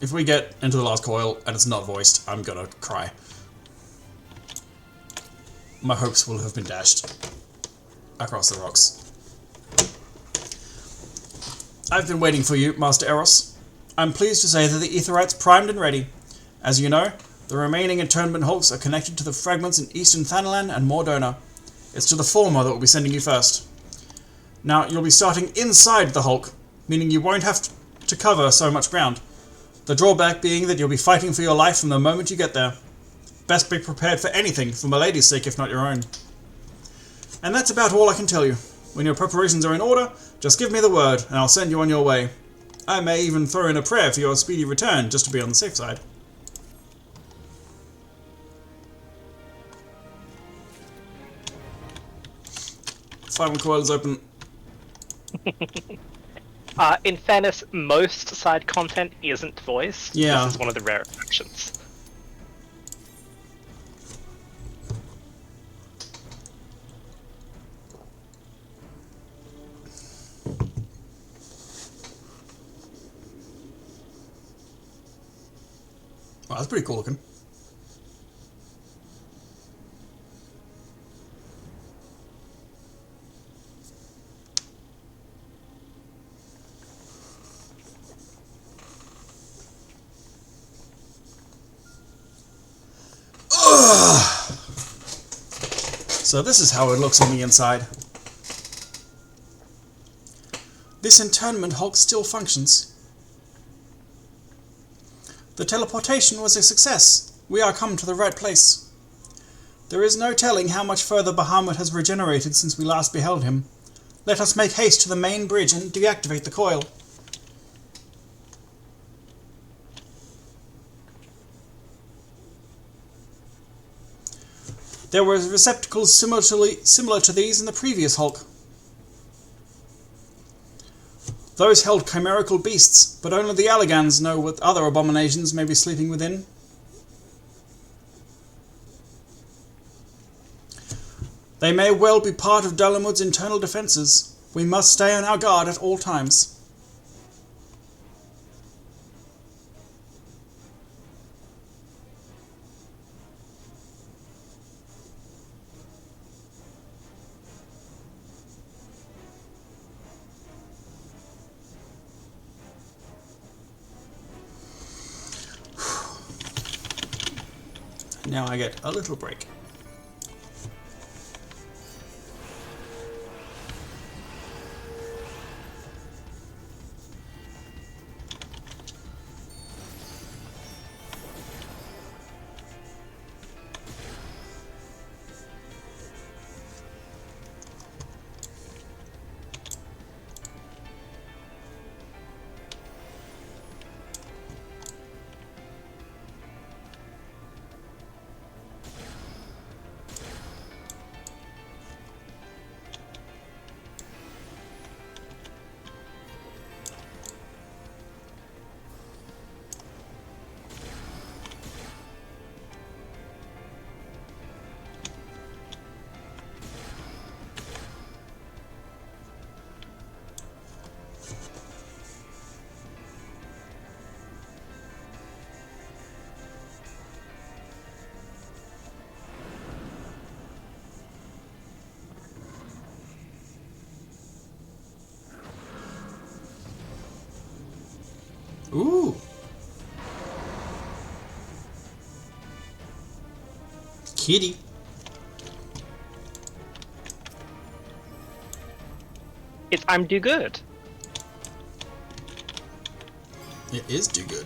If we get into the last coil and it's not voiced, I'm gonna cry. My hopes will have been dashed across the rocks. I've been waiting for you, Master Eros. I'm pleased to say that the Aetheryte's primed and ready. As you know, the remaining internment hulks are connected to the fragments in Eastern Thanalan and Mordona. It's to the former that we'll be sending you first. Now, you'll be starting inside the hulk, meaning you won't have to cover so much ground. The drawback being that you'll be fighting for your life from the moment you get there. Best be prepared for anything, for Milady's sake if not your own. And that's about all I can tell you. When your preparations are in order, just give me the word, and I'll send you on your way. I may even throw in a prayer for your speedy return, just to be on the safe side. Final coil is open. In fairness, most side content isn't voiced. Yeah. This is one of the rare exceptions. Wow, that's pretty cool looking. So this is how it looks on the inside. This internment hulk still functions. The teleportation was a success. We are come to the right place. There is no telling how much further Bahamut has regenerated since we last beheld him. Let us make haste to the main bridge and deactivate the coil. There were receptacles similar to these in the previous hulk. Those held chimerical beasts, but only the Alligans know what other abominations may be sleeping within. They may well be part of Dalamud's internal defences. We must stay on our guard at all times. Now I get a little break. Ooh. Kitty. It's I'm do good. It is too good.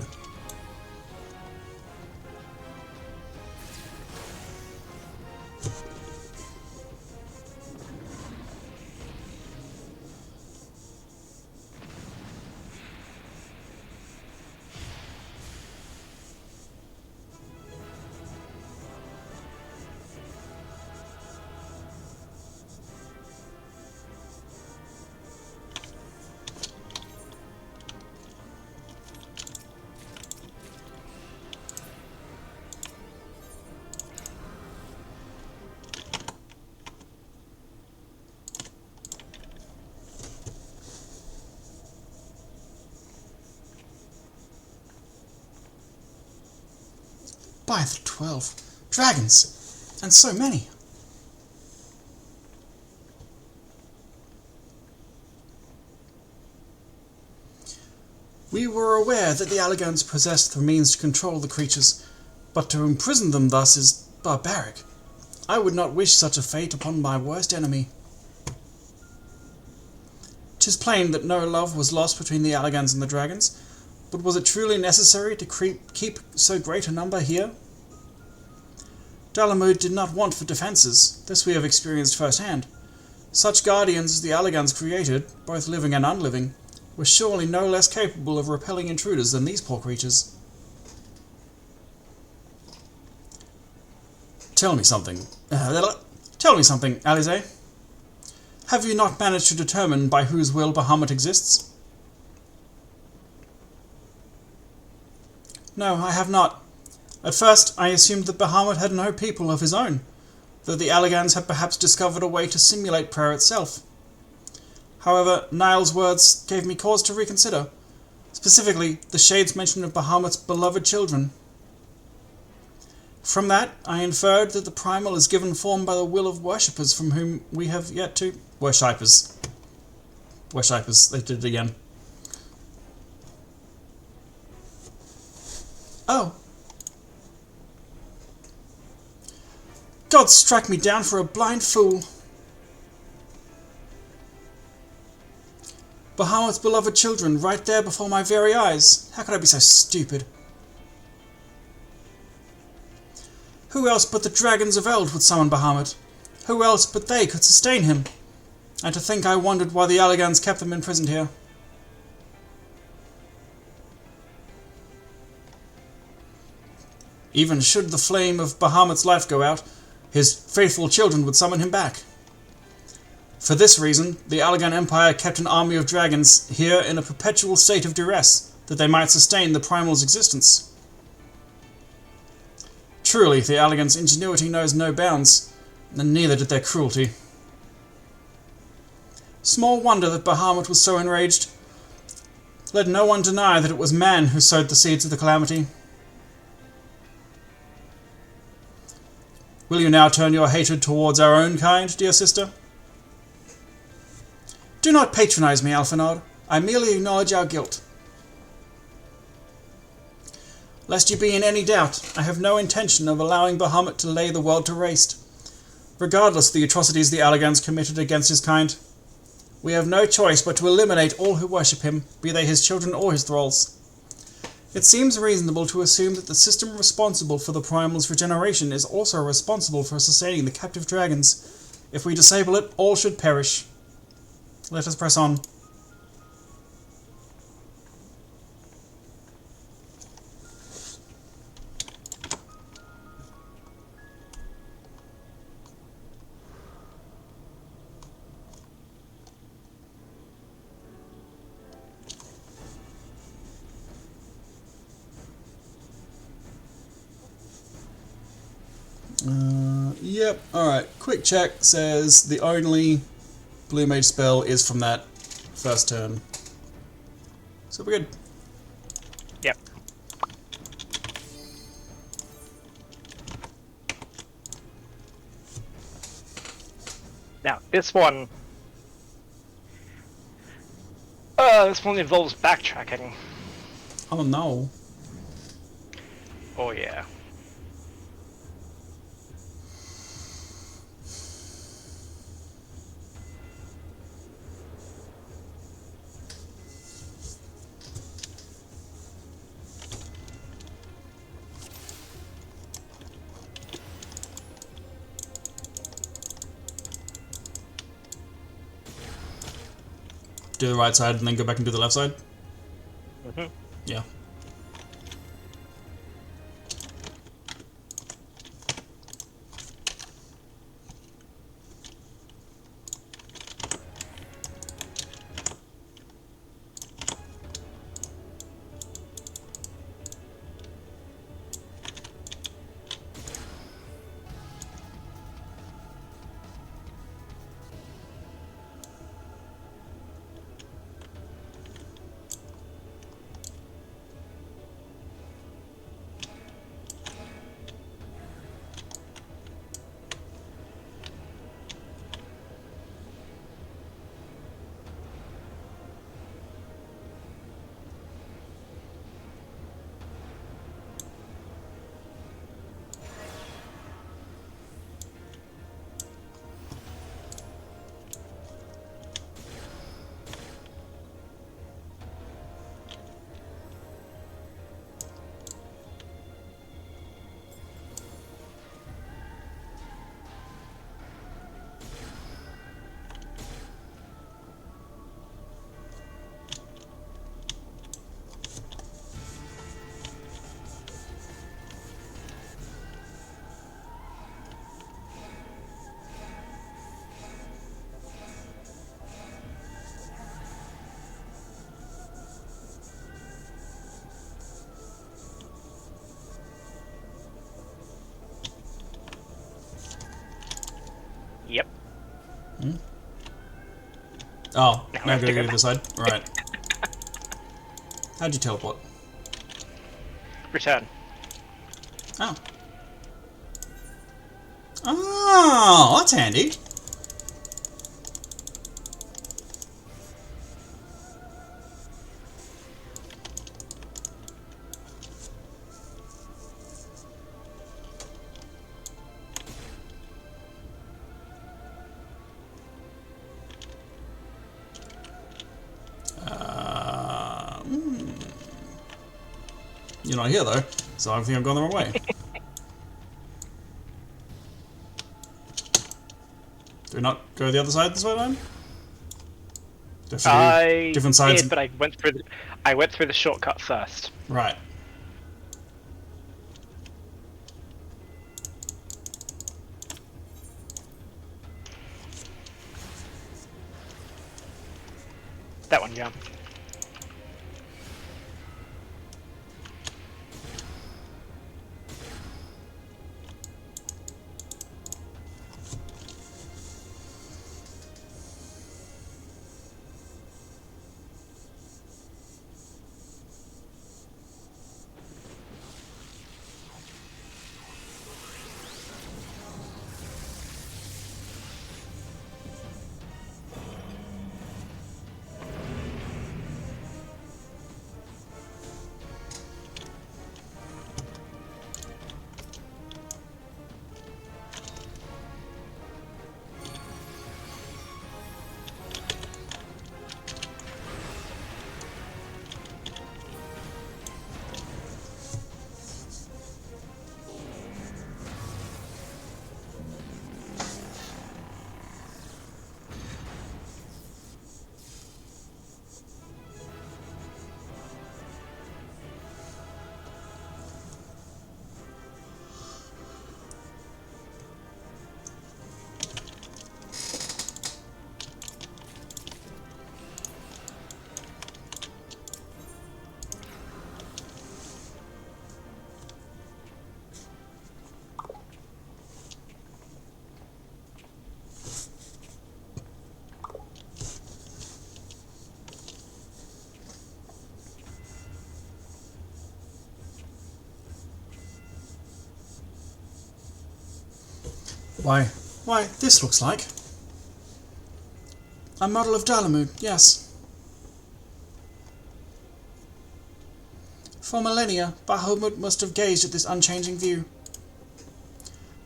By the 12 dragons, and so many. We were aware that the Allagans possessed the means to control the creatures, but to imprison them thus is barbaric. I would not wish such a fate upon my worst enemy. 'Tis plain that no love was lost between the Allagans and the dragons, but was it truly necessary to keep so great a number here? Bahamut did not want for defences, this we have experienced firsthand. Such guardians as the Allagans created, both living and unliving, were surely no less capable of repelling intruders than these poor creatures. Tell me something, Alize. Have you not managed to determine by whose will Bahamut exists? No, I have not. At first, I assumed that Bahamut had no people of his own, though the Allagans had perhaps discovered a way to simulate prayer itself. However, Niall's words gave me cause to reconsider, specifically the Shade's mention of Bahamut's beloved children. From that, I inferred that the primal is given form by the will of worshippers from whom we have yet to... Worshippers, they did it again. Oh. God strike me down for a blind fool. Bahamut's beloved children, right there before my very eyes. How could I be so stupid? Who else but the dragons of Eld would summon Bahamut? Who else but they could sustain him? And to think I wondered why the Allagans kept them imprisoned here. Even should the flame of Bahamut's life go out, his faithful children would summon him back. For this reason, the Allagan Empire kept an army of dragons here in a perpetual state of duress, that they might sustain the primal's existence. Truly, the Allagans' ingenuity knows no bounds, and neither did their cruelty. Small wonder that Bahamut was so enraged. Let no one deny that it was man who sowed the seeds of the calamity. Will you now turn your hatred towards our own kind, dear sister? Do not patronize me, Alphanod. I merely acknowledge our guilt. Lest you be in any doubt, I have no intention of allowing Bahamut to lay the world to waste, regardless of the atrocities the Allagans committed against his kind. We have no choice but to eliminate all who worship him, be they his children or his thralls. It seems reasonable to assume that the system responsible for the primal's regeneration is also responsible for sustaining the captive dragons. If we disable it, all should perish. Let us press on. Yep, alright. Quick check says the only Blue Mage spell is from that first turn. So we're good. Yep. Now, this one involves backtracking. Oh no. Oh yeah. Do the right side and then go back and do the left side? Mm-hmm. Yeah. Yep. Oh, Now we now have go to to go the other side. Right. How'd you teleport? Return. Oh. Oh, that's handy. You're not here though, so I think I've gone the wrong way. Do we not go the other side this way then? There should be I different sides. did, but I went through the shortcut first. Right. That one, yeah. Why, this looks like a model of Dalamud, yes. For millennia, Bahamut must have gazed at this unchanging view.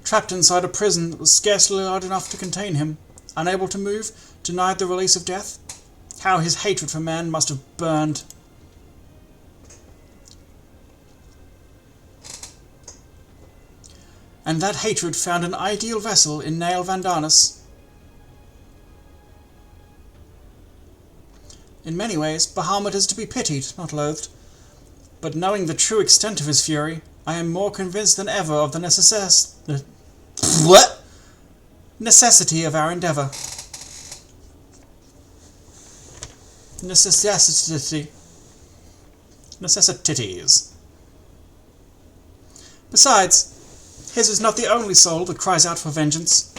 Trapped inside a prison that was scarcely large enough to contain him, unable to move, denied the release of death, how his hatred for man must have burned. And that hatred found an ideal vessel in Nail Vandanis. In many ways, Bahamut is to be pitied, not loathed. But knowing the true extent of his fury, I am more convinced than ever of the necessity of our endeavour. Necessities. Besides, his is not the only soul that cries out for vengeance.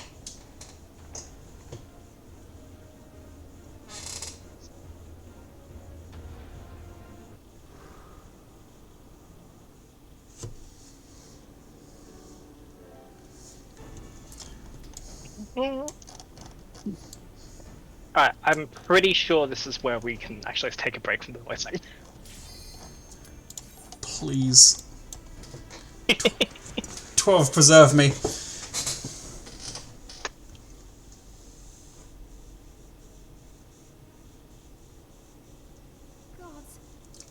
Alright, I'm pretty sure this is where we can actually take a break from the voicing. Please. 12, preserve me.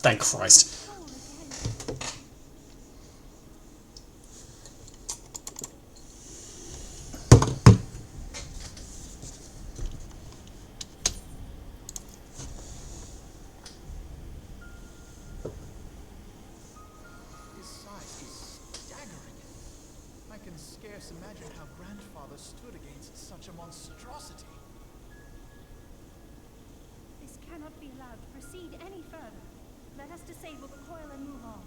Thank Christ. Scarce imagine how grandfather stood against such a monstrosity. This cannot be allowed to proceed any further. Let us disable the coil and move on.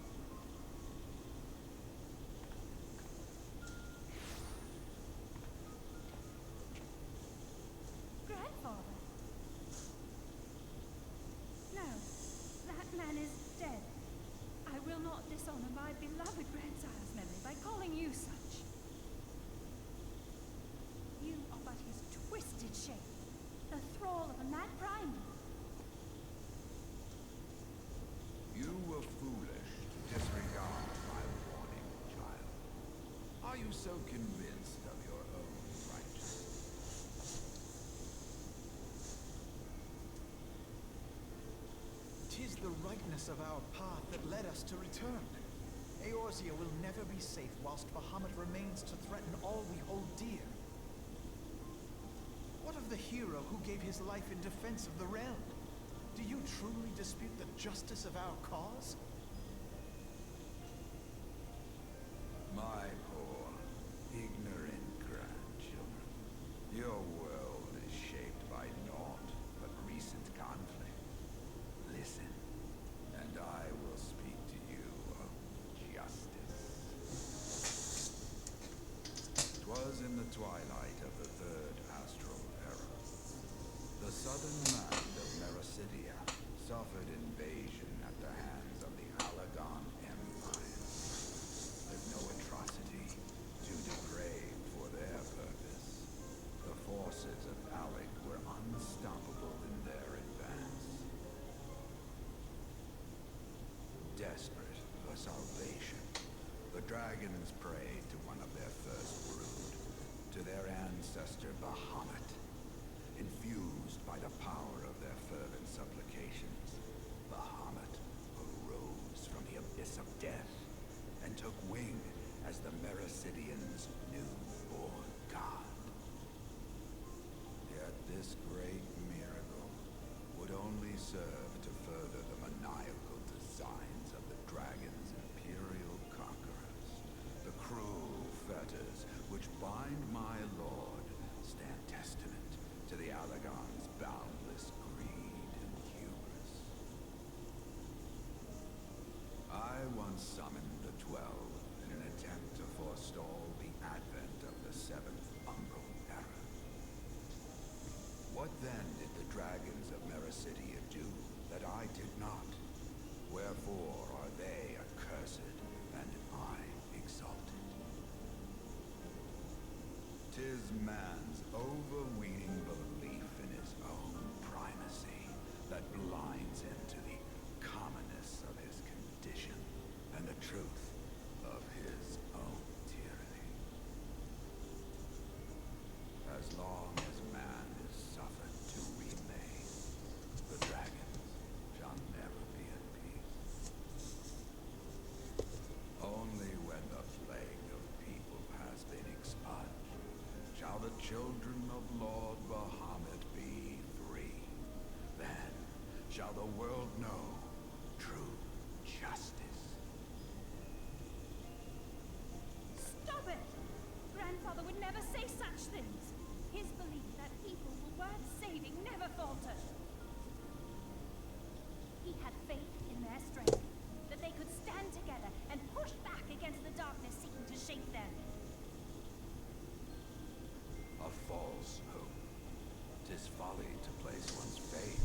so convinced of your own righteousness. 'Tis the rightness of our path that led us to return. Eorzea will never be safe whilst Bahamut remains to threaten all we hold dear. What of the hero who gave his life in defense of the realm? Do you truly dispute the justice of our cause? My poor, ignorant grandchildren, your world is shaped by naught but recent conflict. Listen, and I will speak to you of justice. 'Twas in the twilight of the third astral era. The southern land of Mericidia suffered invasion at the hands of the Alagon Empire. With no atrocity too depraved for their purpose, the forces of Alec were unstoppable in their advance. Desperate for salvation, the dragons prayed to one of their first brood, to their ancestor Bahamut. Infused by the power of their fervent supplications, Bahamut arose from the abyss of death and took wing as the Mericidians' newborn god. Yet this great miracle would only serve to further the maniacal designs of the dragon's imperial conquerors. The cruel fetters which bind my lord stand testament to the Alagon's boundless greed and hubris. I once summoned the 12 in an attempt to forestall the advent of the 7th Umbral Era. What then did the dragons of Mericidia do that I did not? Wherefore are they accursed and I exalted? 'Tis man's overweening belief in his own primacy that blinds him to the commonness of his condition and the truth of his own tyranny. As long as man is suffered to remain, the dragons shall never be at peace. Only when the plague of people has been expunged shall the children of Lord Bahamut be free. Then shall the world know true justice. Stop it! Grandfather would never say such things. His belief that people were worth saving never faltered. He had faith in their strength, that they could stand together and push back against the darkness seeking to shape them. A false hope. 'Tis folly to place one's faith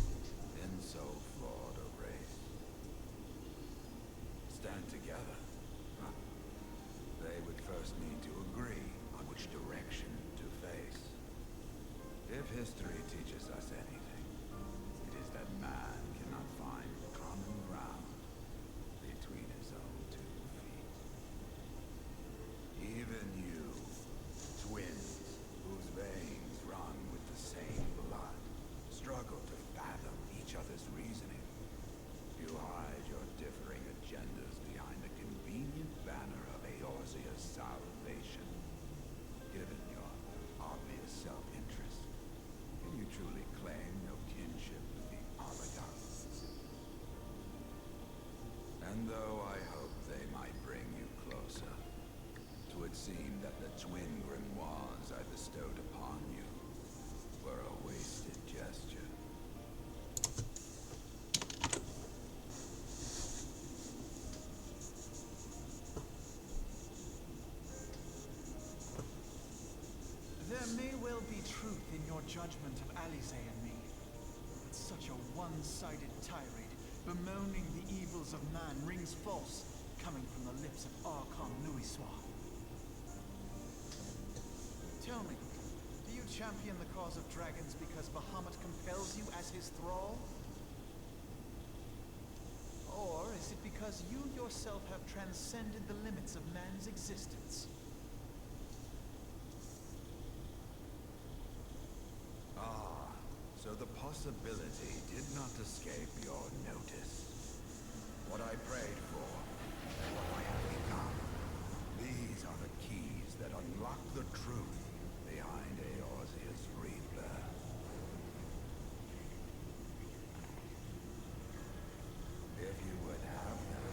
in so flawed a race. Stand together? Huh. They would first need to agree on which direction to face. If history teaches us anything, it is that man cannot find common ground between his own 2 feet. Even you, twins, whose veins run with the same blood, struggle to fathom each other's reasoning. You hide your differing agendas behind the convenient banner of Eorzea's salvation. Given your obvious self-interest, can you truly claim no kinship with the Alagons? And though I hope they might bring you closer, 'twould seem that the twin grimoires I bestowed upon you were a wasted gesture. There may well be truth in your judgment of Alize and me, but such a one-sided tirade bemoaning the evils of man rings false, coming from the lips of Archon Louisoix. Tell me, do you champion the cause of dragons because Bahamut compels you as his thrall? Or is it because you yourself have transcended the limits of man's existence? the possibility did not escape your notice. What I prayed for, and what I have become. These are the keys that unlock the truth behind Eorzea's rebirth. If you would have them,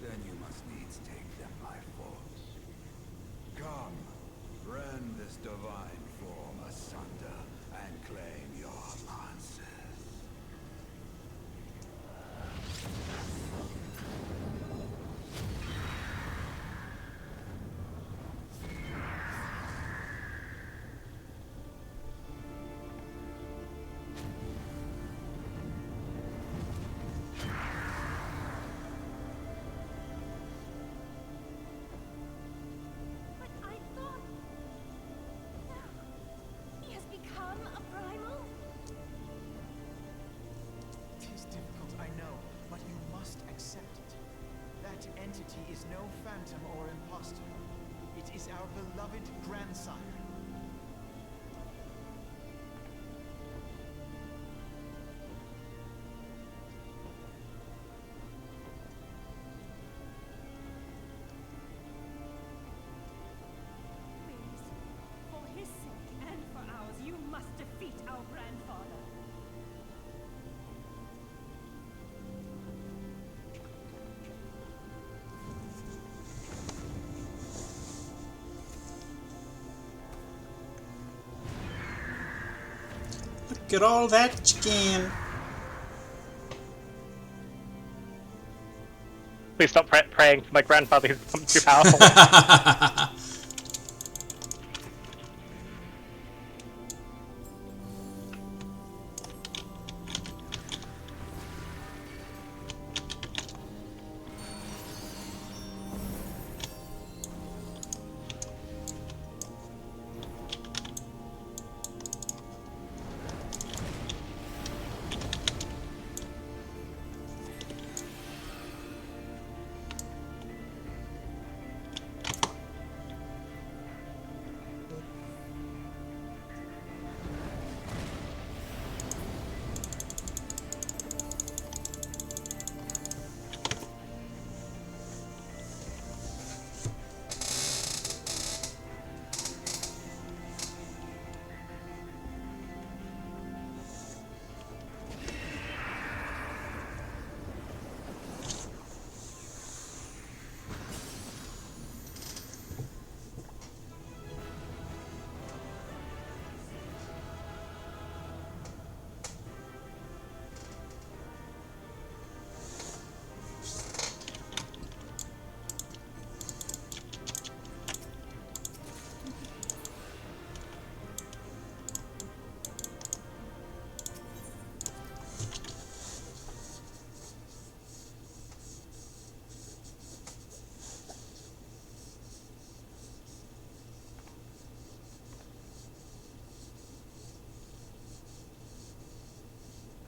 then you must needs take them by force. Come, rend this divine form asunder and claim your answers. But I thought... He has become a primal? It is difficult, I know, but you must accept it. That entity is no phantom or impostor. It is our beloved grandsire. Please, for his sake and for ours, you must defeat our grandfather. Look at all that chicken. Please stop praying for my grandfather who's become too powerful.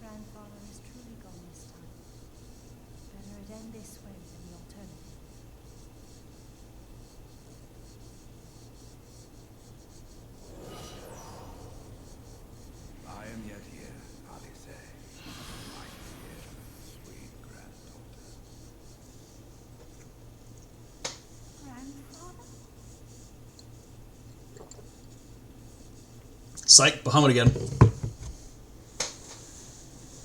Grandfather is truly gone this time. Better it end this way than the alternative. I am yet here, Alice, my dear, sweet granddaughter. Grandfather? Psych, Bahamut again.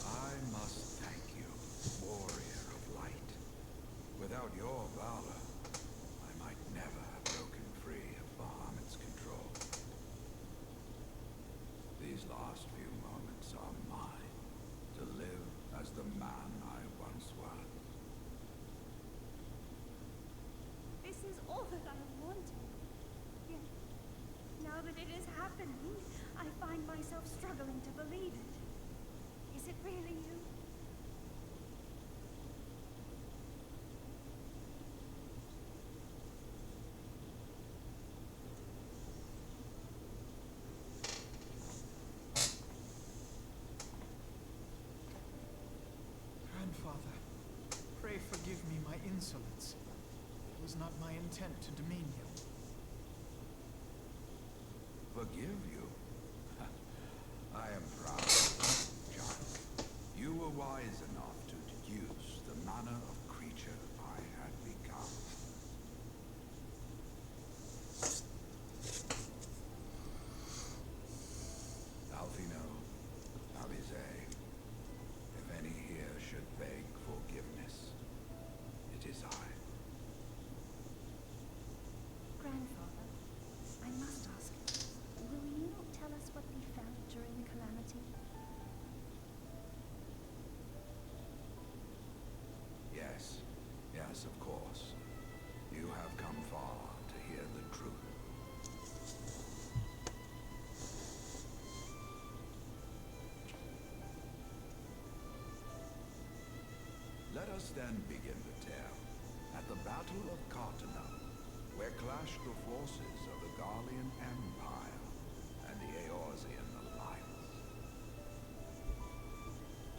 I must thank you, warrior of light. Without your valor, I might never have broken free of Bahamut's control. These last few moments are mine, to live as the man I once was. This is all that I have wanted. Yet, now that it is happening, I find myself struggling to believe it. Is it really you? Grandfather, pray forgive me my insolence. It was not my intent to demean you. Forgive you? I am manner of creature I had become. Alfino, Alize, if any here should beg forgiveness, it is I. Grandfather, I must ask, will you not tell us what befell during the calamity? Yes, yes, of course. You have come far to hear the truth. Let us then begin the tale at the Battle of Cartana, where clashed the forces of the Garlean Empire and the Eorzean Alliance.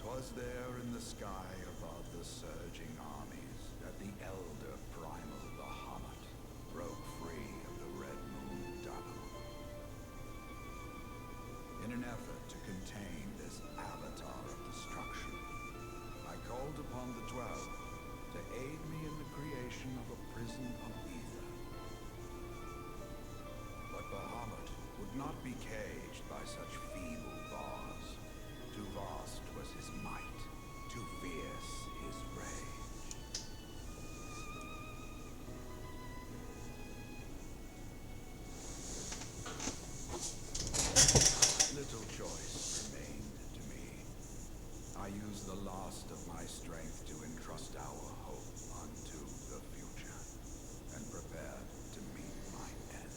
'Twas there in the sky above the surging armies that the elder primal Bahamut broke free of the Red Moon Double. In an effort to contain this avatar of destruction, I called upon the 12 to aid me in the creation of a prison of ether. But Bahamut would not be caged by such feeble bars. Too vast was his might, too fierce his rage. Little choice remained to me. I used the last of my strength to entrust our hope unto the future, and prepared to meet my end.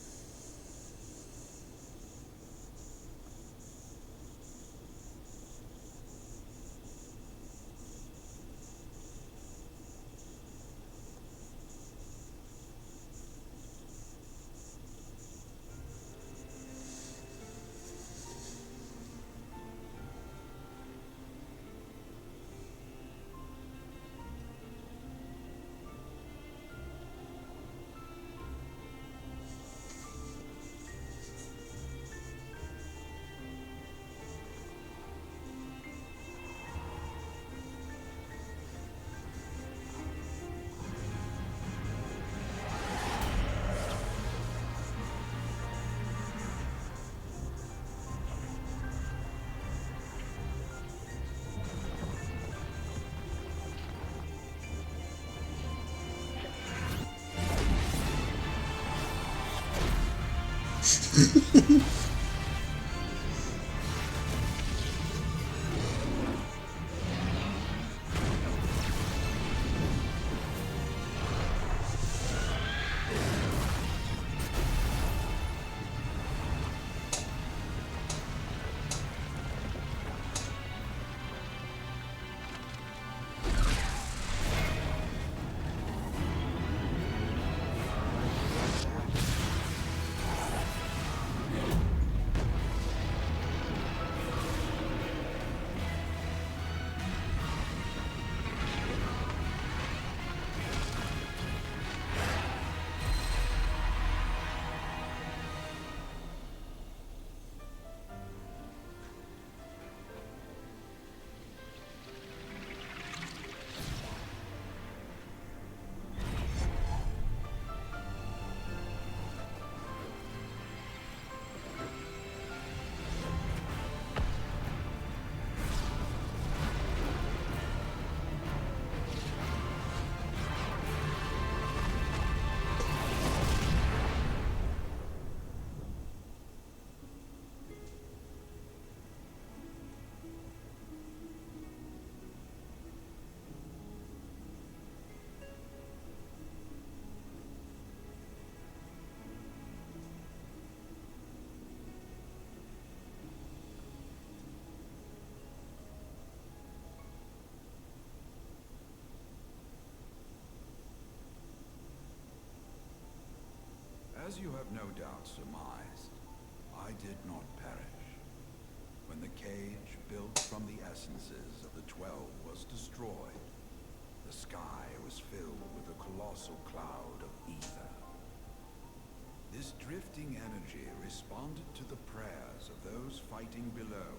As you have no doubt surmised, I did not perish. When the cage built from the essences of the 12 was destroyed, the sky was filled with a colossal cloud of ether. This drifting energy responded to the prayers of those fighting below,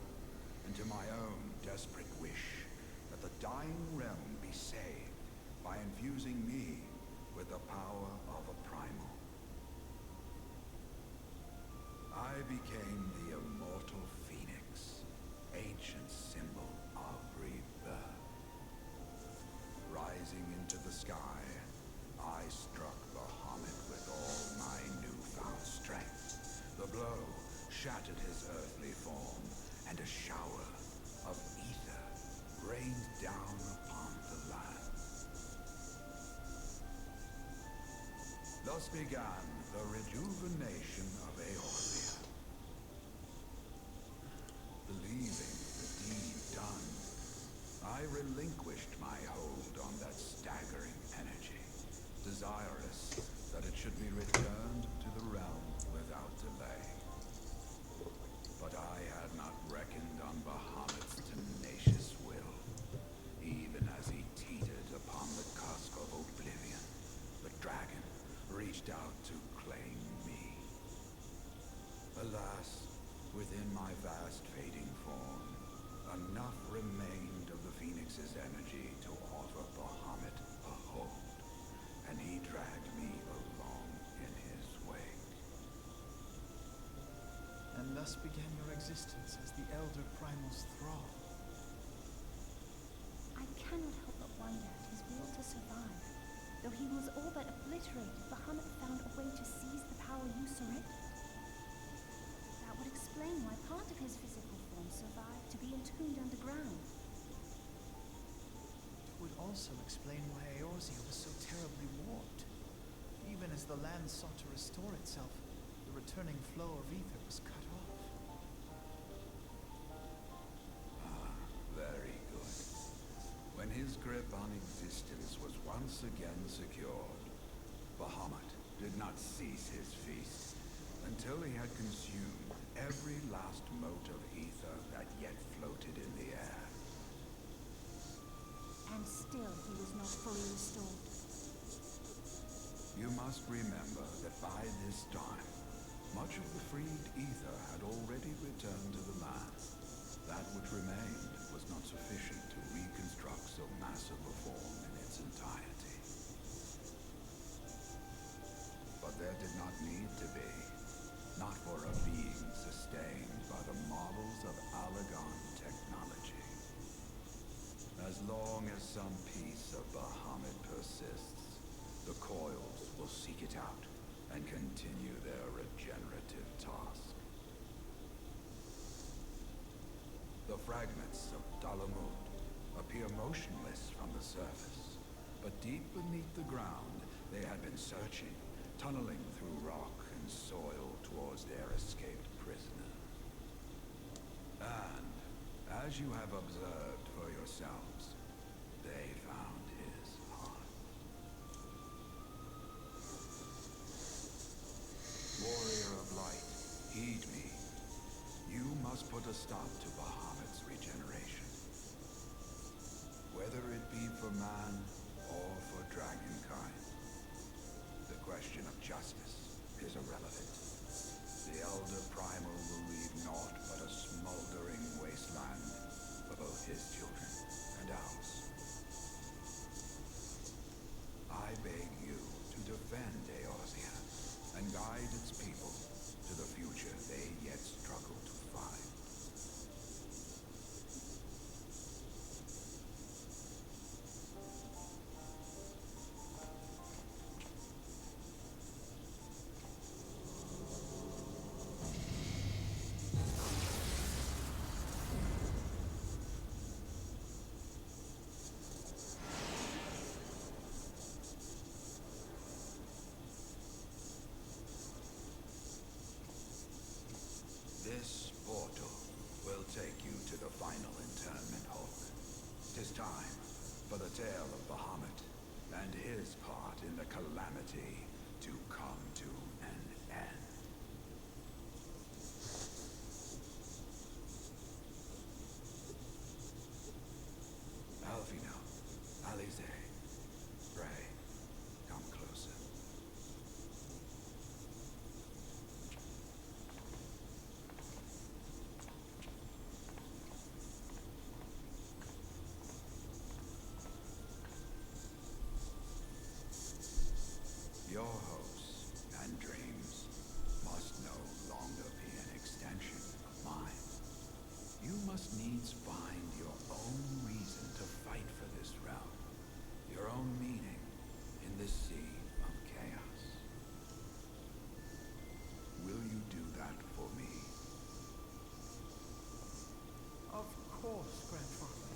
and to my own desperate wish that the dying realm be saved by infusing me with the power of a primal. I became the immortal phoenix, ancient symbol of rebirth. Rising into the sky, I struck Bahamut with all my newfound strength. The blow shattered his earthly form, and a shower of ether rained down upon the land. Thus began the rejuvenation of Eorzea. Believing the deed done, I relinquished my hold on that staggering energy, desirous that it should be returned to the realm without delay. But I had not reckoned on Bahamut's tenacious will. Even as he teetered upon the cusp of oblivion, the dragon reached out to claim me. Alas, within my vast fading form, enough remained of the Phoenix's energy to offer Bahamut a hold, and he dragged me along in his wake. And thus began your existence as the Elder Primal's thrall. I cannot help but wonder at his will to survive. Though he was all but obliterated, Bahamut found a way to seize the power you surrendered. That would explain why part of his physical form survived to be entombed underground. It would also explain why Eorzea was so terribly warped. Even as the land sought to restore itself, the returning flow of ether was cut off. Very good. When his grip on existence was once again secured, Bahamut did not cease his feast until he had consumed every last mote of ether that yet floated in the air. And still he was not fully restored. You must remember that by this time, much of the freed ether had already returned to the land. That which remained was not sufficient to reconstruct so massive a form in its entirety. But there did not need to be, not for a being sustained by the marvels of Allagan technology. As long as some piece of Bahamut persists, the Coils will seek it out and continue their regenerative task. The fragments of Bahamut appear motionless from the surface, but deep beneath the ground they had been searching, tunneling through rock and soil towards their escaped prisoner. And, as you have observed for yourselves, they found his heart. Warrior of light, heed me. You must put a stop to Bahamut's regeneration. Whether it be for man or for dragonkind, the question of justice is irrelevant. The Elder Primal will leave naught but a smoldering wasteland for both his children and ours. I beg you to defend Eorzea and guide its people to the future they yet struggle to find. This portal will take you to the final internment hall. 'Tis time for the tale of Bahamut and his part in the calamity to come to an end. Alfino, Alize, Ray, come closer. needs find your own reason to fight for this realm. Your own meaning in this sea of chaos. Will you do that for me? Of course, Grandfather.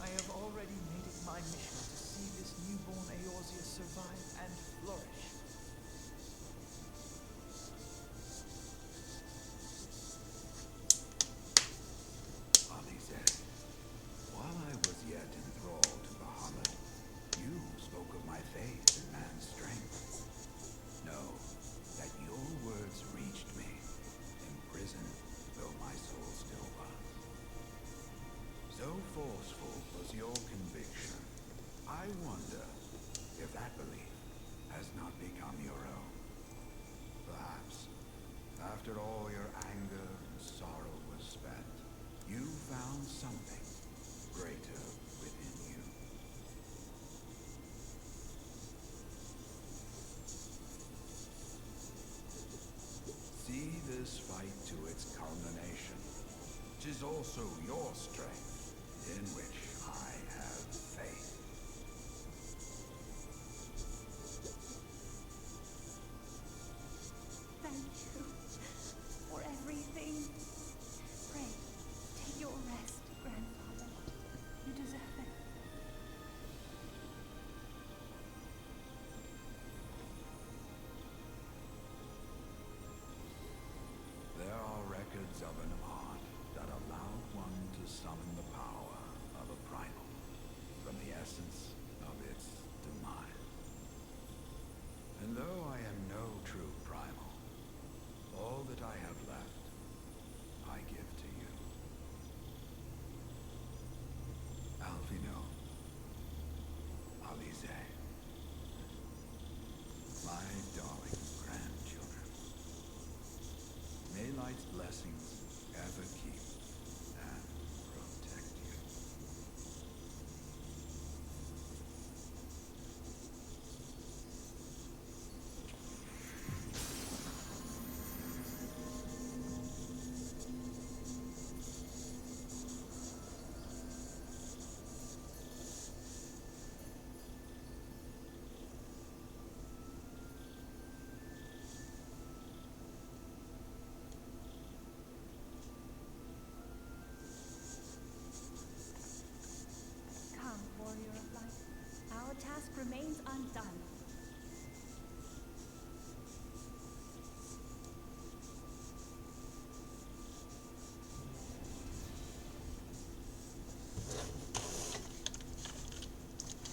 I have already made it my mission to see this newborn Eorzea survive and flourish. Alize, while I was yet enthralled to Bahamut, you spoke of my faith in man's strength. Know that your words reached me, imprisoned though my soul still was. So forceful was your conviction, I wonder if that belief has not become your own. Perhaps, after all your anger and sorrow was spent, you found something greater within you. See this fight to its culmination. 'Tis also your strength, in which I have faith. Thank you for everything. Pray, take your rest, Grandfather. You deserve it. There are records of an art that allowed one to summon the power of a primal from the essence of its demise. And though I am no true primal, all that I have left, I give to you. Alvino, Alize, my darling grandchildren. May light's blessings ever keep and protect you. Come, warrior of light. Our task remains undone.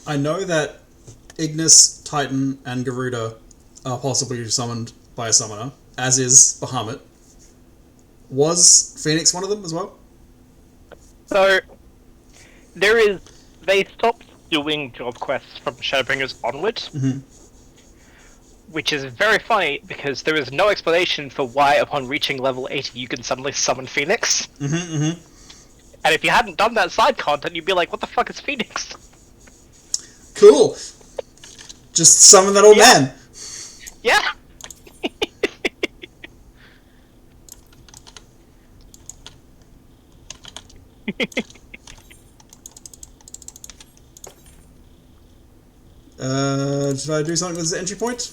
I know that Ignis, Titan, and Garuda are possibly summoned by a summoner, as is Bahamut. Was Phoenix one of them as well? So they stopped doing job quests from Shadowbringers onward, which is very funny because there is no explanation for why upon reaching level 80 you can suddenly summon Phoenix. And if you hadn't done that side content, you'd be like, what the fuck is Phoenix? Cool. Just summon that old man. Yeah. Should I do something with this entry point?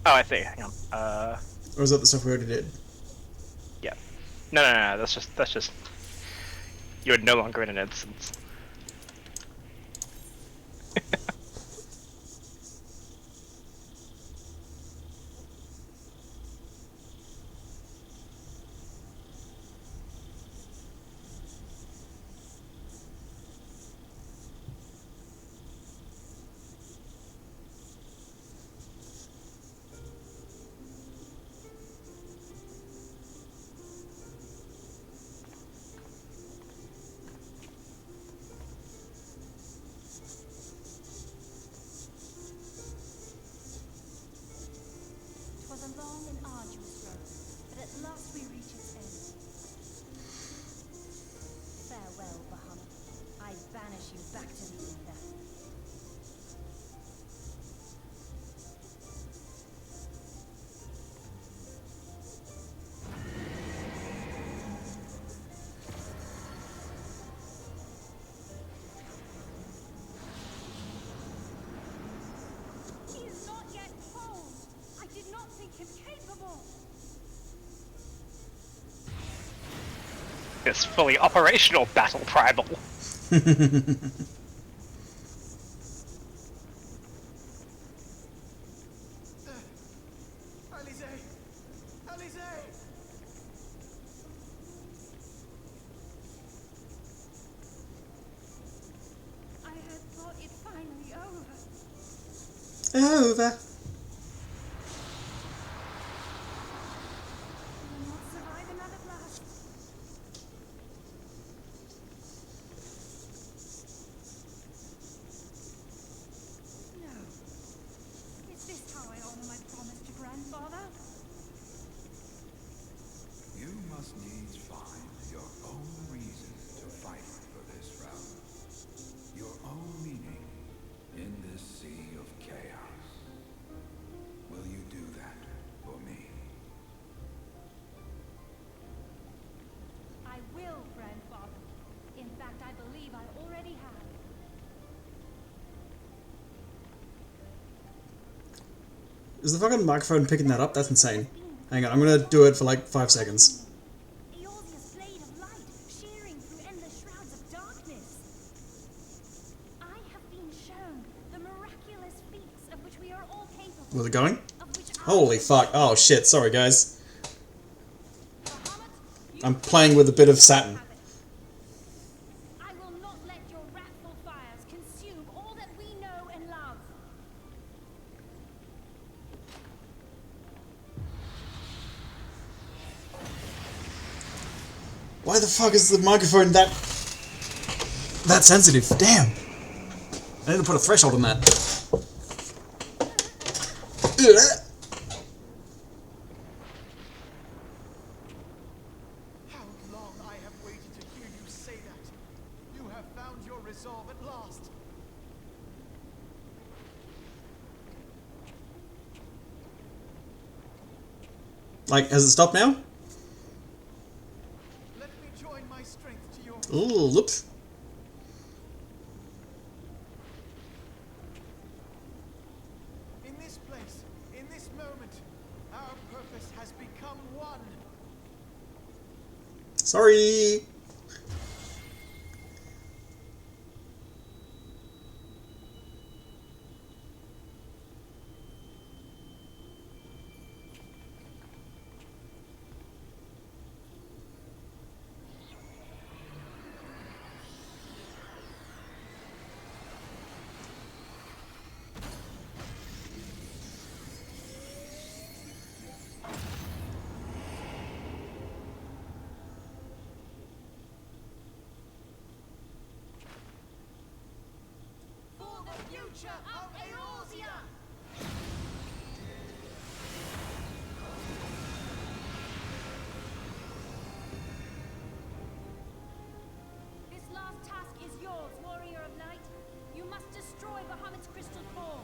Oh, I see. Hang on. Or is that the stuff we already did? Yeah. No. That's just. You're no longer in an instance. this fully operational battle tribal. Alize! Alize! I had thought it finally over. Over. Will not survive another blast. No. Is this how I honor my promise to grandfather? You must needs find your own reason to fight for this realm. Your own meaning in this sea of chaos. Will you do that for me? I will, grandfather. In fact, I believe I already have. Is the fucking microphone picking that up? That's insane. Hang on, I'm gonna do it for like 5 seconds. Eorzea's blade of light, shearing through endless shrouds of darkness. I have been shown the miraculous feats of which we are all capable. Was it going? Of which Holy fuck. Oh shit, sorry guys. Bahamut, you I'm playing with a bit of Saturn. have it. I will not let your wrathful fires consume all that we know and love. Why the fuck is the microphone that sensitive? Damn. I need to put a threshold on that. How long I have waited to hear you say that. You have found your resolve at last. Like, has it stopped now? Let me join my strength to yours. Ooh, whoops. In this place, in this moment, our purpose has become one. Sorry. For the future of Eorzea! This last task is yours, warrior of light. You must destroy Bahamut's crystal core.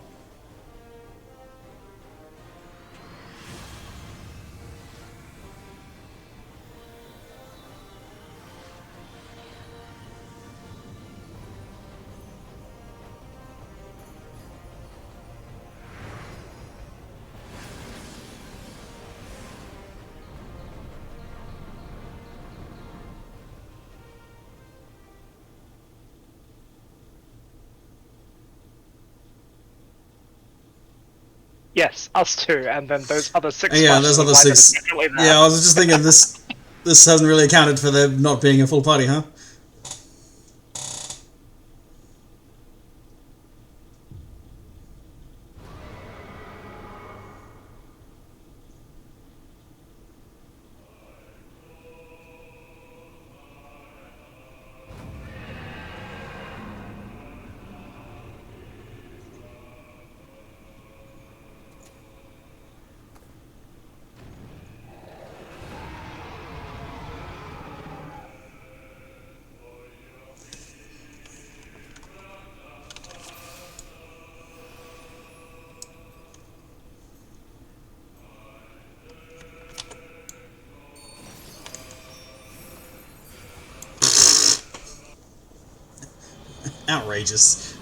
Yes, us two, and then those other six. Yeah, flashes those of other light that six. are definitely there. Yeah, I was just thinking this hasn't really accounted for there not being a full party, huh? Outrageous.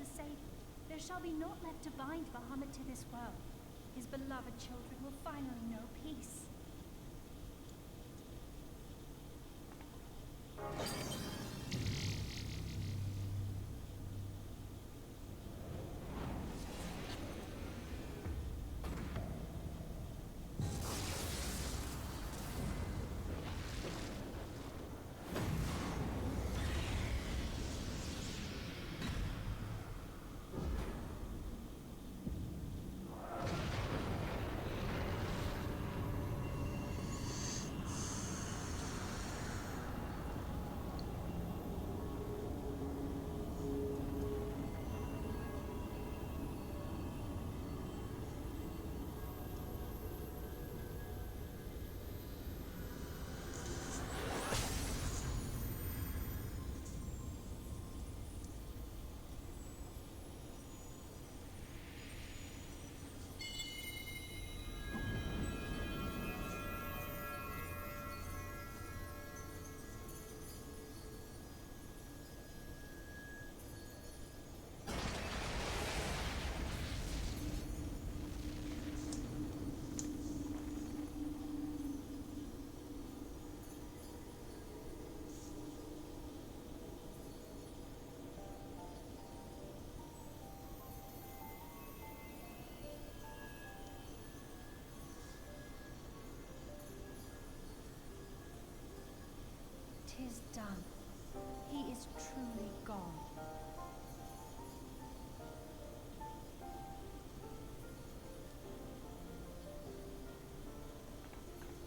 to save him, there shall be naught left to bind Bahamut to this world. His beloved children will finally know peace. Tis done. He is truly gone.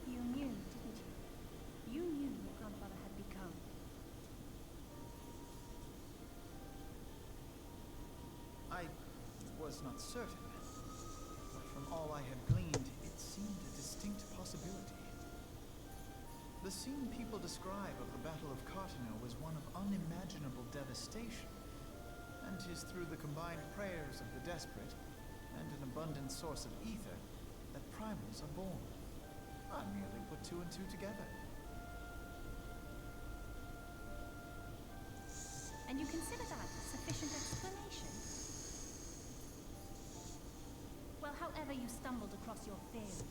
You knew, didn't you? You knew what grandfather had become. I was not certain, but from all I had gleaned, it seemed a distinct possibility. The scene people describe of the Battle of Cartano was one of unimaginable devastation, and 'tis through the combined prayers of the desperate and an abundant source of ether that primals are born. I merely put two and two together. And you consider that a sufficient explanation? Well, however you stumbled across your theory,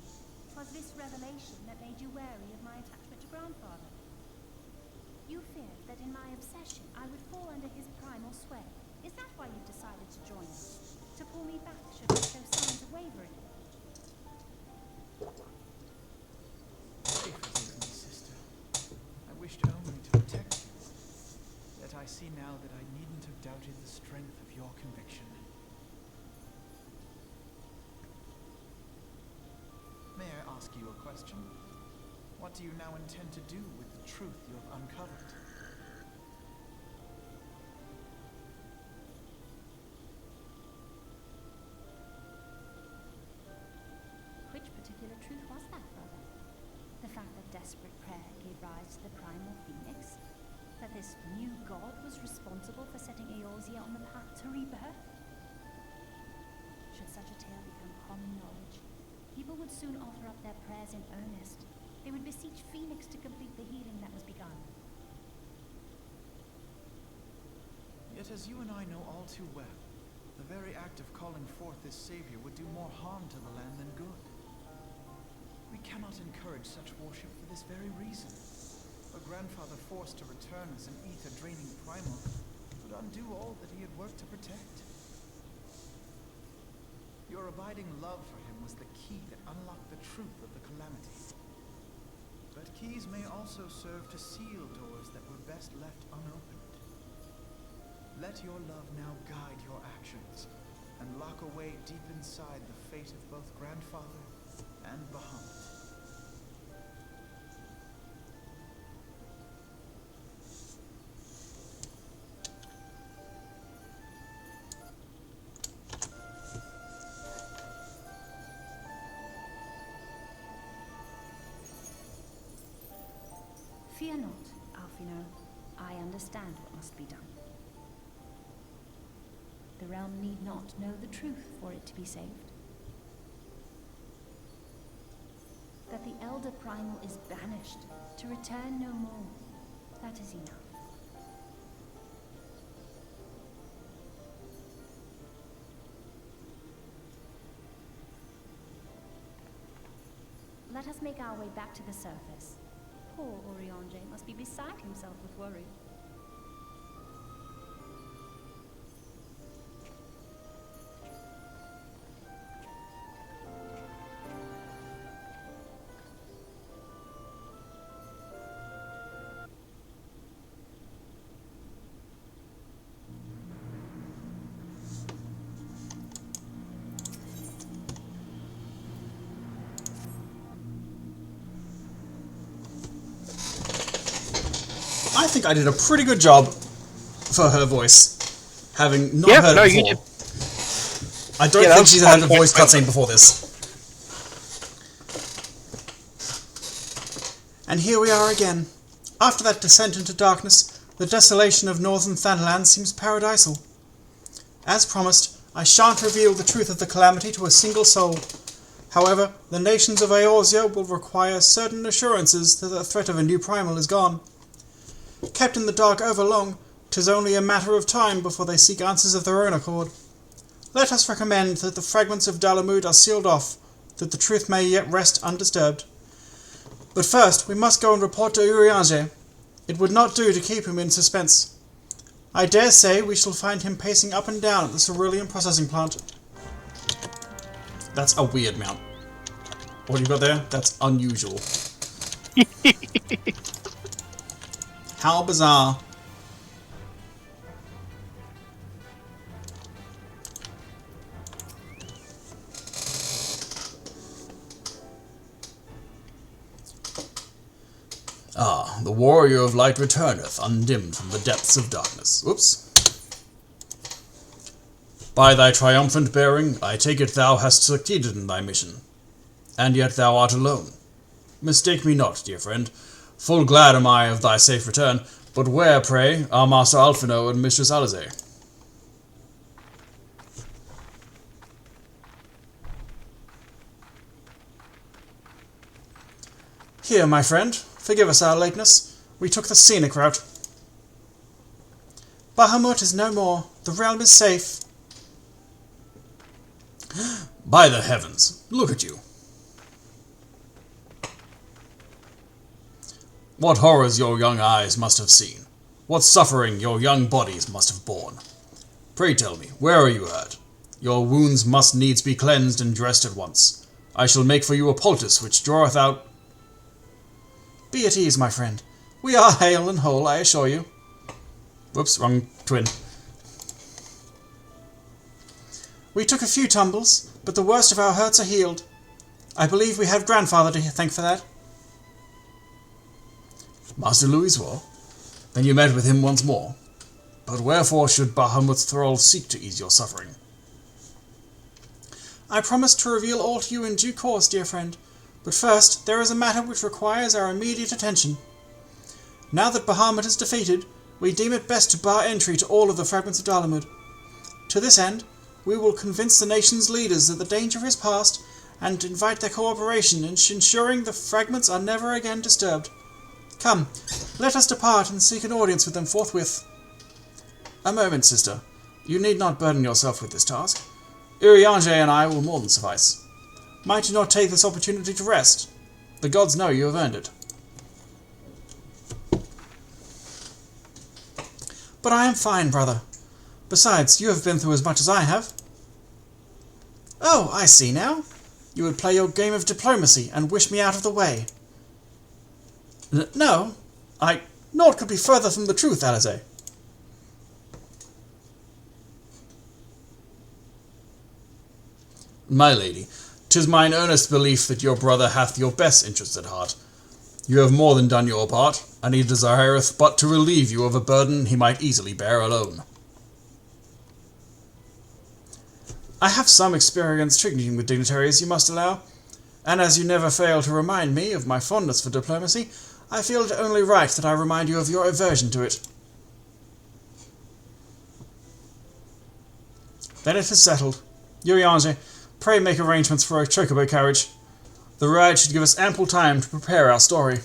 'twas this revelation that made you wary of my attachment to grandfather. You feared that in my obsession I would fall under his primal sway. Is that why you decided to join us? To pull me back should I show signs of wavering? Pray forgive me, sister. I wished only to protect you. Yet I see now that I needn't have doubted the strength of your conviction. May I ask you a question? What do you now intend to do with the truth you have uncovered? Which particular truth was that, brother? The fact that desperate prayer gave rise to the primal phoenix? That this new god was responsible for setting Eorzea on the path to rebirth? Should such a tale become common knowledge, people would soon offer up their prayers in earnest. They would beseech Phoenix to complete the healing that was begun. Yet as you and I know all too well, the very act of calling forth this savior would do more harm to the land than good. We cannot encourage such worship for this very reason. A grandfather forced to return as an ether-draining primal would undo all that he had worked to protect. Your abiding love for him was the key that unlocked the truth of the calamity. But keys may also serve to seal doors that were best left unopened. Let your love now guide your actions, and lock away deep inside the fate of both grandfather and Bahamut. Fear not, Alfino. I understand what must be done. The realm need not know the truth for it to be saved. That the Elder Primal is banished, to return no more. That is enough. let us make our way back to the surface. Poor Urianger must be beside himself with worry. I think I did a pretty good job for her voice, having not heard it before. I don't think she's had a voice cutscene before this. And here we are again. After that descent into darkness, the desolation of northern Thanalan seems paradisal. As promised, I shan't reveal the truth of the calamity to a single soul. However, the nations of Eorzea will require certain assurances that the threat of a new primal is gone. Kept in the dark overlong, 'tis only a matter of time before they seek answers of their own accord. Let us recommend that the fragments of Bahamut are sealed off, that the truth may yet rest undisturbed. But first, we must go and report to Urianger. It would not do to keep him in suspense. I dare say we shall find him pacing up and down at the cerulean processing plant. That's a weird mount. What you got there? That's unusual. How bizarre. Ah, the warrior of light returneth, undimmed from the depths of darkness. Whoops. By thy triumphant bearing, I take it thou hast succeeded in thy mission. And yet thou art alone. Mistake me not, dear friend. Full glad am I of thy safe return, but where, pray, are Master Alphino and Mistress Alisaie? Here, my friend, forgive us our lateness. We took the scenic route. Bahamut is no more. The realm is safe. By the heavens, look at you. What horrors your young eyes must have seen. What suffering your young bodies must have borne. Pray tell me, where are you hurt? Your wounds must needs be cleansed and dressed at once. I shall make for you a poultice which draweth out... Be at ease, my friend. We are hale and whole, I assure you. Whoops, wrong twin. We took a few tumbles, but the worst of our hurts are healed. I believe we have grandfather to thank for that. Master Louisor? Then you met with him once more. But wherefore should Bahamut's thralls seek to ease your suffering? I promise to reveal all to you in due course, dear friend. But first, there is a matter which requires our immediate attention. Now that Bahamut is defeated, we deem it best to bar entry to all of the fragments of Bahamut. To this end, we will convince the nation's leaders that the danger is past, and invite their cooperation in ensuring the fragments are never again disturbed. Come, let us depart and seek an audience with them forthwith. A moment, sister. You need not burden yourself with this task. Urianger and I will more than suffice. Might you not take this opportunity to rest? The gods know you have earned it. But I am fine, brother. Besides, you have been through as much as I have. Oh, I see now. You would play your game of diplomacy and wish me out of the way. No, naught could be further from the truth, Alisaie. My lady, 'tis mine earnest belief that your brother hath your best interests at heart. You have more than done your part, and he desireth but to relieve you of a burden he might easily bear alone. I have some experience treating with dignitaries, you must allow, and as you never fail to remind me of my fondness for diplomacy, I feel it only right that I remind you of your aversion to it. Then it is settled. Urianger, pray make arrangements for a chocobo carriage. The ride should give us ample time to prepare our story.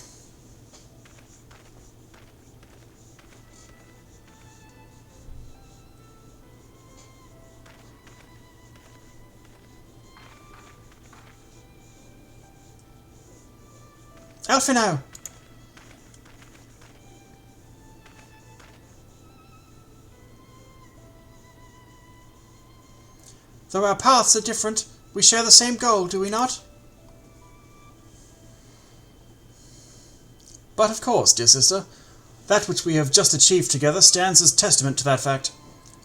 Alphino! Though our paths are different, we share the same goal, do we not? But of course, dear sister, that which we have just achieved together stands as testament to that fact.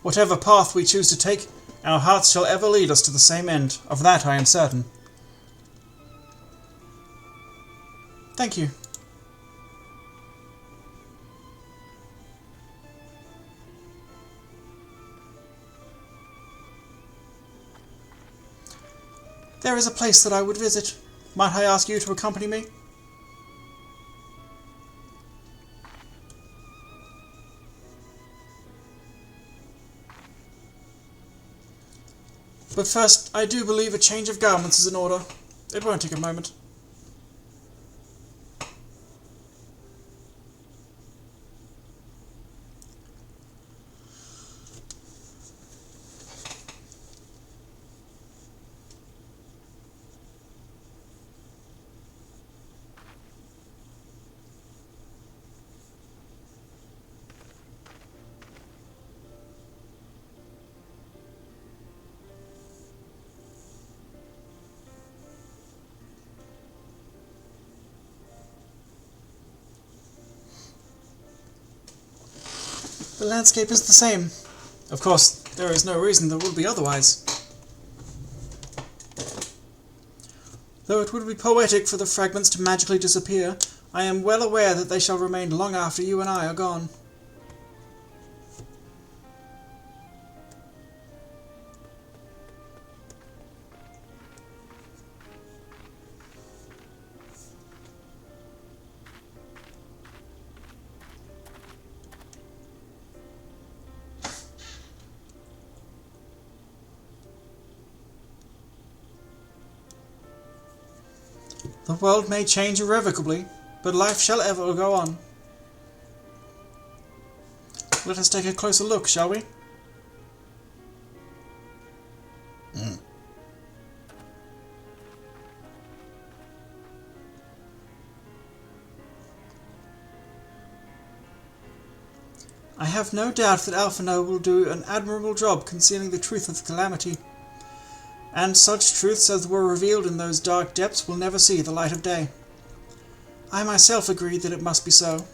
Whatever path we choose to take, our hearts shall ever lead us to the same end. Of that I am certain. Thank you. There is a place that I would visit. Might I ask you to accompany me? But first, I do believe a change of garments is in order. It won't take a moment. The landscape is the same. Of course, there is no reason that would be otherwise. Though it would be poetic for the fragments to magically disappear, I am well aware that they shall remain long after you and I are gone. The world may change irrevocably, but life shall ever go on. Let us take a closer look, shall we? I have no doubt that Alphino will do an admirable job concealing the truth of the calamity. And such truths as were revealed in those dark depths will never see the light of day. I myself agreed that it must be so.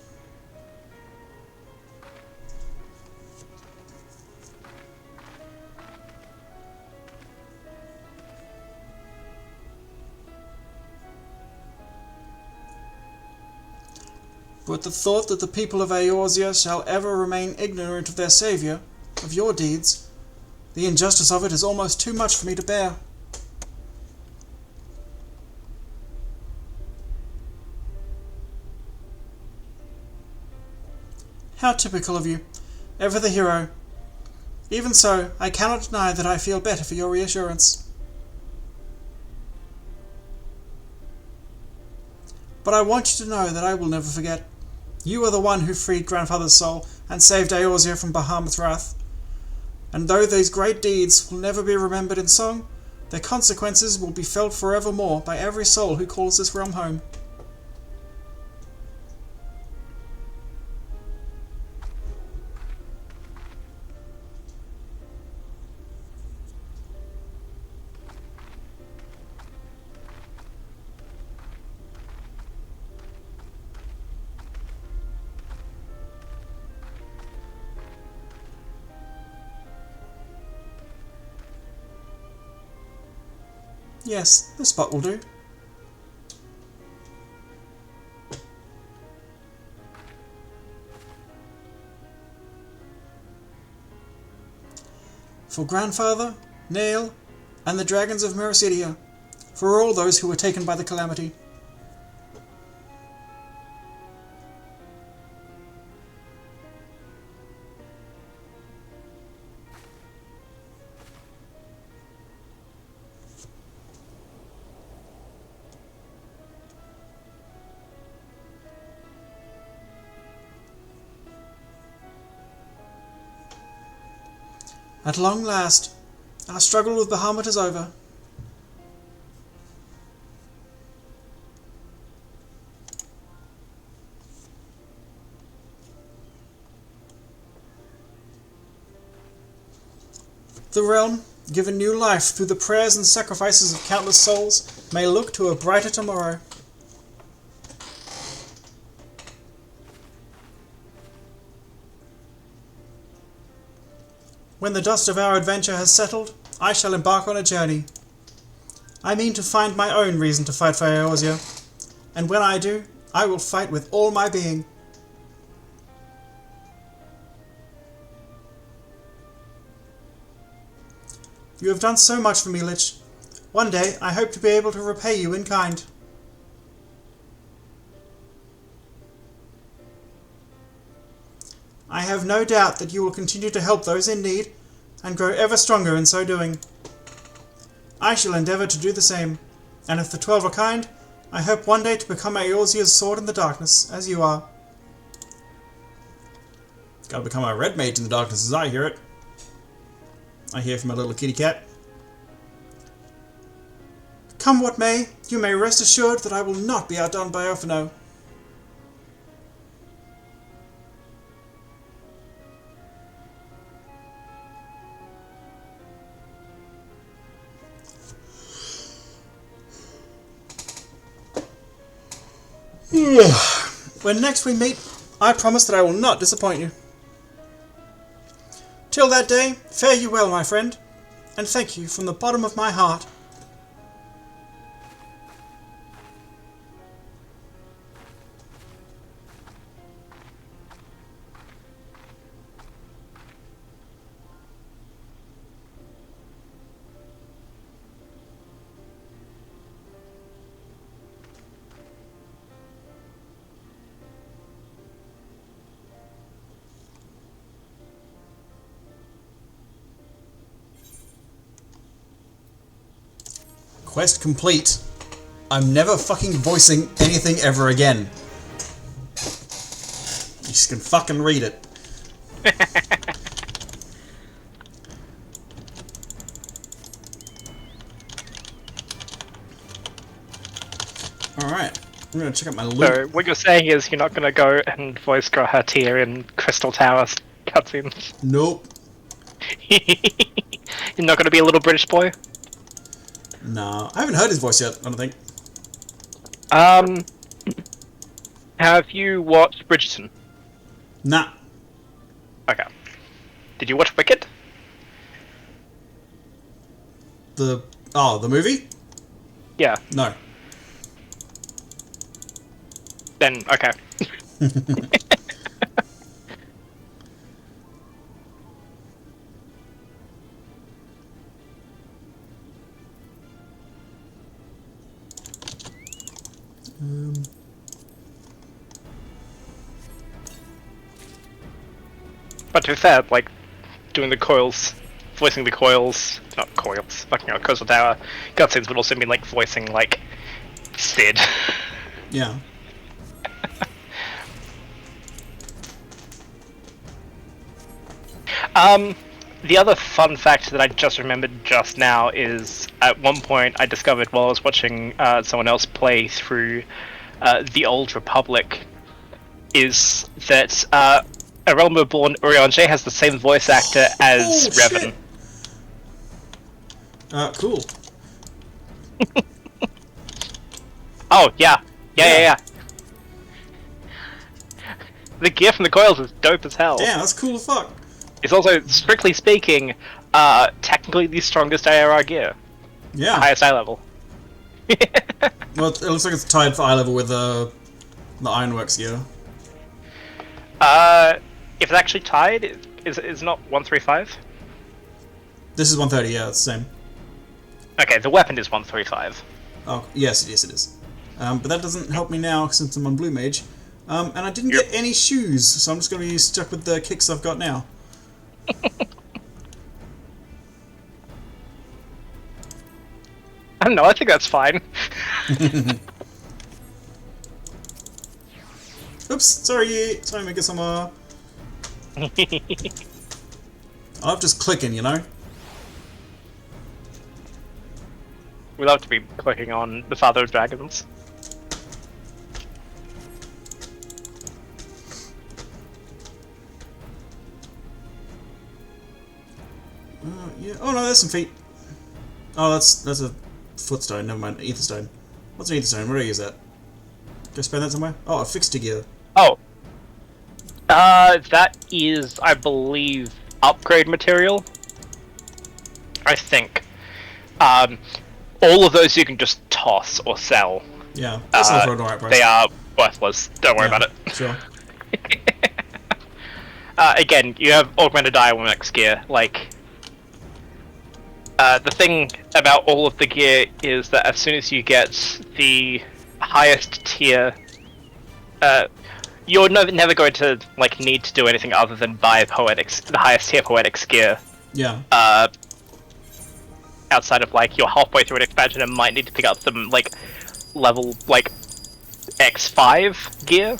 But the thought that the people of Eorzea shall ever remain ignorant of their saviour, of your deeds, the injustice of it is almost too much for me to bear. How typical of you. Ever the hero. Even so, I cannot deny that I feel better for your reassurance. But I want you to know that I will never forget. You are the one who freed Grandfather's soul and saved Eorzea from Bahamut's wrath. And though these great deeds will never be remembered in song, their consequences will be felt forevermore by every soul who calls this realm home. Yes, this spot will do. For Grandfather, Nail, and the dragons of Mericidia, for all those who were taken by the calamity. At long last, our struggle with Bahamut is over. the realm, given new life through the prayers and sacrifices of countless souls, may look to a brighter tomorrow. When the dust of our adventure has settled, I shall embark on a journey. I mean to find my own reason to fight for Eorzea, and when I do, I will fight with all my being. You have done so much for me, Lich. One day, I hope to be able to repay you in kind. I have no doubt that you will continue to help those in need, and grow ever stronger in so doing. I shall endeavour to do the same, and if the 12 are kind, I hope one day to become Eorzea's sword in the darkness, as you are. Gotta become a red mage in the darkness as I hear it. I hear from a little kitty cat. Come what may, you may rest assured that I will not be outdone by Ophono. When next we meet, I promise that I will not disappoint you. Till that day, fare you well, my friend, and thank you from the bottom of my heart. Quest complete. I'm never fucking voicing anything ever again. You just can fucking read it. Alright, I'm gonna check out my loot. So, what you're saying is you're not gonna go and voice Grohatir in Crystal Tower cutscenes? Nope. You're not gonna be a little British boy? No, I haven't heard his voice yet, I don't think. Have you watched Bridgerton? Nah. Okay. Did you watch Wicked? The movie? Yeah. No. Then, okay. But to be fair, like, doing the Coils, voicing the Coils, not Coils, fucking hell, Coastal Tower cutscenes would also mean, like, voicing, like, Sid. Yeah. The other fun fact that I just remembered just now is, at one point I discovered while I was watching someone else play through The Old Republic, is that A Realm Reborn Urianger has the same voice actor as Revan. Cool. Oh, yeah. Yeah. The gear from the Coils is dope as hell. Damn, that's cool as fuck. It's also, strictly speaking, technically the strongest ARR gear. Yeah. Highest eye level. Well, it looks like it's tied for eye level with the Ironworks gear. If it's actually tied, is not 135? This is 130, yeah, it's the same. Okay, the weapon is 135. Oh, yes, it is. But that doesn't help me now since I'm on Blue Mage. And I didn't get any shoes, so I'm just going to be stuck with the kicks I've got now. I don't know, I think that's fine. Oops, sorry, Mega-sama. I love just clicking, you know? We love to be clicking on the Father of Dragons. Yeah. Oh no, there's some feet. Oh, that's a footstone. Never mind. Etherstone. What's an etherstone? Where do I use that? Go spend that somewhere? Oh, a fixed gear. Oh. That is, I believe, upgrade material. I think. All of those you can just toss or sell. Yeah. That's all for an alright price. They are worthless. Don't worry about it. Sure. Again, you have augmented dynamics gear. Like, the thing about all of the gear is that as soon as you get the highest tier, you're never going to like need to do anything other than buy the highest tier poetics gear. Yeah. Outside of like you're halfway through an expansion and might need to pick up some like level like X5 gear.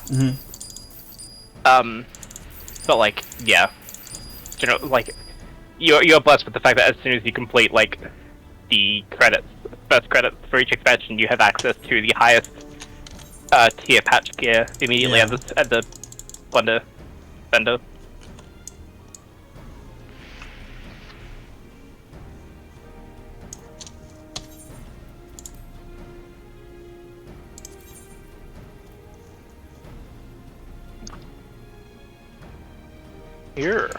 But like yeah, you know, like you're blessed with the fact that as soon as you complete like the first credits for each expansion, you have access to the highest tier patch gear immediately at the vendor. Here.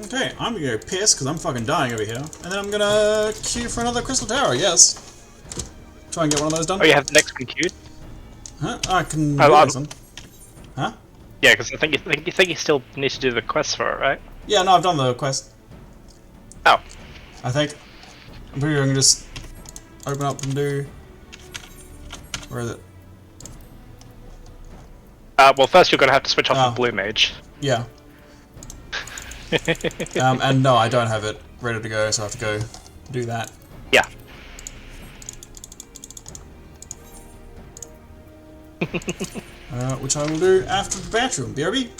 Okay, I'm gonna go piss because I'm fucking dying over here. And then I'm gonna queue for another crystal tower, I guess. Try and get one of those done. Oh, you have the next one queued? Huh? I can Oh, do this one. Huh? Yeah, because I think you still need to do the quest for it, right? Yeah, no, I've done the quest. Oh. I think. I'm pretty sure I can just open up and do... Where is it? Well, first you're gonna have to switch off the blue mage. Yeah. And no, I don't have it ready to go, so I have to go do that. Yeah. Which I will do after the bathroom. BRB?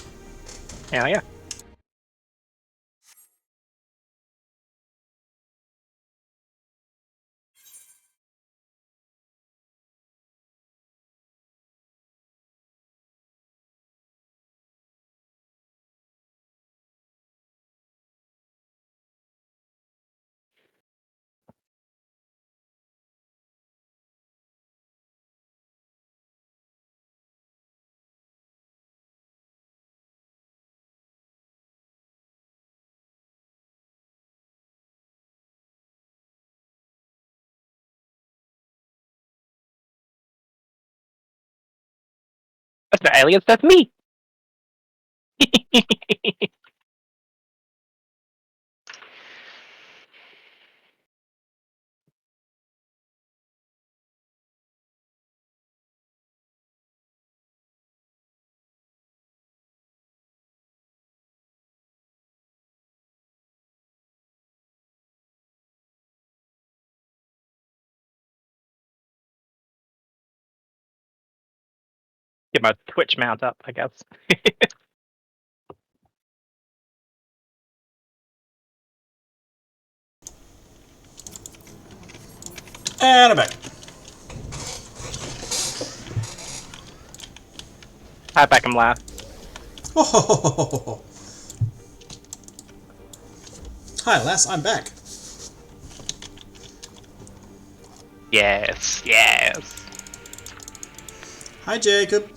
Yeah. That's not aliens, that's me! Get my Twitch mount up, I guess. And I'm back. Hi, back and laugh. Oh. Hi, lass, I'm back. Yes. Hi, Jacob.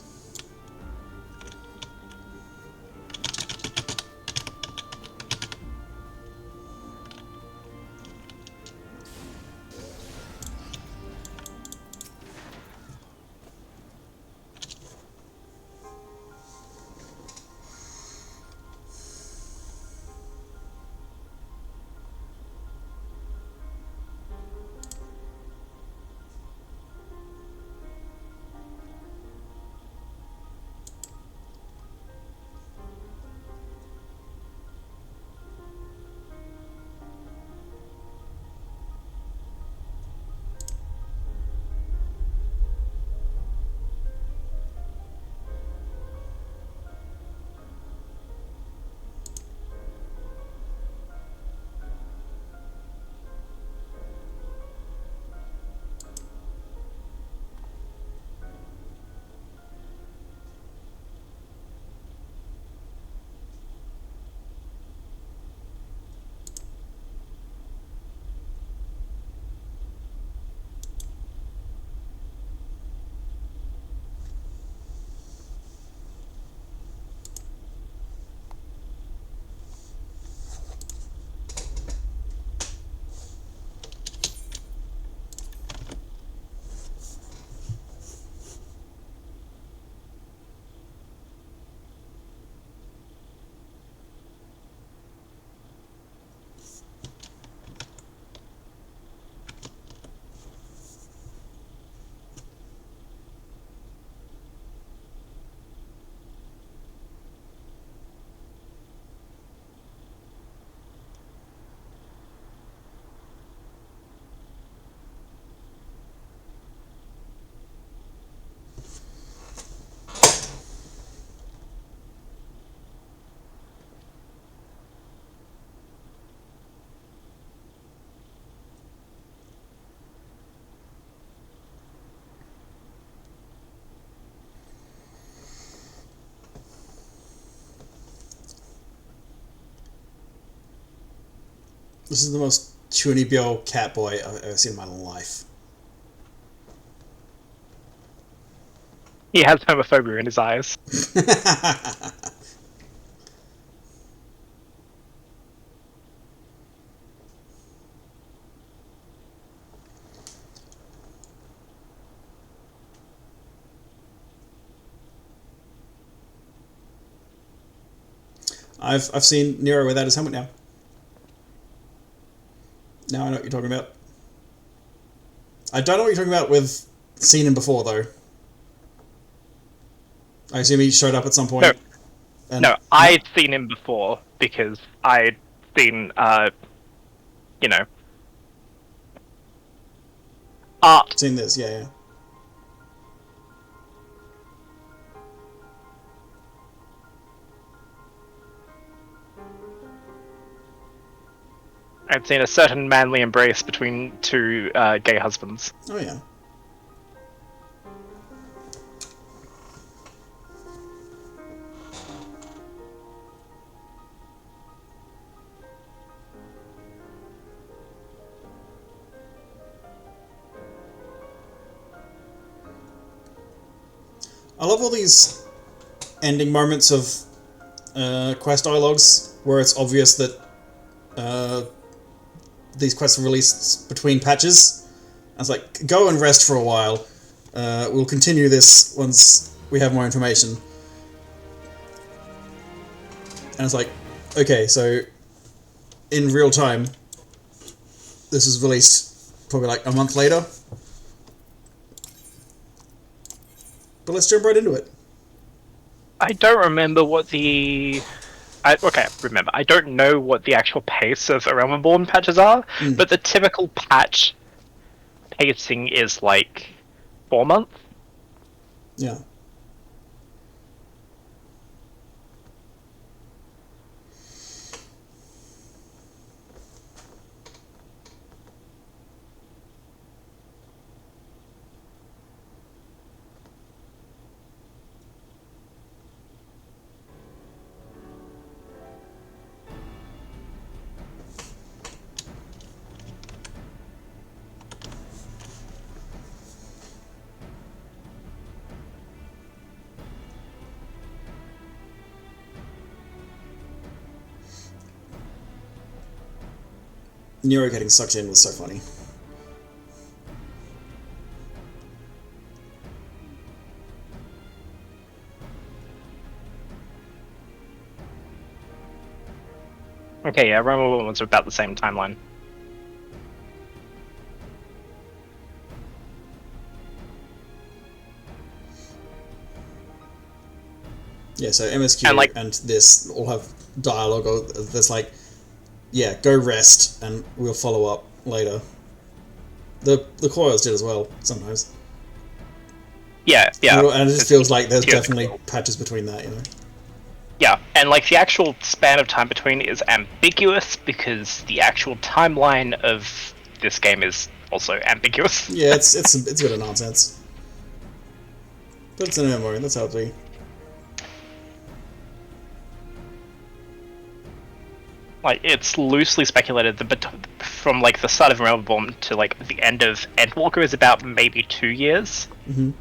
This is the most Chunibyo cat boy I've ever seen in my life. He has homophobia in his eyes. I've seen Nero without his helmet now. Now I know what you're talking about. I don't know what you're talking about with seen him before, though. I assume he showed up at some point. No, I'd seen him before because I'd seen, you know, art. Seen this, yeah. I'd seen a certain manly embrace between two gay husbands. Oh, yeah. I love all these ending moments of quest dialogues where it's obvious that these quests are released between patches. I was like, go and rest for a while. We'll continue this once we have more information. And it's like, okay, so in real time, this was released probably like a month later. But let's jump right into it. I don't remember what the... I don't know what the actual pace of A Realm Reborn patches are, but the typical patch pacing is like 4 months. Yeah. Nero getting sucked in was so funny. Okay, yeah, Realm Reborn was about the same timeline. Yeah, so MSQ and this all have dialogue that's like, yeah, go rest and we'll follow up later. The Coils did as well, sometimes. Yeah. And it just feels like there's definitely patches between that, you know? Yeah, and like the actual span of time between is ambiguous because the actual timeline of this game is also ambiguous. Yeah, it's a bit of nonsense. But it's an MMO, that's how it be. Like, it's loosely speculated that from like the start of Realm Reborn to like the end of Endwalker is about maybe 2 years. Mm-hmm.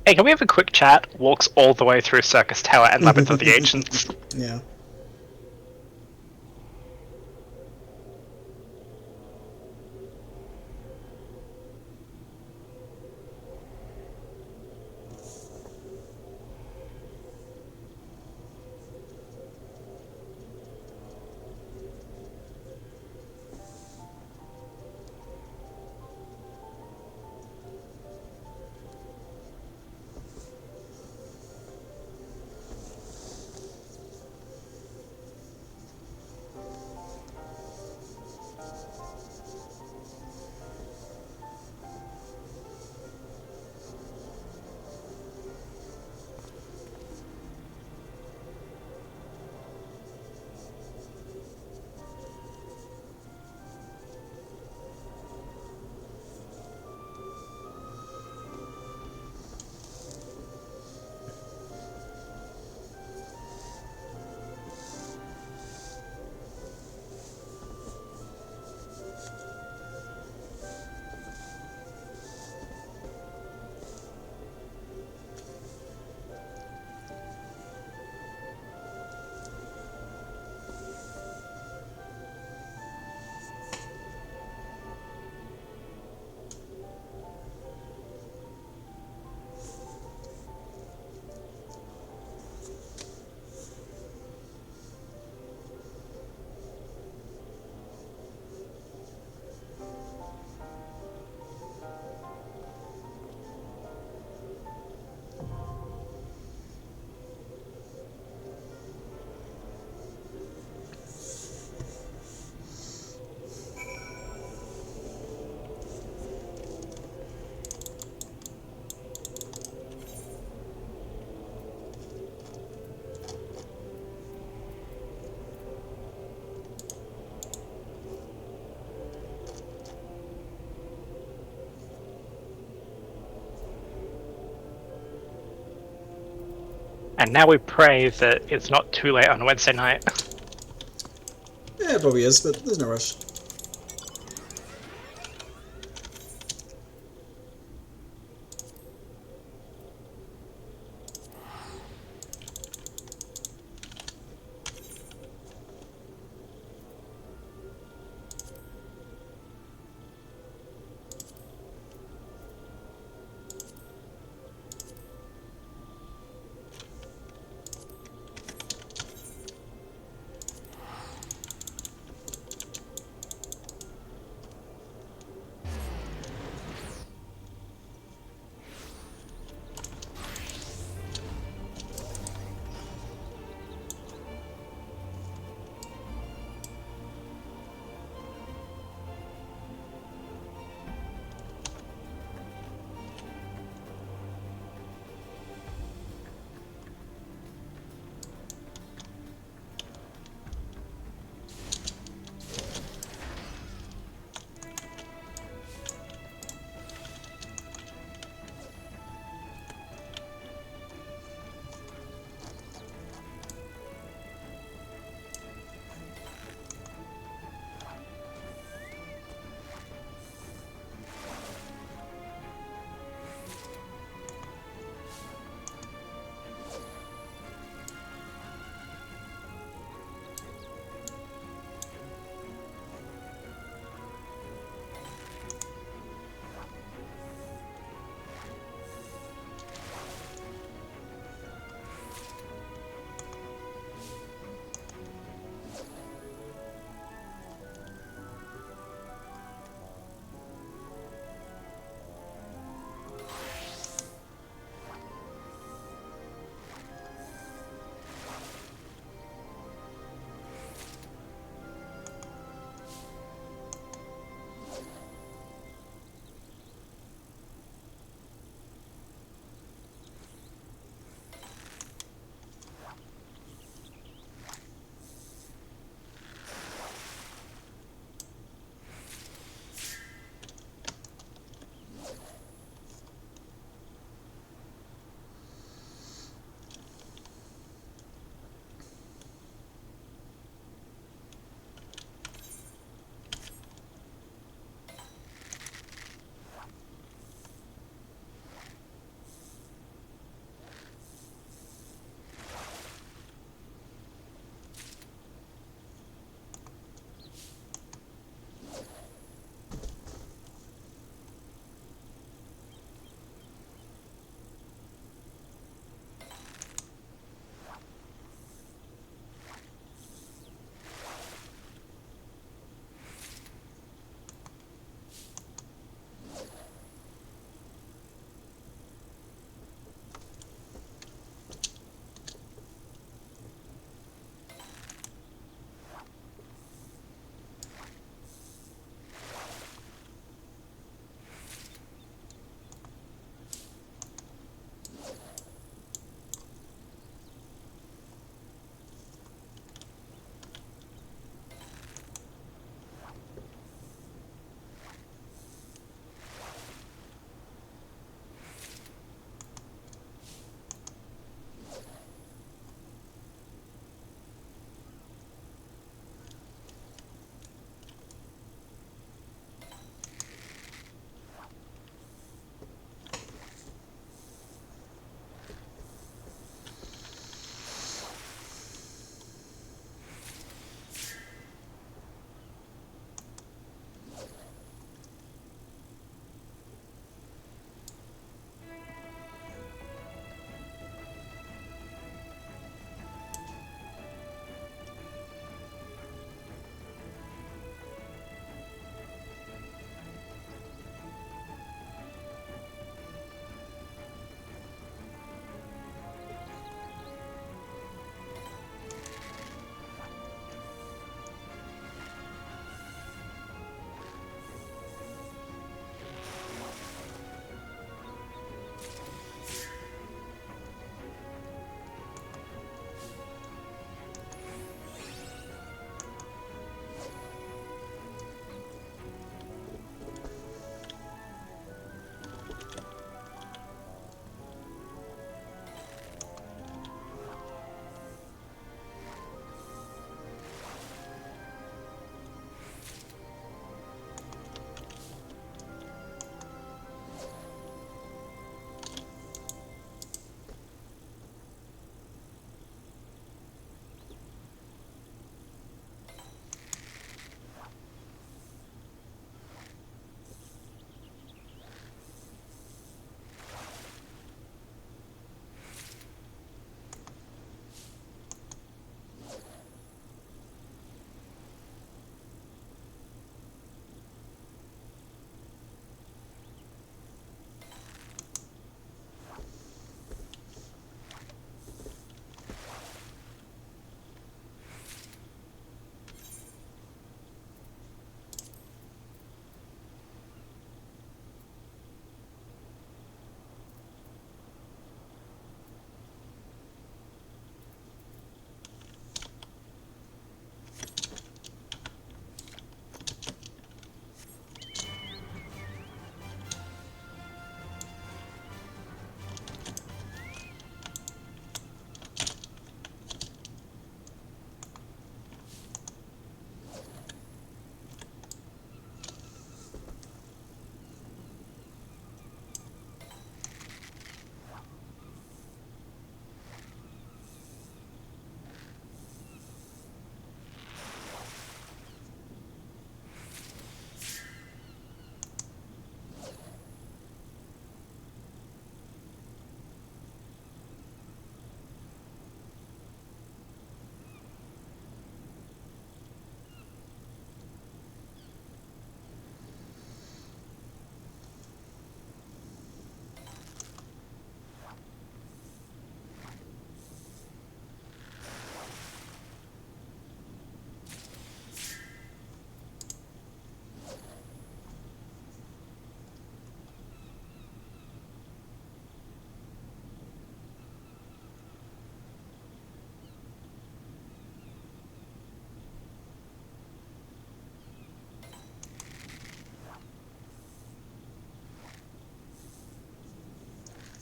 Hey, can we have a quick chat? Walks all the way through Circus Tower and Labyrinth of the Ancients. Yeah. And now we pray that it's not too late on a Wednesday night. Yeah, it probably is, but there's no rush.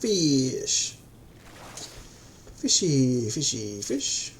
Fish. Fishy, fishy, fish.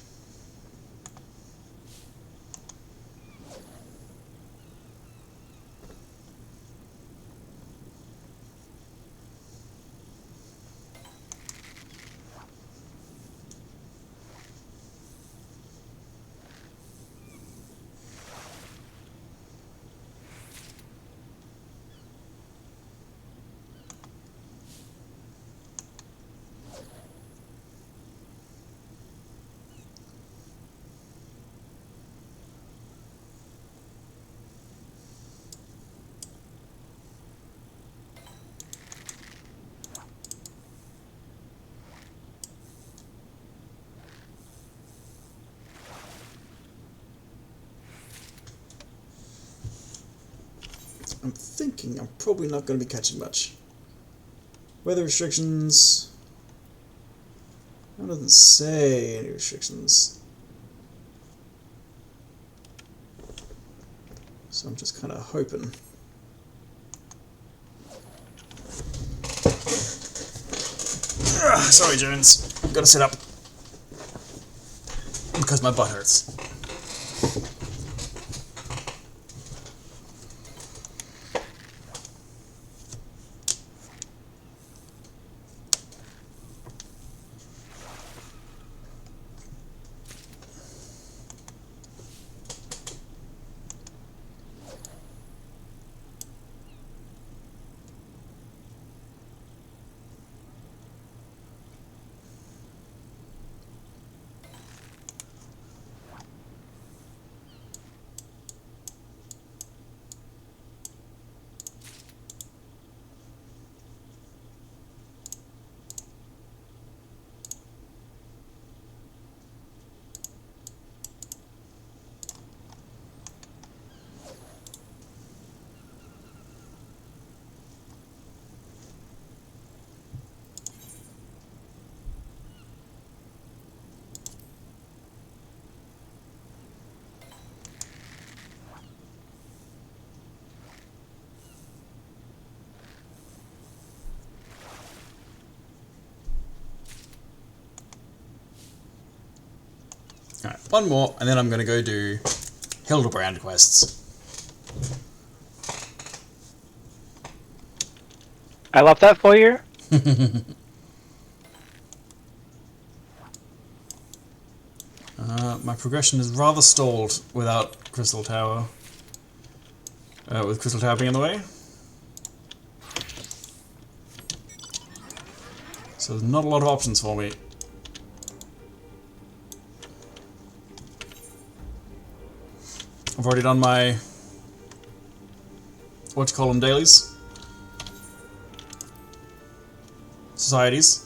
I'm thinking I'm probably not going to be catching much. Weather restrictions. It doesn't say any restrictions. So I'm just kind of hoping. Sorry, Jones. Gotta sit up. Because my butt hurts. Alright, one more, and then I'm going to go do Hildebrand quests. I love that for you. My progression is rather stalled without Crystal Tower. With Crystal Tower being in the way. So there's not a lot of options for me. I've already done my dailies. Societies.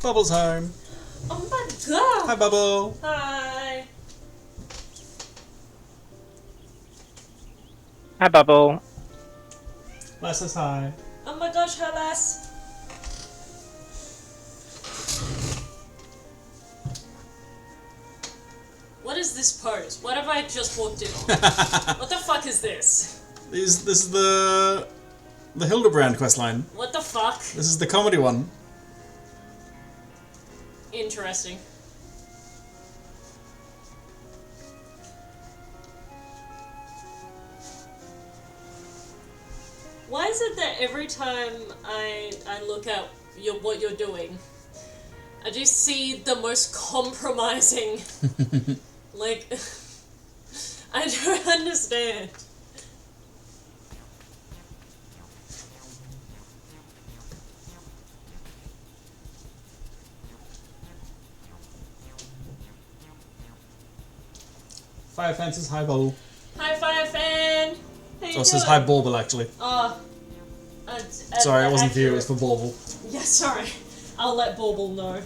Bubble's home. Oh my god! Hi, Bubble. Hi. Hi, Bubble. Les says hi. Oh my gosh, hi Les. What is this pose? What have I just walked in on? What the fuck is this? This is the Hildebrand questline. What the fuck? This is the comedy one. Interesting. Why is it that every time I look at what you're doing, I just see the most compromising, like, I don't understand. Fire Fan says hi, Bubble. Hi, Fire Fan! How you Oh, it says doing? hi, Bauble, actually. Oh. Sorry, it wasn't for you, it was for Bauble. Yeah, sorry. I'll let Bauble know.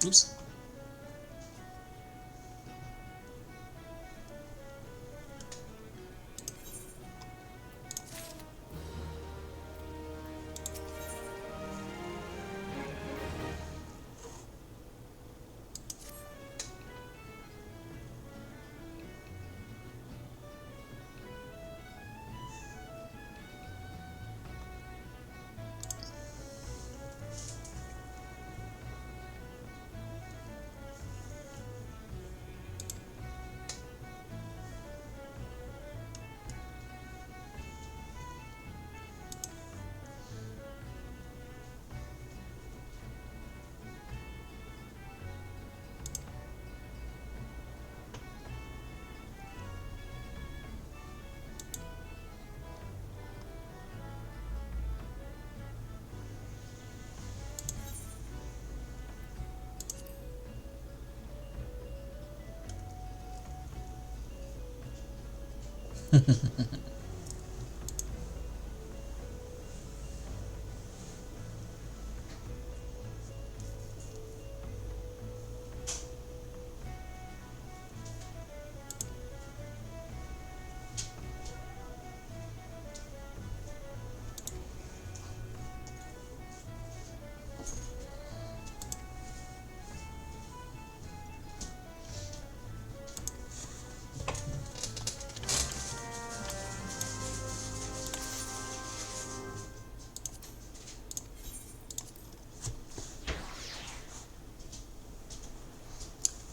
Oops.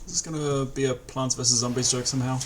Is this gonna be a Plants vs Zombies joke somehow?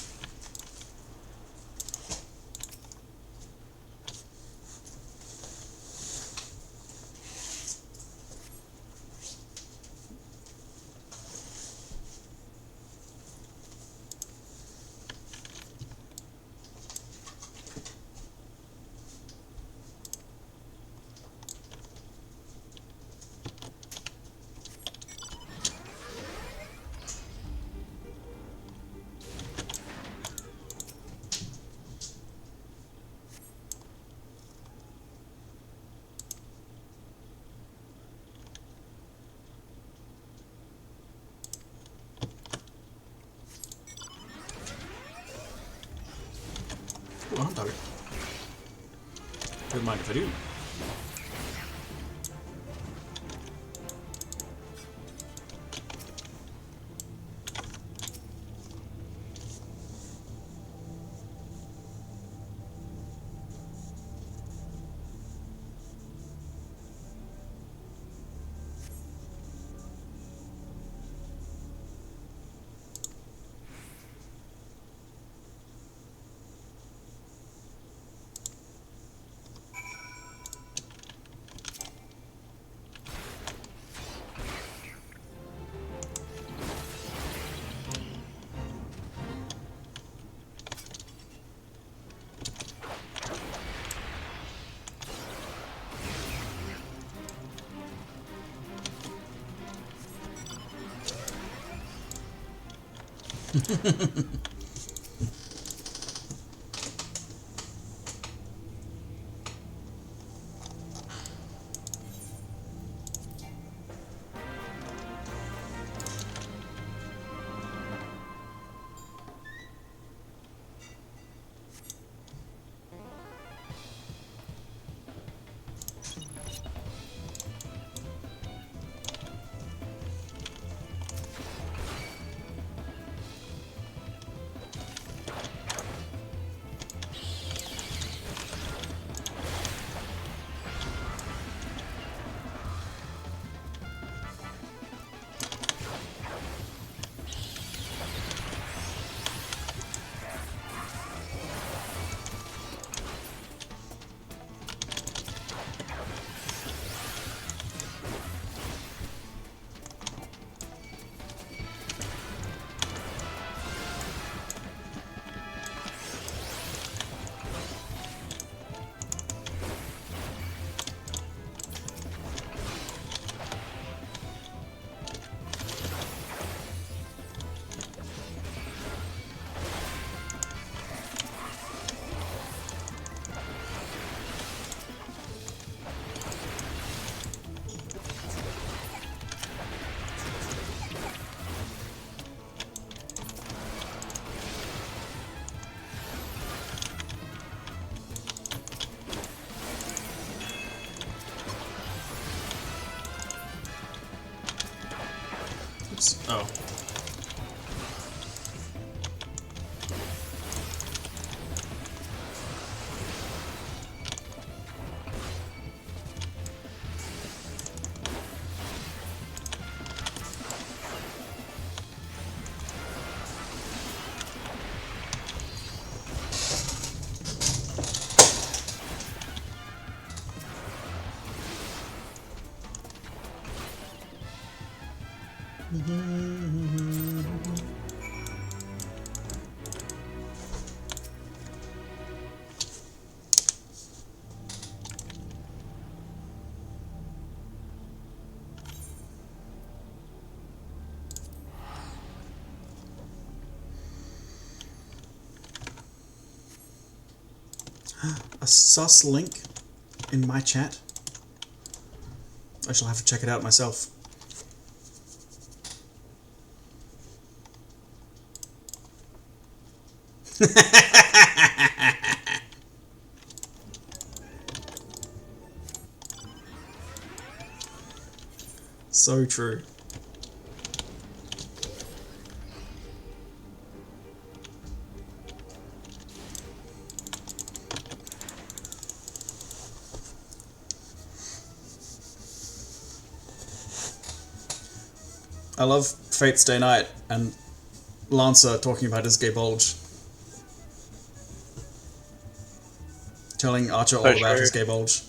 on target. Don't mind if I do. Oops. Oh. A sus link in my chat. I shall have to check it out myself. So true. I love Fate's Day Night and Lancer talking about his gay bulge. Telling Archer all about his gay bulge.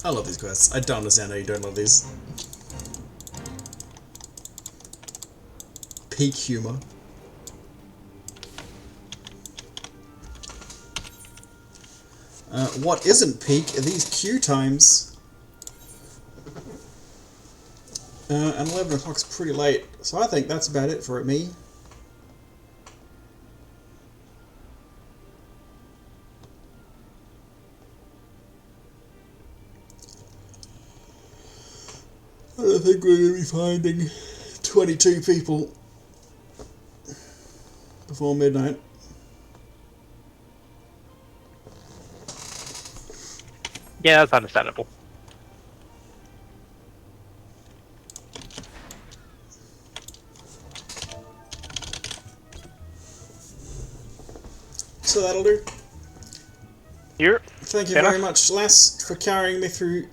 I love these quests. I don't understand how you don't love these. Peak humor. What isn't peak are these queue times. And 11 o'clock's pretty late, so I think that's about it for me. I don't think we're going to be finding 22 people before midnight. Yeah, that's understandable. So that'll do. Here. Thank you very much, lass, for carrying me through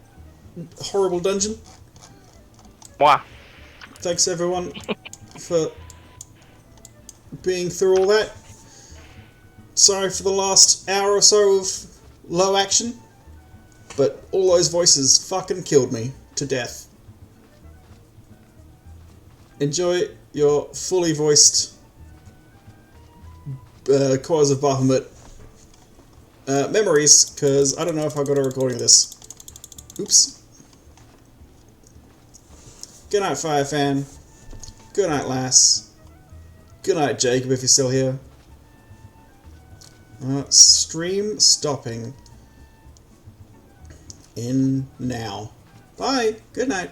a horrible dungeon. Wow. Thanks everyone for being through all that. Sorry for the last hour or so of low action, but all those voices fucking killed me to death. Enjoy your fully voiced Coils of Bahamut memories, because I don't know if I got a recording of this. Oops. Good night, Firefan. Good night, lass. Good night, Jacob, if you're still here. Stream stopping in now. Bye. Good night.